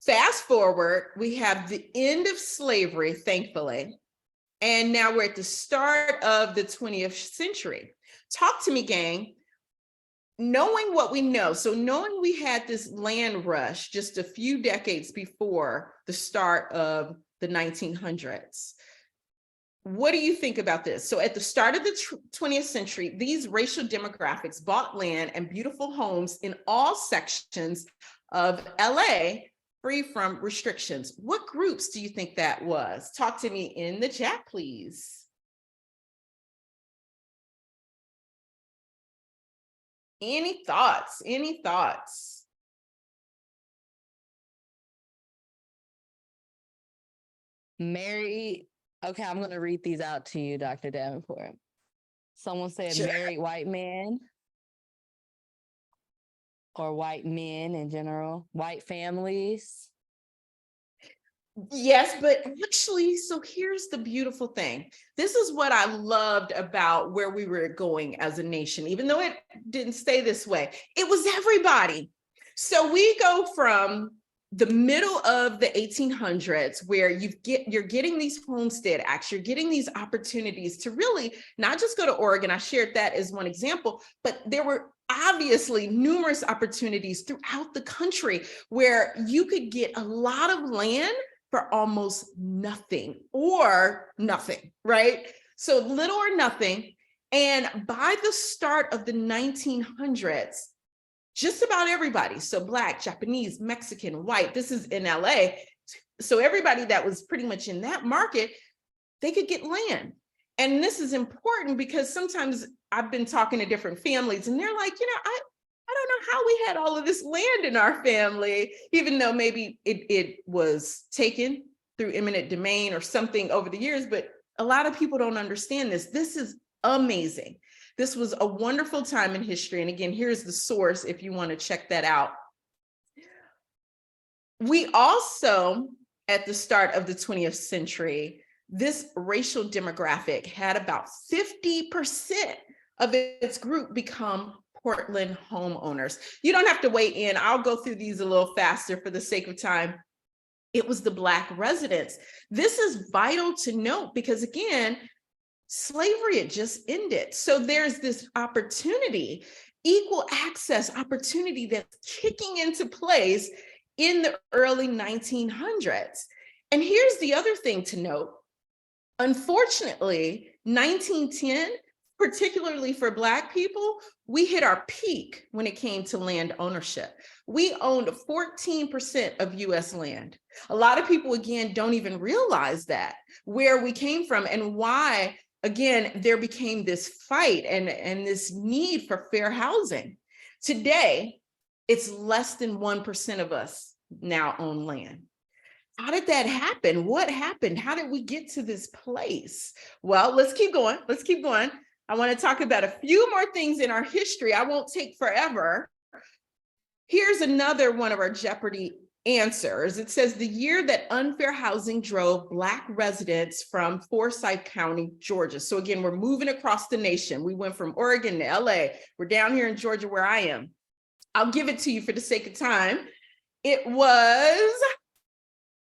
fast forward, we have the end of slavery, thankfully, and now we're at the start of the 20th century. Talk to me, gang. Knowing what we know, so knowing we had this land rush just a few decades before the start of the 1900s, what do you think about this? So at the start of the 20th century, these racial demographics bought land and beautiful homes in all sections of LA, free from restrictions. What groups do you think that was? Talk to me in the chat, please. Any thoughts? Any thoughts? Married. Okay, I'm going to read these out to you, Dr. Davenport. Someone said Sure. married white men, or white men in general, white families. Yes, but actually, so here's the beautiful thing. This is what I loved about where we were going as a nation, even though it didn't stay this way. It was everybody. So we go from the middle of the 1800s, where you're getting these homestead acts, you're getting these opportunities to really not just go to Oregon. I shared that as one example, but there were obviously numerous opportunities throughout the country where you could get a lot of land for almost nothing or nothing, right? So little or nothing. And by the start of the 1900s, just about everybody, so Black, Japanese, Mexican, white, this is in LA. So everybody that was pretty much in that market, they could get land. And this is important because sometimes I've been talking to different families and they're like, I don't know how we had all of this land in our family, even though maybe it was taken through eminent domain or something over the years, but a lot of people don't understand this. This is amazing. This was a wonderful time in history. And again, here's the source if you want to check that out. We also, at the start of the 20th century, this racial demographic had about 50% of its group become Portland homeowners. You don't have to weigh in. I'll go through these a little faster for the sake of time. It was the Black residents. This is vital to note because, again, slavery had just ended. So there's this opportunity, equal access opportunity that's kicking into place in the early 1900s. And here's the other thing to note. Unfortunately, 1910, particularly for Black people, we hit our peak when it came to land ownership. We owned 14% of US land. A lot of people, again, don't even realize that, where we came from and why, again, there became this fight and this need for fair housing. Today, it's less than 1% of us now own land. How did that happen? What happened? How did we get to this place? Well, let's keep going. Let's keep going. I want to talk about a few more things in our history. I won't take forever. Here's another one of our Jeopardy answers. It says the year that unfair housing drove Black residents from Forsyth County, Georgia. So again, we're moving across the nation. We went from Oregon to LA. We're down here in Georgia where I am. I'll give it to you for the sake of time. It was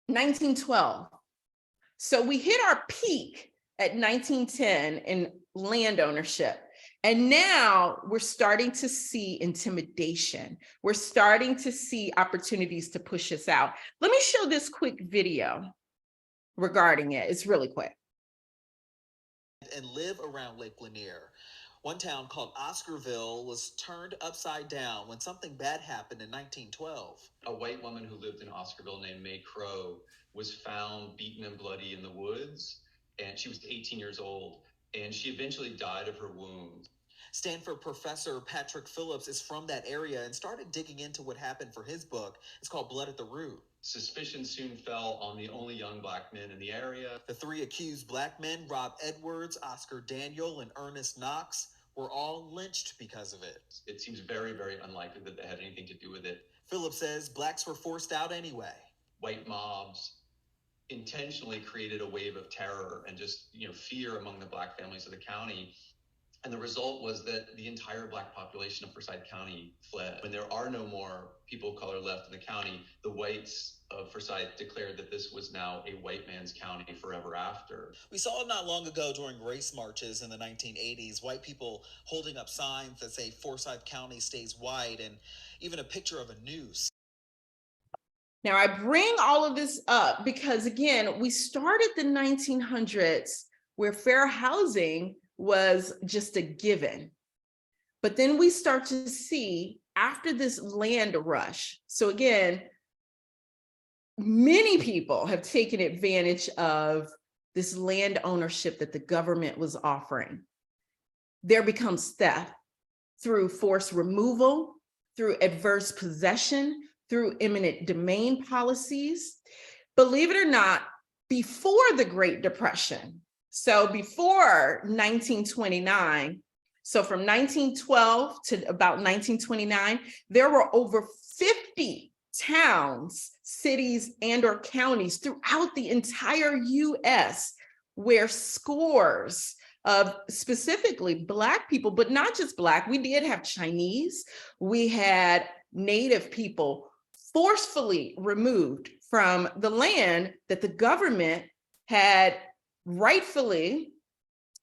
1912. So we hit our peak at 1910 in land ownership. And now we're starting to see intimidation. We're starting to see opportunities to push us out. Let me show this quick video regarding it. It's really quick. And live around Lake Lanier. One town called Oscarville was turned upside down when something bad happened in 1912. A white woman who lived in Oscarville named May Crow was found beaten and bloody in the woods, and she was 18 years old, and she eventually died of her wounds. Stanford professor Patrick Phillips is from that area and started digging into what happened for his book. It's called Blood at the Root. Suspicion soon fell on the only young Black men in the area. The three accused Black men, Rob Edwards, Oscar Daniel, and Ernest Knox, were all lynched because of it. It seems very, very unlikely that they had anything to do with it. Phillips says Blacks were forced out anyway. White mobs intentionally created a wave of terror and just, fear among the Black families of the county. And the result was that the entire Black population of Forsyth County fled. When there are no more people of color left in the county, the whites of Forsyth declared that this was now a white man's county forever after. We saw it not long ago during race marches in the 1980s, white people holding up signs that say Forsyth County stays white, and even a picture of a noose. Now, I bring all of this up because, again, we started the 1900s where fair housing was just a given. But then we start to see after this land rush. So again, many people have taken advantage of this land ownership that the government was offering. There becomes theft through forced removal, through adverse possession, through eminent domain policies. Believe it or not, before the Great Depression, so before 1929, so from 1912 to about 1929, there were over 50 towns, cities, and or counties throughout the entire US where scores of specifically Black people, but not just Black, we did have Chinese, we had Native people forcefully removed from the land that the government had rightfully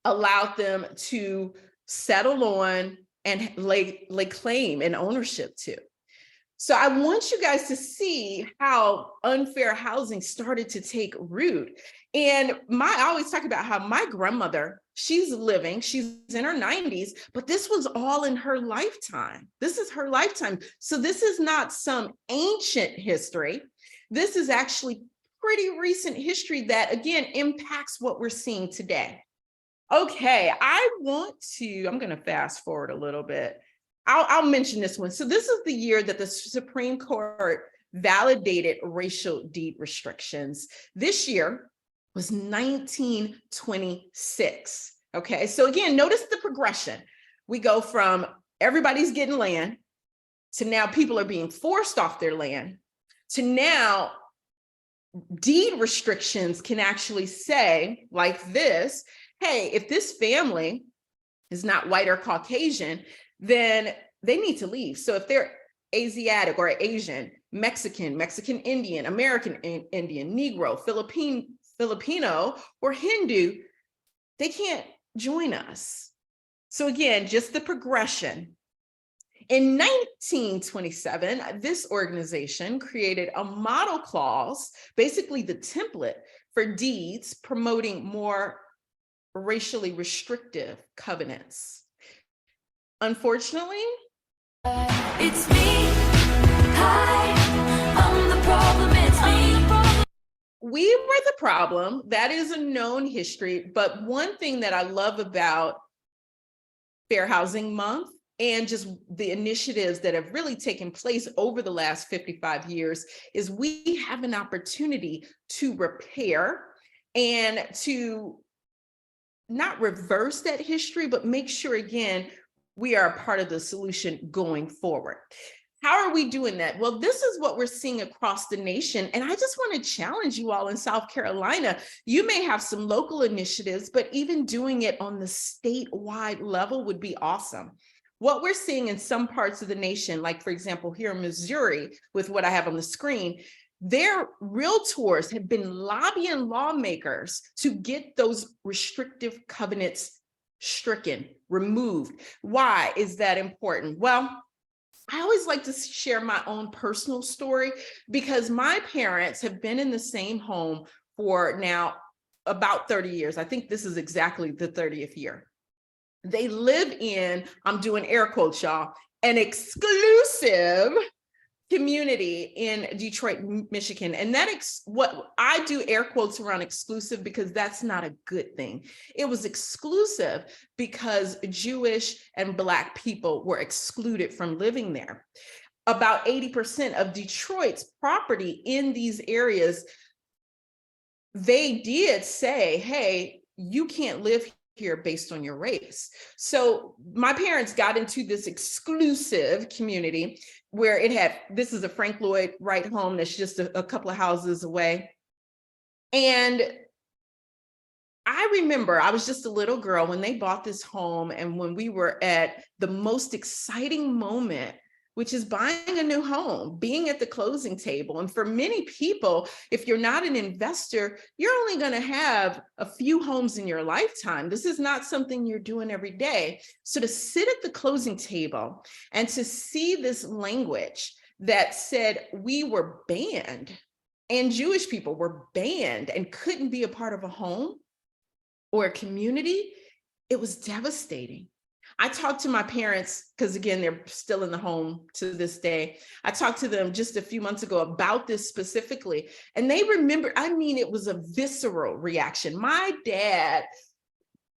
allowed them to settle on and lay claim and ownership to. So I want you guys to see how unfair housing started to take root. And I always talk about how my grandmother, she's in her 90s, but this was all in her lifetime. This is her lifetime. So this is not some ancient history. This is actually pretty recent history that, again, impacts what we're seeing today. Okay, I'm going to fast forward a little bit. I'll mention this one. So this is the year that the Supreme Court validated racial deed restrictions. This year was 1926. Okay, so again, notice the progression. We go from everybody's getting land to now people are being forced off their land to now deed restrictions can actually say like this, hey, if this family is not white or Caucasian, then they need to leave. So if they're Asiatic or Asian, Mexican Indian, American Indian, Negro, Filipino, or Hindu, they can't join us. So again, just the progression. In 1927, this organization created a model clause, basically the template for deeds promoting more racially restrictive covenants. Unfortunately, It's me. Hi, I'm the problem. It's me. we were the problem. That is a known history. But one thing that I love about Fair Housing Month and just the initiatives that have really taken place over the last 55 years is we have an opportunity to repair and to not reverse that history, but make sure, again, we are a part of the solution going forward. How are we doing that? Well, this is what we're seeing across the nation. And I just want to challenge you all in South Carolina. You may have some local initiatives, but even doing it on the statewide level would be awesome. What we're seeing in some parts of the nation, like for example, here in Missouri, with what I have on the screen, their realtors have been lobbying lawmakers to get those restrictive covenants stricken, removed. Why is that important? Well, I always like to share my own personal story because my parents have been in the same home for now about 30 years. I think this is exactly the 30th year. They live in, I'm doing air quotes, y'all, an exclusive community in Detroit, Michigan. And what I do air quotes around exclusive because that's not a good thing. It was exclusive because Jewish and Black people were excluded from living there. About 80% of Detroit's property in these areas, they did say, hey, you can't live here based on your race. So my parents got into this exclusive community where this is a Frank Lloyd Wright home that's just a couple of houses away. And I remember I was just a little girl when they bought this home and when we were at the most exciting moment, which is buying a new home, being at the closing table. And for many people, if you're not an investor, you're only going to have a few homes in your lifetime. This is not something you're doing every day. So to sit at the closing table and to see this language that said we were banned and Jewish people were banned and couldn't be a part of a home or a community, it was devastating. I talked to my parents, because again, they're still in the home to this day. I talked to them just a few months ago about this specifically, and they remember, I mean, it was a visceral reaction. My dad,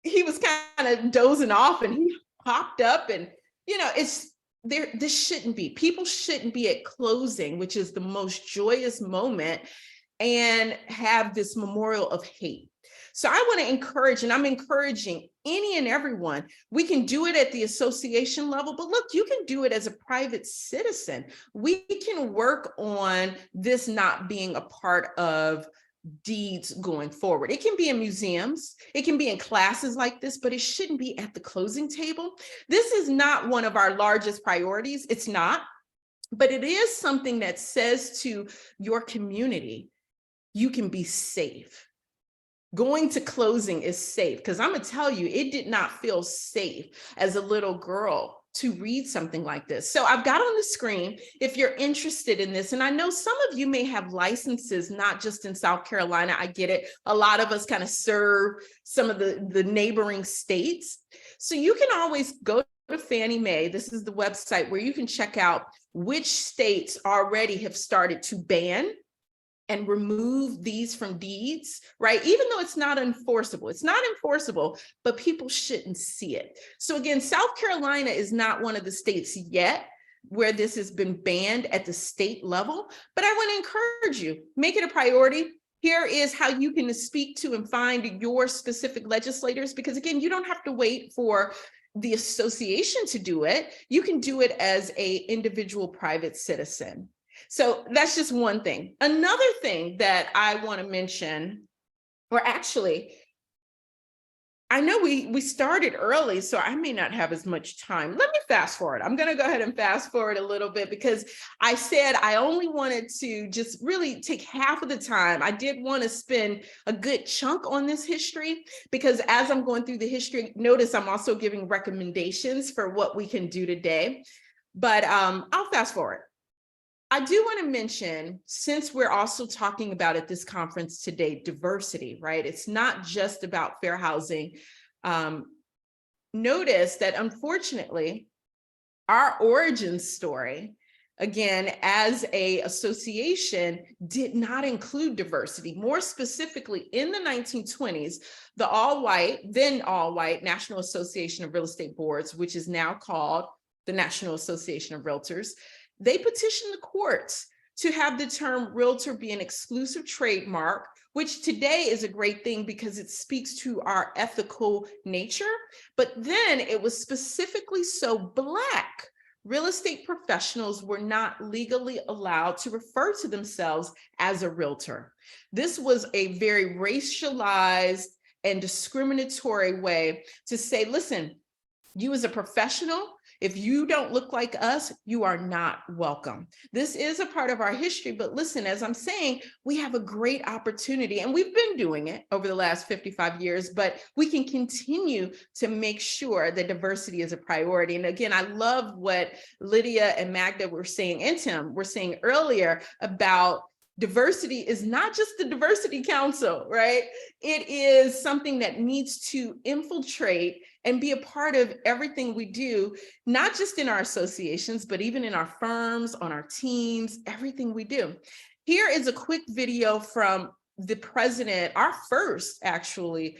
he was kind of dozing off and he popped up and, this shouldn't be. People shouldn't be at closing, which is the most joyous moment, and have this memorial of hate. So I want to encourage, and I'm encouraging any and everyone, we can do it at the association level, but look, you can do it as a private citizen. We can work on this not being a part of deeds going forward. It can be in museums, it can be in classes like this, but it shouldn't be at the closing table. This is not one of our largest priorities. It's not, but it is something that says to your community, you can be safe. Going to closing is safe, because I'm going to tell you, it did not feel safe as a little girl to read something like this. So I've got on the screen, if you're interested in this, and I know some of you may have licenses, not just in South Carolina, I get it. A lot of us kind of serve some of the neighboring states. So you can always go to Fannie Mae. This is the website where you can check out which states already have started to ban and remove these from deeds, right? Even though it's not enforceable, but people shouldn't see it. So again, South Carolina is not one of the states yet where this has been banned at the state level, but I want to encourage you, make it a priority. Here is how you can speak to and find your specific legislators, because again, you don't have to wait for the association to do it. You can do it as an individual private citizen. So that's just one thing. Another thing that I want to mention, or actually, I know we started early, so I may not have as much time. Let me fast forward. I'm going to go ahead and fast forward a little bit, because I said I only wanted to just really take half of the time. I did want to spend a good chunk on this history, because as I'm going through the history, notice I'm also giving recommendations for what we can do today. But I'll fast forward. I do want to mention, since we're also talking about at this conference today, diversity, right? It's not just about fair housing. Notice that unfortunately, our origin story, again, as an association, did not include diversity. More specifically, in the 1920s, the then all-white National Association of Real Estate Boards, which is now called the National Association of Realtors, they petitioned the courts to have the term realtor be an exclusive trademark, which today is a great thing because it speaks to our ethical nature. But then it was specifically so Black real estate professionals were not legally allowed to refer to themselves as a realtor. This was a very racialized and discriminatory way to say, listen, you as a professional, if you don't look like us, you are not welcome. This is a part of our history, but listen, as I'm saying, we have a great opportunity, and we've been doing it over the last 55 years, but we can continue to make sure that diversity is a priority. And again, I love what Lydia and Magda were saying, and Tim were saying earlier about diversity is not just the Diversity Council, right? It is something that needs to infiltrate and be a part of everything we do, not just in our associations, but even in our firms, on our teams, everything we do. Here is a quick video from the president, our first actually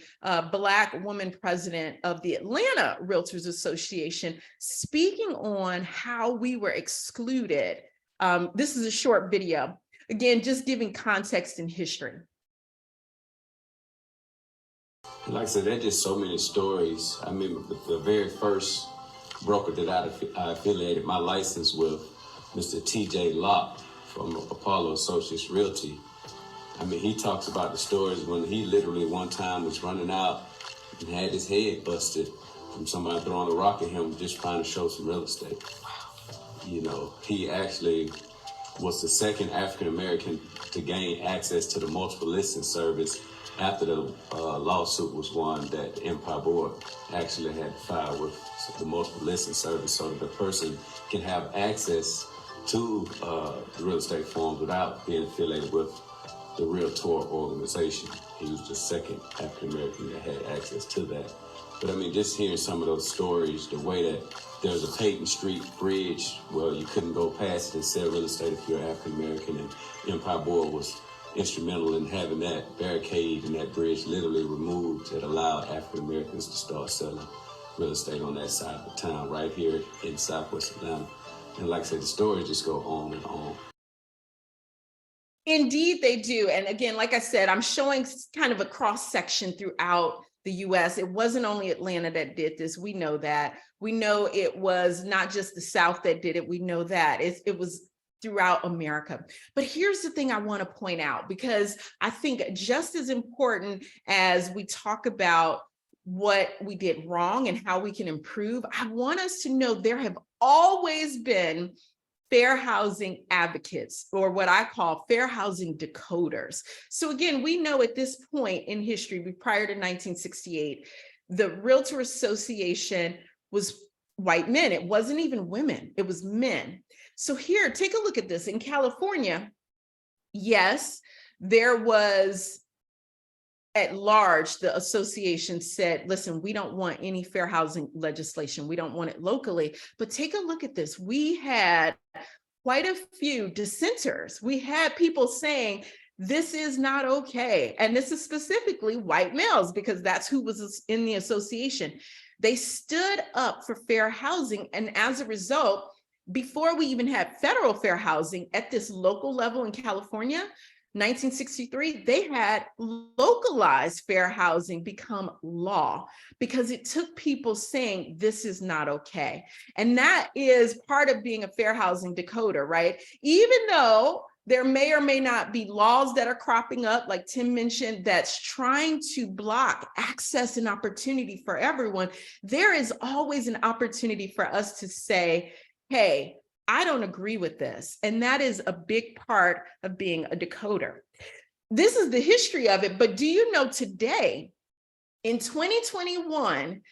Black woman president of the Atlanta Realtors Association, speaking on how we were excluded. This is a short video. Again, just giving context and history. Like I said, there's just so many stories. I mean, the very first broker that I affiliated my license with, Mr. TJ Locke from Apollo Associates Realty. I mean, he talks about the stories when he literally one time was running out and had his head busted from somebody throwing a rock at him just trying to show some real estate. You know, he actually was the second African-American to gain access to the multiple listing service after the lawsuit was won that the Empire Board actually had to file with the multiple listing service so that the person can have access to the real estate forms without being affiliated with the REALTOR organization. He was the second African-American that had access to that. But I mean, just hearing some of those stories, the way that there's a Peyton Street bridge where you couldn't go past it and sell real estate if you're African-American, and Empire Board was instrumental in having that barricade and that bridge literally removed that allowed African-Americans to start selling real estate on that side of the town right here in Southwest Atlanta. And like I said, the stories just go on and on. Indeed, they do. And again, like I said, I'm showing kind of a cross section throughout the US. It wasn't only Atlanta that did this. We know that. We know it was not just the South that did it. We know that. It was throughout America. But here's the thing I want to point out, because I think just as important as we talk about what we did wrong and how we can improve, I want us to know there have always been fair housing advocates, or what I call fair housing decoders. So again, we know at this point in history, prior to 1968, the Realtor Association was white men. It wasn't even women, it was men. So here, take a look at this. In California, yes, there was at large, the association said, listen, we don't want any fair housing legislation. We don't want it locally. But take a look at this. We had quite a few dissenters. We had people saying, this is not okay. And this is specifically white males, because that's who was in the association. They stood up for fair housing. And as a result, before we even had federal fair housing at this local level in California, 1963, they had localized fair housing become law, because it took people saying this is not okay. And that is part of being a fair housing decoder, right? Even though there may or may not be laws that are cropping up, like Tim mentioned, that's trying to block access and opportunity for everyone, there is always an opportunity for us to say, hey, I don't agree with this. And that is a big part of being a decoder. This is the history of it. But do you know today, in 2021,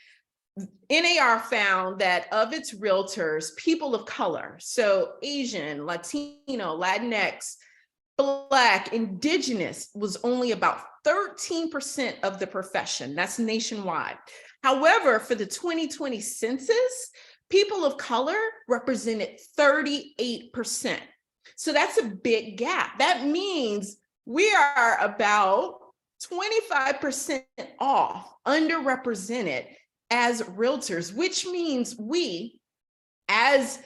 NAR found that of its realtors, people of color, so Asian, Latino, Latinx, Black, Indigenous, was only about 13% of the profession. That's nationwide. However, for the 2020 census, people of color represented 38%. So that's a big gap. That means we are about 25% off, underrepresented as realtors, which means we, as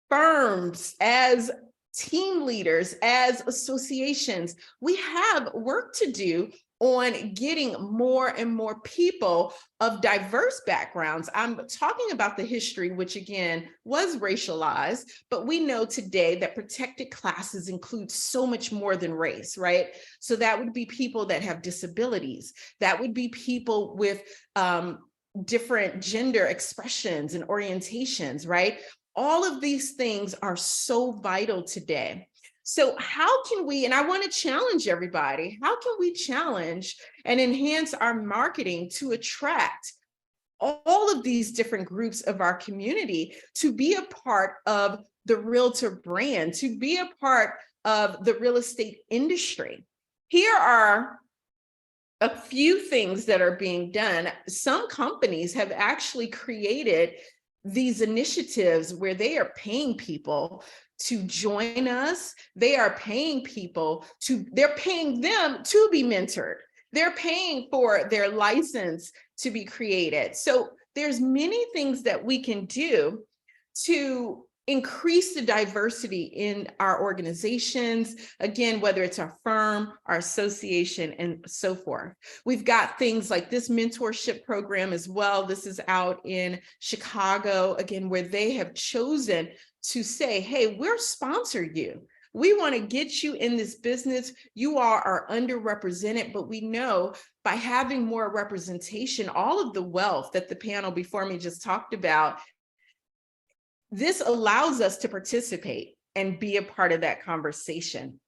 firms, as team leaders, as associations, we have work to do on getting more and more people of diverse backgrounds. I'm talking about the history, which again was racialized, but we know today that protected classes include so much more than race, right? So that would be people that have disabilities. That would be people with different gender expressions and orientations, right? All of these things are so vital today. So how can we, and I want to challenge everybody, how can we challenge and enhance our marketing to attract all of these different groups of our community to be a part of the realtor brand, to be a part of the real estate industry? Here are a few things that are being done. Some companies have actually created these initiatives where they are paying people to join us. They are paying people they're paying them to be mentored. They're paying for their license to be created. So there's many things that we can do to increase the diversity in our organizations, again, whether it's our firm, our association, and so forth. We've got things like this mentorship program as well. This is out in Chicago, again, where they have chosen to say, hey, we'll sponsor you. We want to get you in this business. You are underrepresented, but we know by having more representation, all of the wealth that the panel before me just talked about, this allows us to participate and be a part of that conversation.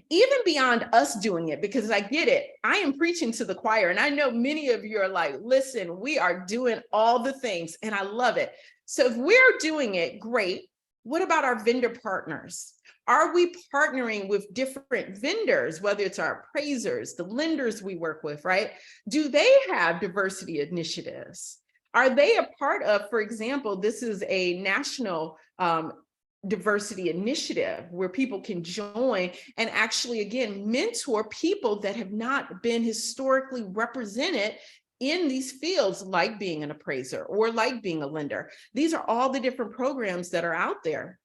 Even beyond us doing it, because I get it, I am preaching to the choir, and I know many of you are like, listen, we are doing all the things, and I love it. So if we're doing it, great. What about our vendor partners? Are we partnering with different vendors, whether it's our appraisers, the lenders we work with, right? Do they have diversity initiatives? Are they a part of, for example, this is a national diversity initiative where people can join and actually, again, mentor people that have not been historically represented in these fields, like being an appraiser or like being a lender. These are all the different programs that are out there.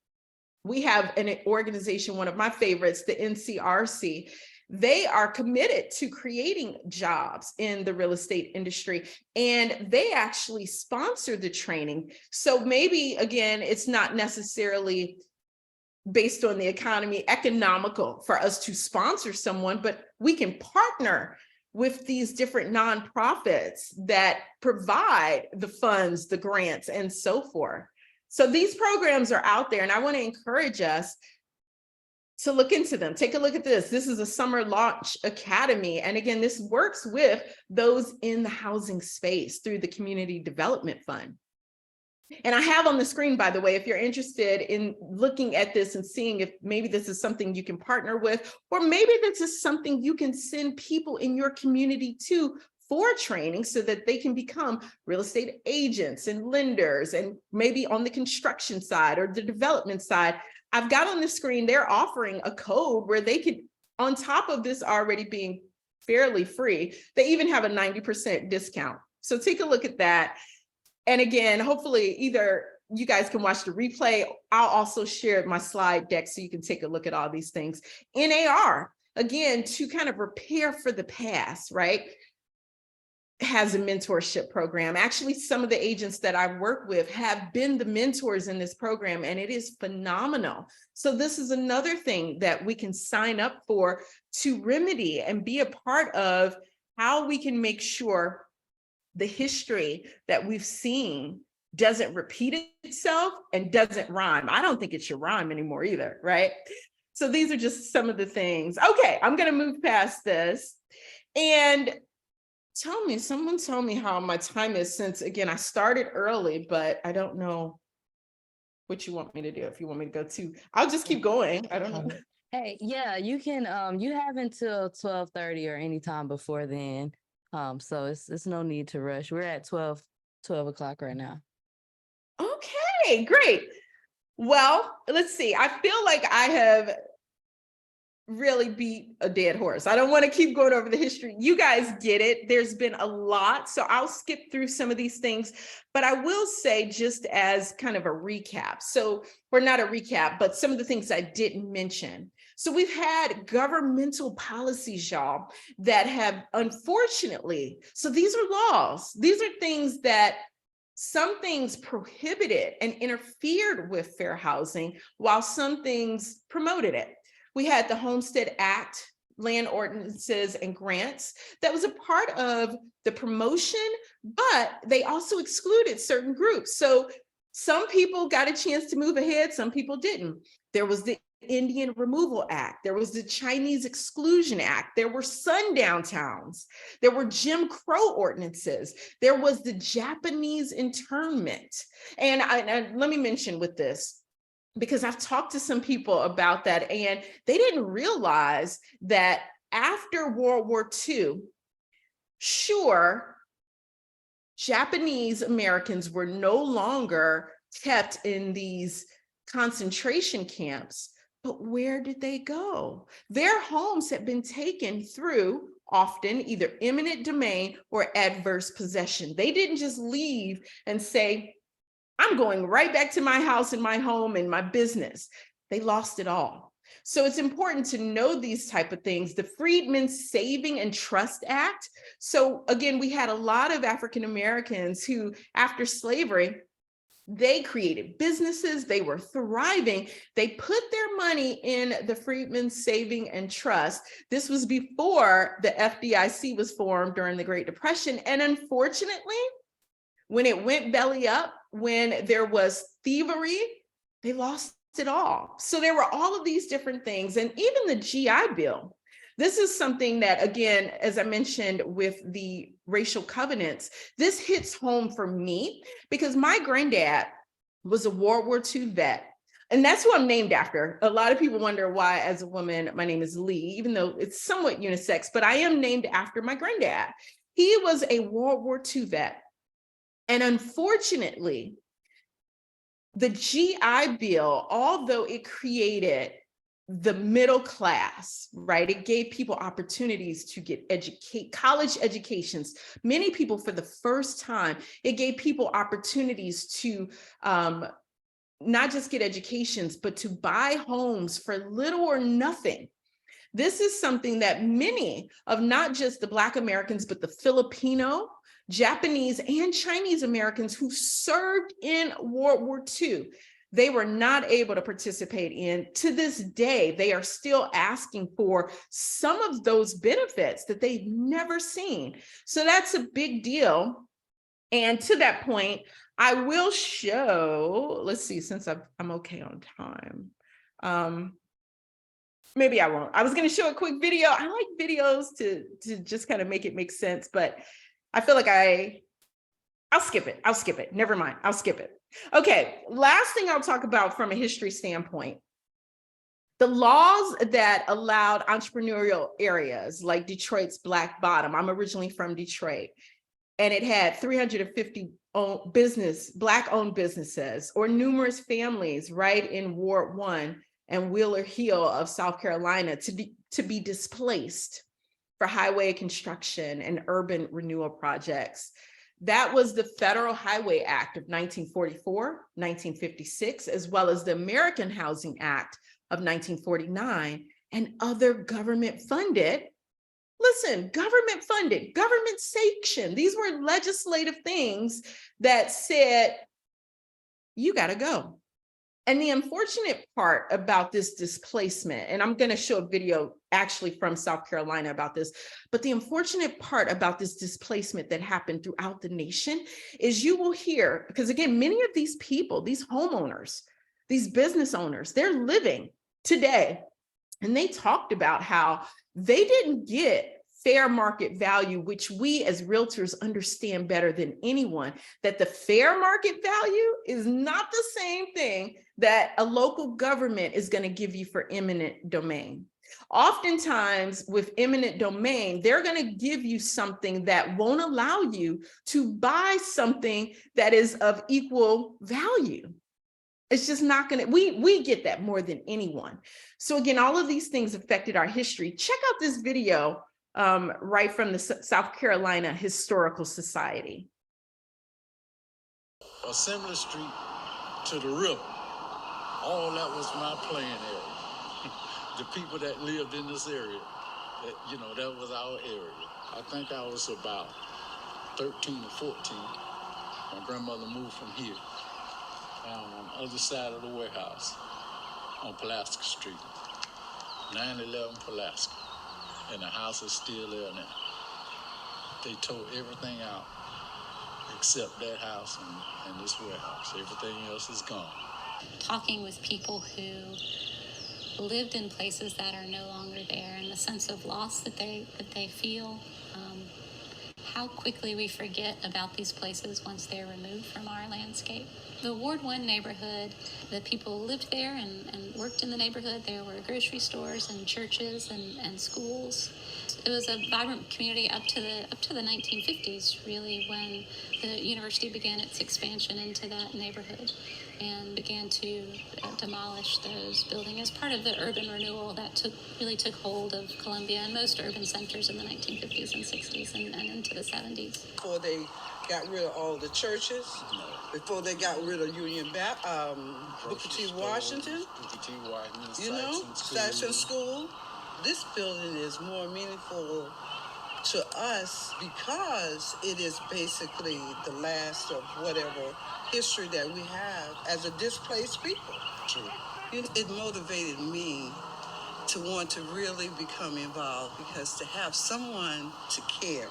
We have an organization, one of my favorites, the NCRC. They are committed to creating jobs in the real estate industry, and they actually sponsor the training. So maybe, again, it's not necessarily based on the economy, economical for us to sponsor someone, but we can partner with these different nonprofits that provide the funds, the grants, and so forth. So these programs are out there, and I want to encourage us to look into them. Take a look at this. This is a summer launch academy. And again, this works with those in the housing space through the Community Development Fund. And I have on the screen, by the way, if you're interested in looking at this and seeing if maybe this is something you can partner with, or maybe this is something you can send people in your community to for training so that they can become real estate agents and lenders, and maybe on the construction side or the development side. I've got on the screen, they're offering a code where they could, on top of this already being fairly free, they even have a 90% discount. So take a look at that. And again, hopefully either you guys can watch the replay. I'll also share my slide deck so you can take a look at all these things. NAR, again, to kind of prepare for the past, right? Has a mentorship program. Actually, some of the agents that I work with have been the mentors in this program, and it is phenomenal. So this is another thing that we can sign up for to remedy and be a part of how we can make sure the history that we've seen doesn't repeat itself and doesn't rhyme. I don't think it should rhyme anymore either, right? So these are just some of the things. Okay, I'm going to move past this. And someone tell me how my time is, since again, I started early, but I don't know what you want me to do. If you want me to go to, I'll just keep going. I don't know. Hey, yeah, you can, you have until 12:30 or any time before then. So it's no need to rush. We're at 12 o'clock right now. Okay, great. Well, let's see. I feel like I have really beat a dead horse. I don't want to keep going over the history. You guys get it. There's been a lot, so I'll skip through some of these things, but I will say, just as kind of a recap. So, or not a recap, but some of the things I didn't mention. So we've had governmental policies, y'all, that have, unfortunately, so these are laws. These are things that some things prohibited and interfered with fair housing, while some things promoted it. We had the Homestead Act, land ordinances and grants. That was a part of the promotion, but they also excluded certain groups. So some people got a chance to move ahead, some people didn't. There was the Indian Removal Act. There was the Chinese Exclusion Act. There were sundown towns. There were Jim Crow ordinances. There was the Japanese internment. And let me mention with this, because I've talked to some people about that, and they didn't realize that after World War II, sure, Japanese Americans were no longer kept in these concentration camps, but where did they go? Their homes had been taken through often either eminent domain or adverse possession. They didn't just leave and say, I'm going right back to my house and my home and my business. They lost it all. So it's important to know these type of things. The Freedmen's Saving and Trust Act. So again, we had a lot of African Americans who, after slavery, they created businesses, they were thriving. They put their money in the Freedmen's Saving and Trust. This was before the FDIC was formed during the Great Depression. And unfortunately, when it went belly up, when there was thievery, they lost it all. So there were all of these different things. And even the GI Bill, this is something that, again, as I mentioned with the racial covenants, this hits home for me because my granddad was a World War II vet. And that's who I'm named after. A lot of people wonder why, as a woman, my name is Lee, even though it's somewhat unisex, but I am named after my granddad. He was a World War II vet. And unfortunately, the GI Bill, although it created the middle class, right? It gave people opportunities to get college educations. Many people, for the first time, it gave people opportunities to not just get educations, but to buy homes for little or nothing. This is something that many of not just the Black Americans, but the Filipino, Japanese, and Chinese Americans who served in World War II, they were not able to participate in. To this day, they are still asking for some of those benefits that they've never seen. So that's a big deal. And to that point, I will show, let's see, since I'm okay on time. Maybe I won't. I was going to show a quick video. I like videos to just kind of make it make sense, but I feel like I'll skip it. I'll skip it. Never mind. I'll skip it. Okay. Last thing I'll talk about from a history standpoint, the laws that allowed entrepreneurial areas like Detroit's Black Bottom. I'm originally from Detroit, and it had 350 Black-owned businesses, or numerous families right in Ward 1 and Wheeler Hill of South Carolina to be displaced for highway construction and urban renewal projects. That was the Federal Highway Act of 1944, 1956, as well as the American Housing Act of 1949, and other government-funded, government-funded, government-sanctioned. These were legislative things that said, you got to go. And the unfortunate part about this displacement, and I'm going to show a video actually from South Carolina about this, but the unfortunate part about this displacement that happened throughout the nation is you will hear, because again, many of these people, these homeowners, these business owners, they're living today. And they talked about how they didn't get fair market value, which we as realtors understand better than anyone, that the fair market value is not the same thing that a local government is going to give you for eminent domain. Oftentimes with eminent domain, they're going to give you something that won't allow you to buy something that is of equal value. It's just not going to, we get that more than anyone. So again, all of these things affected our history. Check out this video right from the South Carolina Historical Society. Assembly Street to the river, all that was my playing area. The people that lived in this area, that was our area. I think I was about 13 or 14. My grandmother moved from here, down on the other side of the warehouse on Pulaski Street, 911 Pulaski, and the house is still there now. They tore everything out except that house and this warehouse. Everything else is gone. Talking with people who lived in places that are no longer there, and the sense of loss that they feel, how quickly we forget about these places once they're removed from our landscape. The Ward 1 neighborhood, the people lived there and worked in the neighborhood. There were grocery stores and churches and schools. It was a vibrant community up to the 1950s, really, when the university began its expansion into that neighborhood and began to demolish those buildings as part of the urban renewal that really took hold of Columbia and most urban centers in the 1950s and 60s and into the 70s. Before they got rid of all the churches, before they got rid of Booker T. Washington, Section School. This building is more meaningful to us because it is basically the last of whatever history that we have as a displaced people. True. It motivated me to want to really become involved, because to have someone to care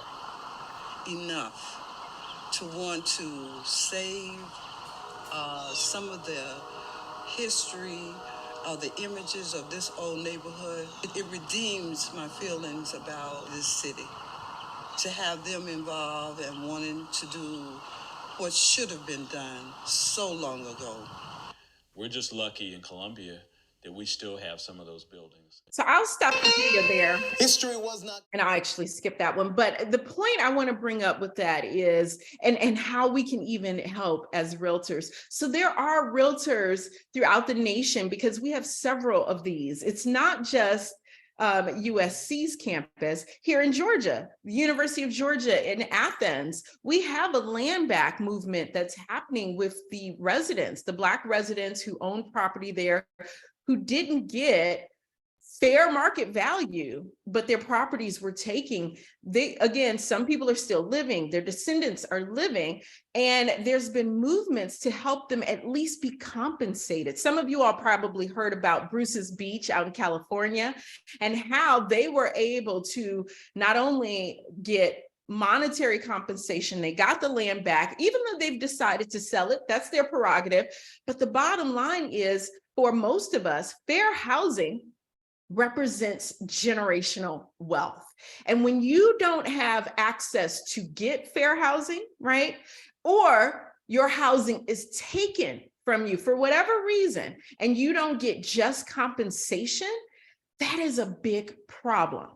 enough to want to save some of the history of the images of this old neighborhood, it redeems my feelings about this city. To have them involved and wanting to do what should have been done so long ago. We're just lucky in Columbia that we still have some of those buildings. So I'll stop the video there. History was not. And I actually skipped that one. But the point I want to bring up with that is, and how we can even help as realtors. So there are realtors throughout the nation, because we have several of these. It's not just USC's campus. Here in Georgia, the University of Georgia in Athens, we have a land back movement that's happening with the residents, the Black residents who own property there, who didn't get fair market value, but their properties were taking. Again, some people are still living, their descendants are living, and there's been movements to help them at least be compensated. Some of you all probably heard about Bruce's Beach out in California and how they were able to not only get monetary compensation, they got the land back, even though they've decided to sell it, that's their prerogative. But the bottom line is, for most of us, fair housing represents generational wealth. And when you don't have access to get fair housing, right, or your housing is taken from you for whatever reason, and you don't get just compensation, that is a big problem.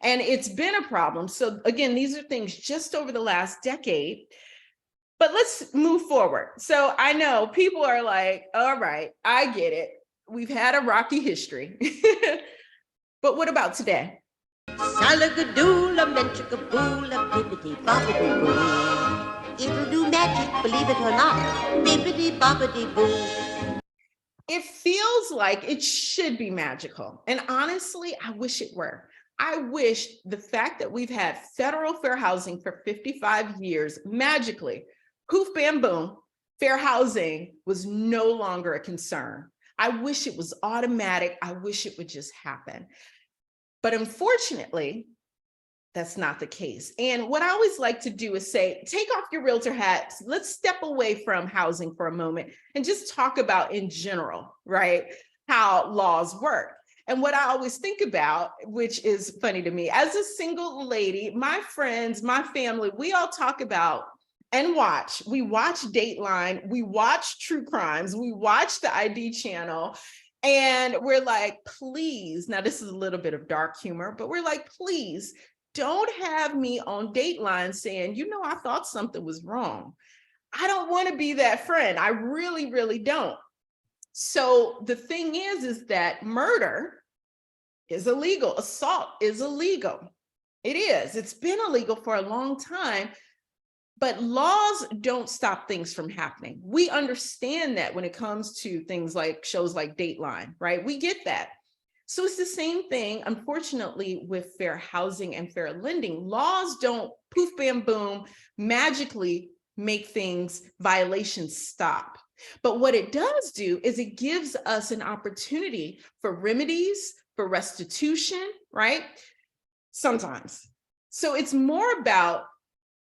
And it's been a problem. So again, these are things just over the last decade. But let's move forward. So I know people are like, all right, I get it. We've had a rocky history. But what about today? It'll do magic, believe it or not. Bippity boppity boo. It feels like it should be magical. And honestly, I wish it were. I wish the fact that we've had federal fair housing for 55 years, magically, poof, bam, boom, fair housing was no longer a concern. I wish it was automatic. I wish it would just happen. But unfortunately, that's not the case. And what I always like to do is say, take off your realtor hats. Let's step away from housing for a moment and just talk about in general, right, how laws work. And what I always think about, which is funny to me, as a single lady, my friends, my family, we all talk about and watch. We watch Dateline, we watch true crimes, we watch the ID channel, and we're like, please, now this is a little bit of dark humor, but we're like, please don't have me on Dateline saying, you know, I thought something was wrong. I don't want to be that friend. I really, really don't. So the thing is that murder is illegal. Assault is illegal. It is. It's been illegal for a long time, but laws don't stop things from happening. We understand that when it comes to things like shows like Dateline, right? We get that. So it's the same thing, unfortunately, with fair housing and fair lending. Laws don't poof, bam, boom, magically make things, violations stop. But what it does do is it gives us an opportunity for remedies, for restitution, right? Sometimes. So it's more about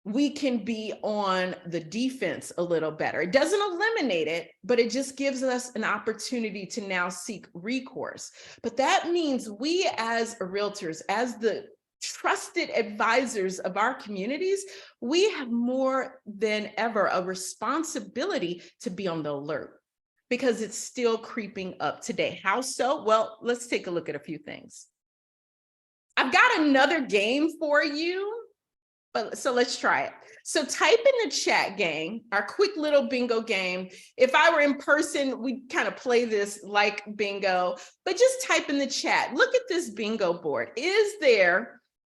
we can be on the defense a little better. It doesn't eliminate it, but it just gives us an opportunity to now seek recourse. But that means we as realtors, as the trusted advisors of our communities, we have more than ever a responsibility to be on the alert because it's still creeping up today. How so? Well, let's take a look at a few things. I've got another game for you, but so let's try it. So type in the chat, gang, our quick little bingo game. If I were in person, we'd kind of play this like bingo, but just type in the chat. Look at this bingo board.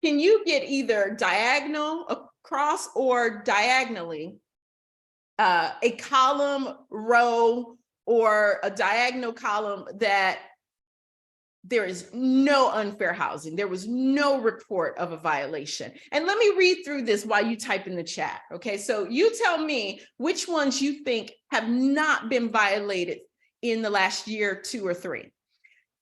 Can you get either diagonal across or diagonally a column, row, or a diagonal column that there is no unfair housing. There was no report of a violation. And let me read through this while you type in the chat. Okay, so you tell me which ones you think have not been violated in the last year, 2 or 3.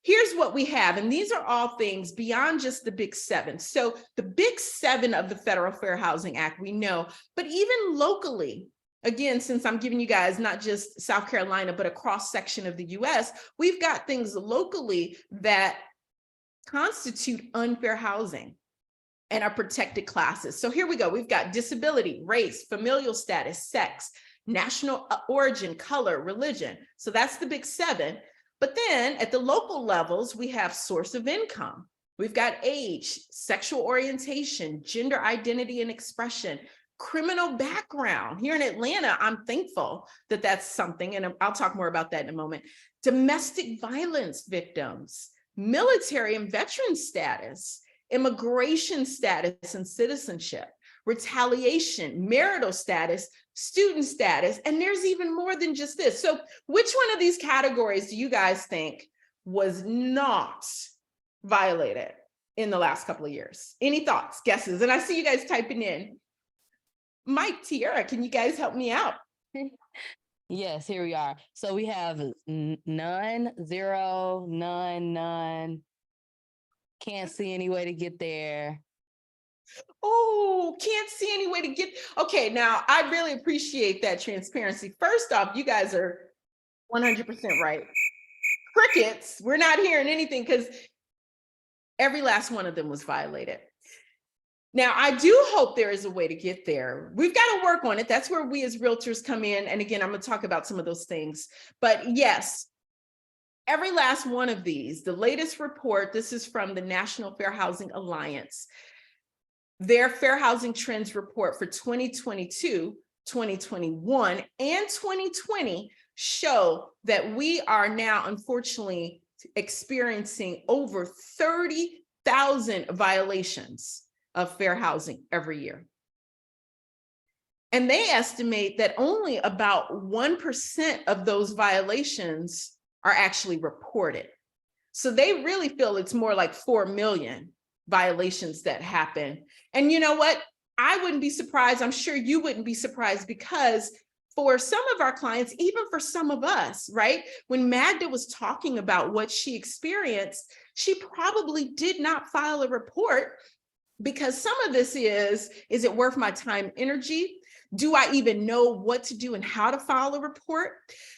Here's what we have, and these are all things beyond just the big 7. So the big 7 of the Federal Fair Housing Act, we know, but even locally, again, since I'm giving you guys not just South Carolina, but a cross section of the US, we've got things locally that constitute unfair housing and are protected classes. So here we go. We've got disability, race, familial status, sex, national origin, color, religion. So that's the big 7. But then at the local levels, we have source of income. We've got age, sexual orientation, gender identity and expression, criminal background. Here in Atlanta, I'm thankful that that's something, and I'll talk more about that in a moment. Domestic violence victims, military and veteran status, immigration status and citizenship, retaliation, marital status, student status, and there's even more than just this. So which one of these categories do you guys think was not violated in the last couple of years? Any thoughts, guesses? And I see you guys typing in. Mike, Tiara, can you guys help me out? Yes, here we are. So we have none, 0, none. Can't see any way to get there. Oh, can't see any way to get. Okay, now I really appreciate that transparency. First off, you guys are 100% right. Crickets, we're not hearing anything because every last one of them was violated. Now, I do hope there is a way to get there. We've got to work on it. That's where we as realtors come in. And again, I'm going to talk about some of those things. But yes, every last one of these, the latest report, this is from the National Fair Housing Alliance. Their Fair Housing Trends report for 2022, 2021, and 2020 show that we are now, unfortunately, experiencing over 30,000 violations of fair housing every year. And they estimate that only about 1% of those violations are actually reported. So they really feel it's more like 4 million violations that happen. And you know what? I wouldn't be surprised. I'm sure you wouldn't be surprised, because for some of our clients, even for some of us, right? When Magda was talking about what she experienced, she probably did not file a report, because some of this is it worth my time, energy? Do I even know what to do and how to file a report?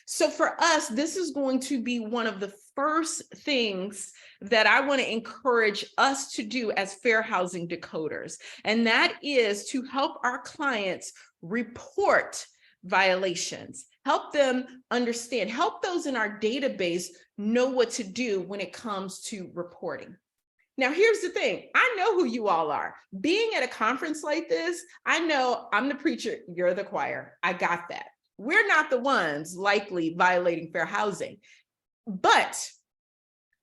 So for us, this is going to be one of the first things that I want to encourage us to do as fair housing decoders, and that is to help our clients report violations, help them understand, help those in our database know what to do when it comes to reporting. Now, here's the thing. I know who you all are. Being at a conference like this, I know I'm the preacher, you're the choir. I got that. We're not the ones likely violating fair housing, but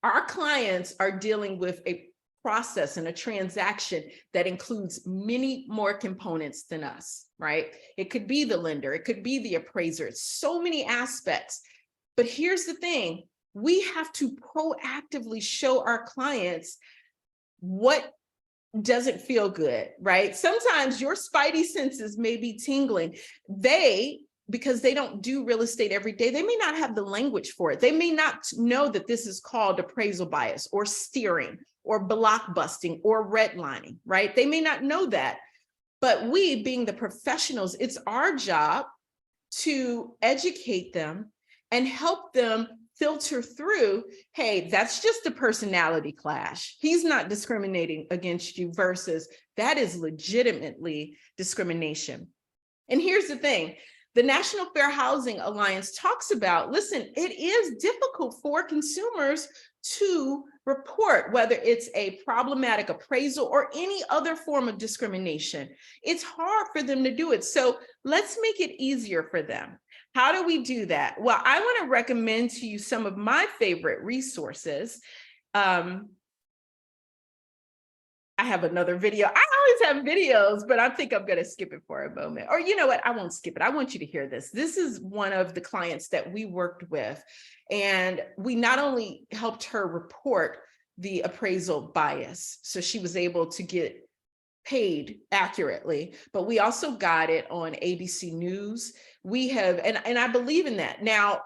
our clients are dealing with a process and a transaction that includes many more components than us, right? It could be the lender, it could be the appraiser, it's so many aspects. But here's the thing, we have to proactively show our clients what doesn't feel good, right? Sometimes your spidey senses may be tingling. Because they don't do real estate every day, they may not have the language for it. They may not know that this is called appraisal bias or steering or block busting or redlining, right? They may not know that. But we, being the professionals, it's our job to educate them and help them filter through, hey, that's just a personality clash. He's not discriminating against you versus that is legitimately discrimination. And here's the thing. The National Fair Housing Alliance talks about, listen, it is difficult for consumers to report whether it's a problematic appraisal or any other form of discrimination. It's hard for them to do it. So let's make it easier for them. How do we do that? Well, I want to recommend to you some of my favorite resources. I have another video. I always have videos, but I think I'm going to skip it for a moment. Or you know what? I won't skip it. I want you to hear this. This is one of the clients that we worked with. And we not only helped her report the appraisal bias, so she was able to get paid accurately, but we also got it on ABC News. We have, and I believe in that. Now,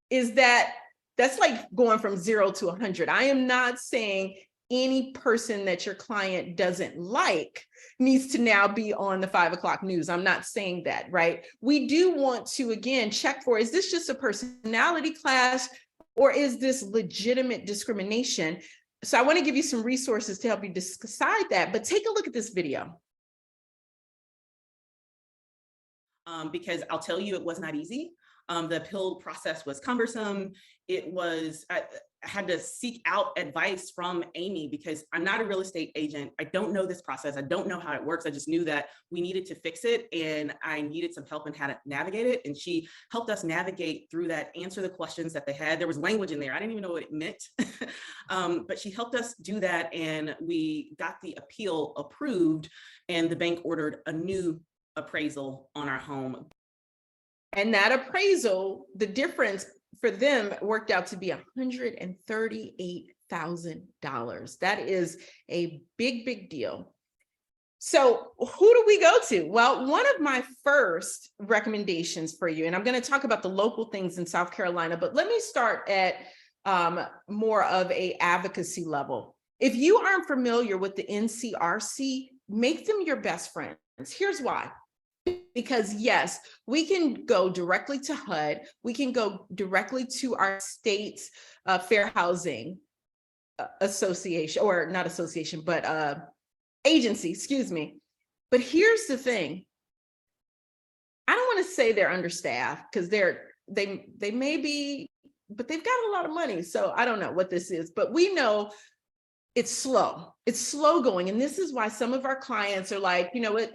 that's like going from 0 to 100. I am not saying any person that your client doesn't like needs to now be on the 5 o'clock news. I'm not saying that, right? We do want to, again, check for, is this just a personality clash or is this legitimate discrimination? So I want to give you some resources to help you decide that, but take a look at this video. Because I'll tell you, it was not easy. The appeal process was cumbersome. I had to seek out advice from Amy because I'm not a real estate agent. I don't know this process. I don't know how it works. I just knew that we needed to fix it and I needed some help in how to navigate it. And she helped us navigate through that, answer the questions that they had. There was language in there. I didn't even know what it meant, but she helped us do that. And we got the appeal approved and the bank ordered a new appraisal on our home. And that appraisal, the difference for them worked out to be $138,000. That is a big, big deal. So who do we go to? Well, one of my first recommendations for you, and I'm going to talk about the local things in South Carolina, but let me start at more of a advocacy level. If you aren't familiar with the NCRC, make them your best friends. Here's why. Because yes, we can go directly to HUD. We can go directly to our state's fair housing association, or not association, but agency, excuse me. But here's the thing. I don't want to say they're understaffed because they may be, but they've got a lot of money. So I don't know what this is, but we know it's slow. It's slow going. And this is why some of our clients are like, you know what?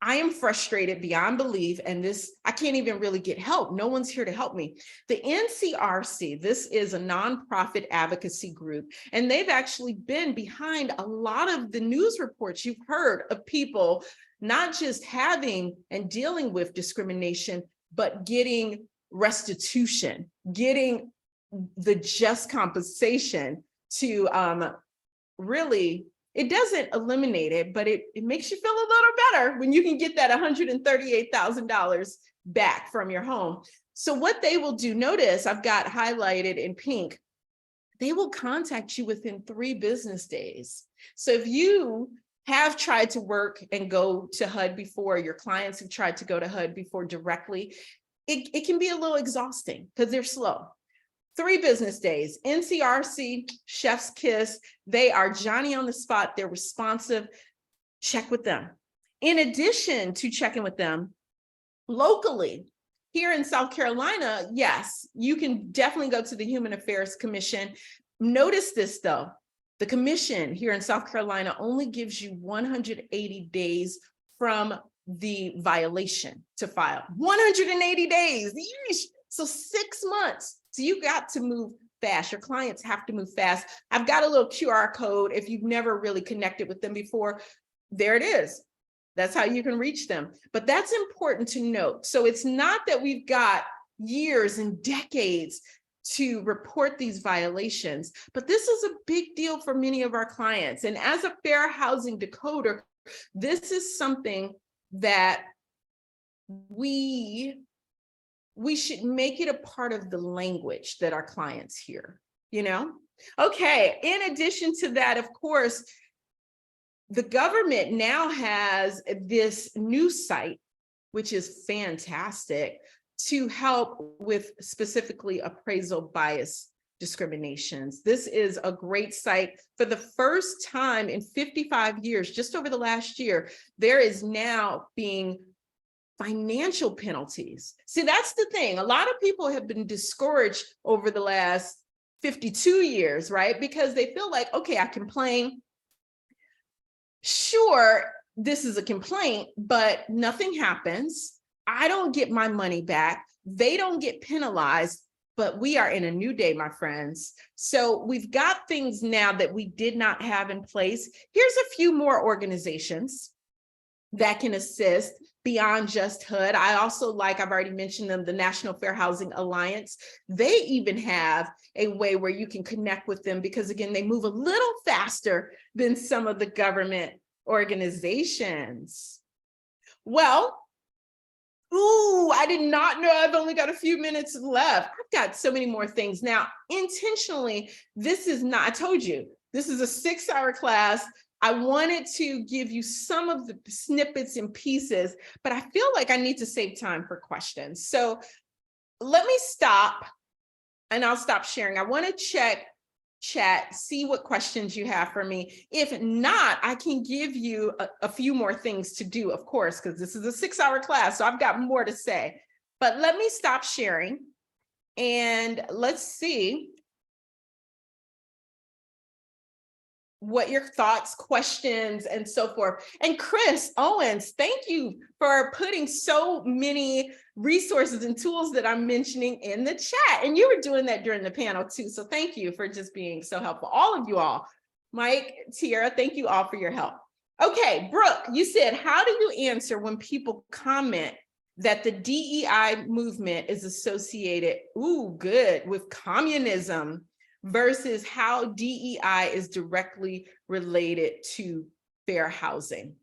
I am frustrated beyond belief, and I can't even really get help. No one's here to help me. The NCRC, this is a nonprofit advocacy group, and they've actually been behind a lot of the news reports you've heard of people not just having and dealing with discrimination, but getting restitution, getting the just compensation to really, it doesn't eliminate it, but it makes you feel a little better when you can get that $138,000 back from your home. So what they will do, notice I've got highlighted in pink, they will contact you within 3 business days. So if you have tried to work and go to HUD before, your clients have tried to go to HUD before directly, it can be a little exhausting because they're slow. 3 business days. NCRC, chef's kiss. They are Johnny on the spot. They're responsive. Check with them. In addition to checking with them locally, here in South Carolina, yes, you can definitely go to the Human Affairs Commission. Notice this though, the commission here in South Carolina only gives you 180 days from the violation to file. 180 days, yeesh. So 6 months. So you got to move fast. Your clients have to move fast. I've got a little QR code. If you've never really connected with them before, there it is. That's how you can reach them. But that's important to note. So it's not that we've got years and decades to report these violations, but this is a big deal for many of our clients. And as a fair housing decoder, this is something that we should make it a part of the language that our clients hear, you know? Okay, in addition to that, of course, the government now has this new site, which is fantastic, to help with specifically appraisal bias discriminations. This is a great site. For the first time in 55 years, just over the last year, there is now being financial penalties. See, that's the thing. A lot of people have been discouraged over the last 52 years, right? Because they feel like, okay, I complain. Sure, this is a complaint, but nothing happens. I don't get my money back. They don't get penalized, but we are in a new day, my friends. So we've got things now that we did not have in place. Here's a few more organizations that can assist beyond just HUD. I also like, I've already mentioned them, the National Fair Housing Alliance. They even have a way where you can connect with them because again, they move a little faster than some of the government organizations. Well, I did not know. I've only got a few minutes left. I've got so many more things. Now, intentionally, this is not, I told you, this is a 6-hour class. I wanted to give you some of the snippets and pieces, but I feel like I need to save time for questions. So let me stop and I'll stop sharing. I want to check chat, see what questions you have for me. If not, I can give you a few more things to do, of course, because this is a 6-hour class, so I've got more to say. But let me stop sharing and let's see what your thoughts, questions, and so forth. And Chris Owens, thank you for putting so many resources and tools that I'm mentioning in the chat. And you were doing that during the panel too. So thank you for just being so helpful. All of you all, Mike, Tiara, thank you all for your help. Okay, Brooke, you said, how do you answer when people comment that the DEI movement is associated, good, with communism versus how DEI is directly related to fair housing?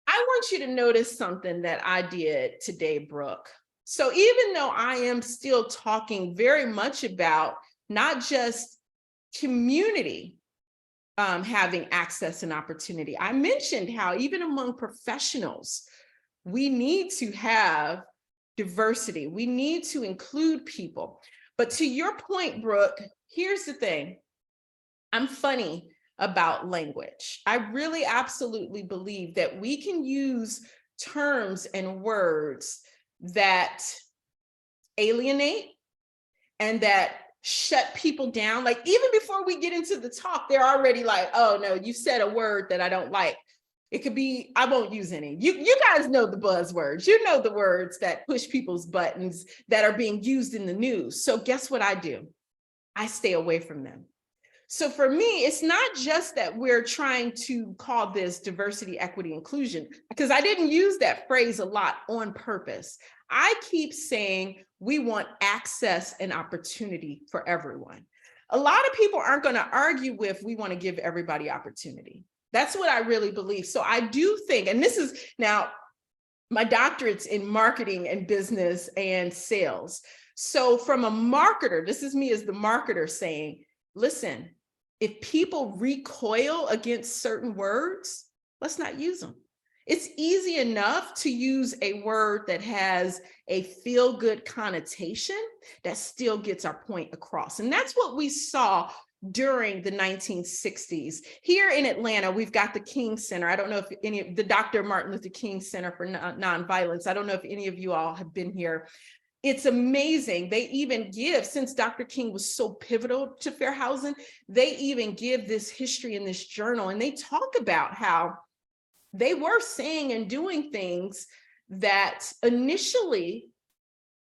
I want you to notice something that I did today, Brooke. So even though I am still talking very much about not just community having access and opportunity, I mentioned how even among professionals, we need to have diversity. We need to include people. But to your point, Brooke, here's the thing. I'm funny about language. I really absolutely believe that we can use terms and words that alienate and that shut people down. Like even before we get into the talk, they're already like, oh no, you said a word that I don't like. It could be, I won't use any. You guys know the buzzwords. You know the words that push people's buttons that are being used in the news. So guess what I do? I stay away from them. So for me, it's not just that we're trying to call this diversity, equity, inclusion, because I didn't use that phrase a lot on purpose. I keep saying we want access and opportunity for everyone. A lot of people aren't going to argue with we want to give everybody opportunity. That's what I really believe. So I do think, and this is now my doctorate's in marketing and business and sales. So from a marketer, this is me as the marketer saying, listen, if people recoil against certain words, let's not use them. It's easy enough to use a word that has a feel-good connotation that still gets our point across. And that's what we saw during the 1960s. Here in Atlanta, we've got the King Center. I don't know if any of the Dr. Martin Luther King Center for Nonviolence. I don't know if any of you all have been here. It's amazing. They even give, since Dr. King was so pivotal to fair housing, they even give this history in this journal. And they talk about how they were saying and doing things that initially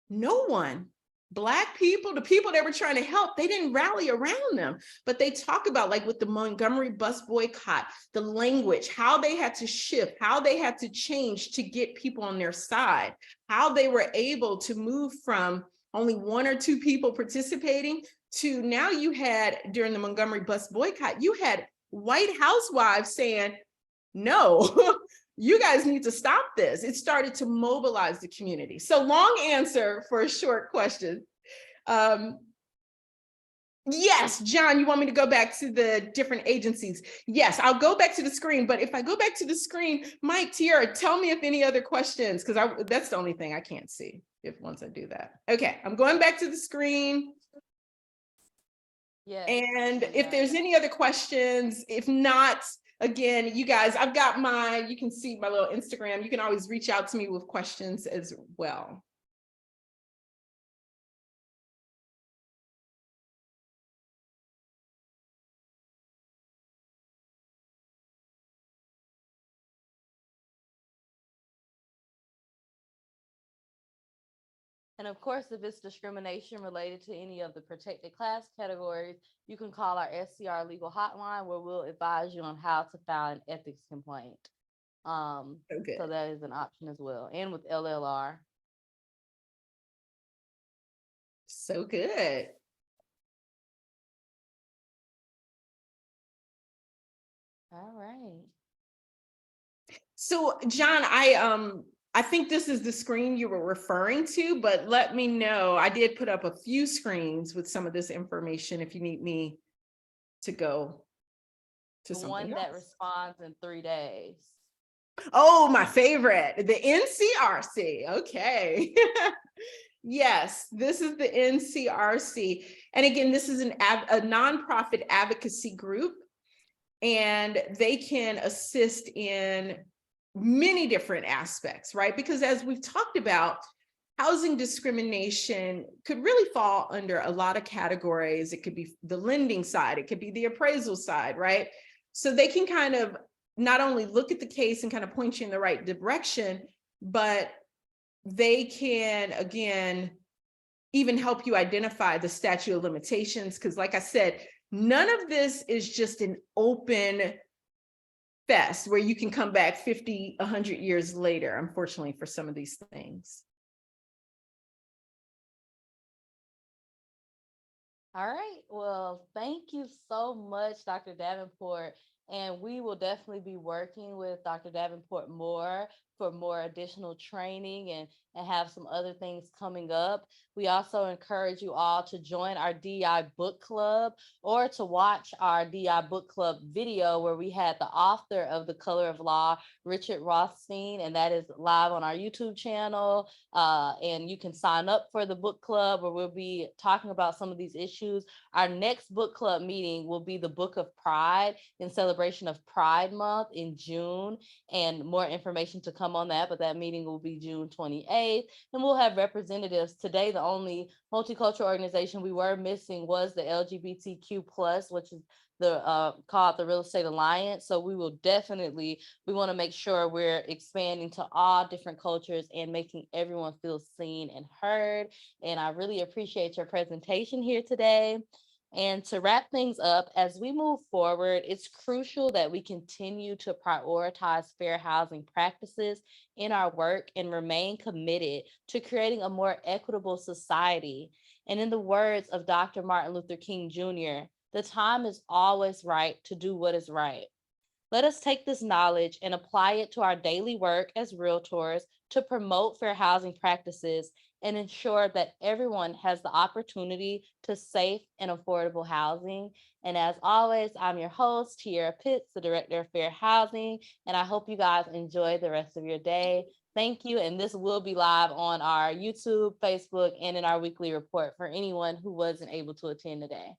no one, Black people, the people that were trying to help, they didn't rally around them. But they talk about, like with the Montgomery bus boycott, the language, how they had to shift, how they had to change to get people on their side, how they were able to move from only 1 or 2 people participating to now you had, during the Montgomery bus boycott, you had white housewives saying, no, you guys need to stop this. It started to mobilize the community. So long answer for a short question. Yes, John, you want me to go back to the different agencies? Yes, I'll go back to the screen, but if I go back to the screen, Mike, Tiara, tell me if any other questions, because that's the only thing I can't see once I do that. Okay, I'm going back to the screen. Yeah. And if there's any other questions, if not, again, you guys, I've got you can see my little Instagram. You can always reach out to me with questions as well. And of course, if it's discrimination related to any of the protected class categories, you can call our SCR legal hotline where we'll advise you on how to file an ethics complaint. So that is an option as well, and with LLR. So good. All right. So John, I think this is the screen you were referring to, but let me know. I did put up a few screens with some of this information if you need me to go to something one else. that responds in 3 days. Oh, my favorite, the NCRC. Okay. Yes, this is the NCRC. And again, this is a nonprofit advocacy group, and they can assist in many different aspects, right? Because as we've talked about, housing discrimination could really fall under a lot of categories. It could be the lending side, it could be the appraisal side, right? So they can kind of not only look at the case and kind of point you in the right direction, but they can, again, even help you identify the statute of limitations. Because like I said, none of this is just an open fest where you can come back 50, 100 years later, unfortunately, for some of these things. All right. Well, thank you so much, Dr. Davenport. And we will definitely be working with Dr. Davenport more for more additional training and have some other things coming up. We also encourage you all to join our DI book club or to watch our DI book club video where we had the author of The Color of Law, Richard Rothstein, and that is live on our YouTube channel. And you can sign up for the book club where we'll be talking about some of these issues. Our next book club meeting will be the Book of Pride in celebration of Pride Month in June, and more information to come on that, but that meeting will be June 28th. And we'll have representatives. Today, the only multicultural organization we were missing was the LGBTQ+, which is called the Real Estate Alliance. So we will definitely, we want to make sure we're expanding to all different cultures and making everyone feel seen and heard. And I really appreciate your presentation here today. And to wrap things up, as we move forward, it's crucial that we continue to prioritize fair housing practices in our work and remain committed to creating a more equitable society. And in the words of Dr. Martin Luther King Jr., the time is always right to do what is right. Let us take this knowledge and apply it to our daily work as realtors to promote fair housing practices and ensure that everyone has the opportunity to safe and affordable housing. And as always, I'm your host, Tiara Pitts, the Director of Fair Housing, and I hope you guys enjoy the rest of your day. Thank you, and this will be live on our YouTube, Facebook, and in our weekly report for anyone who wasn't able to attend today.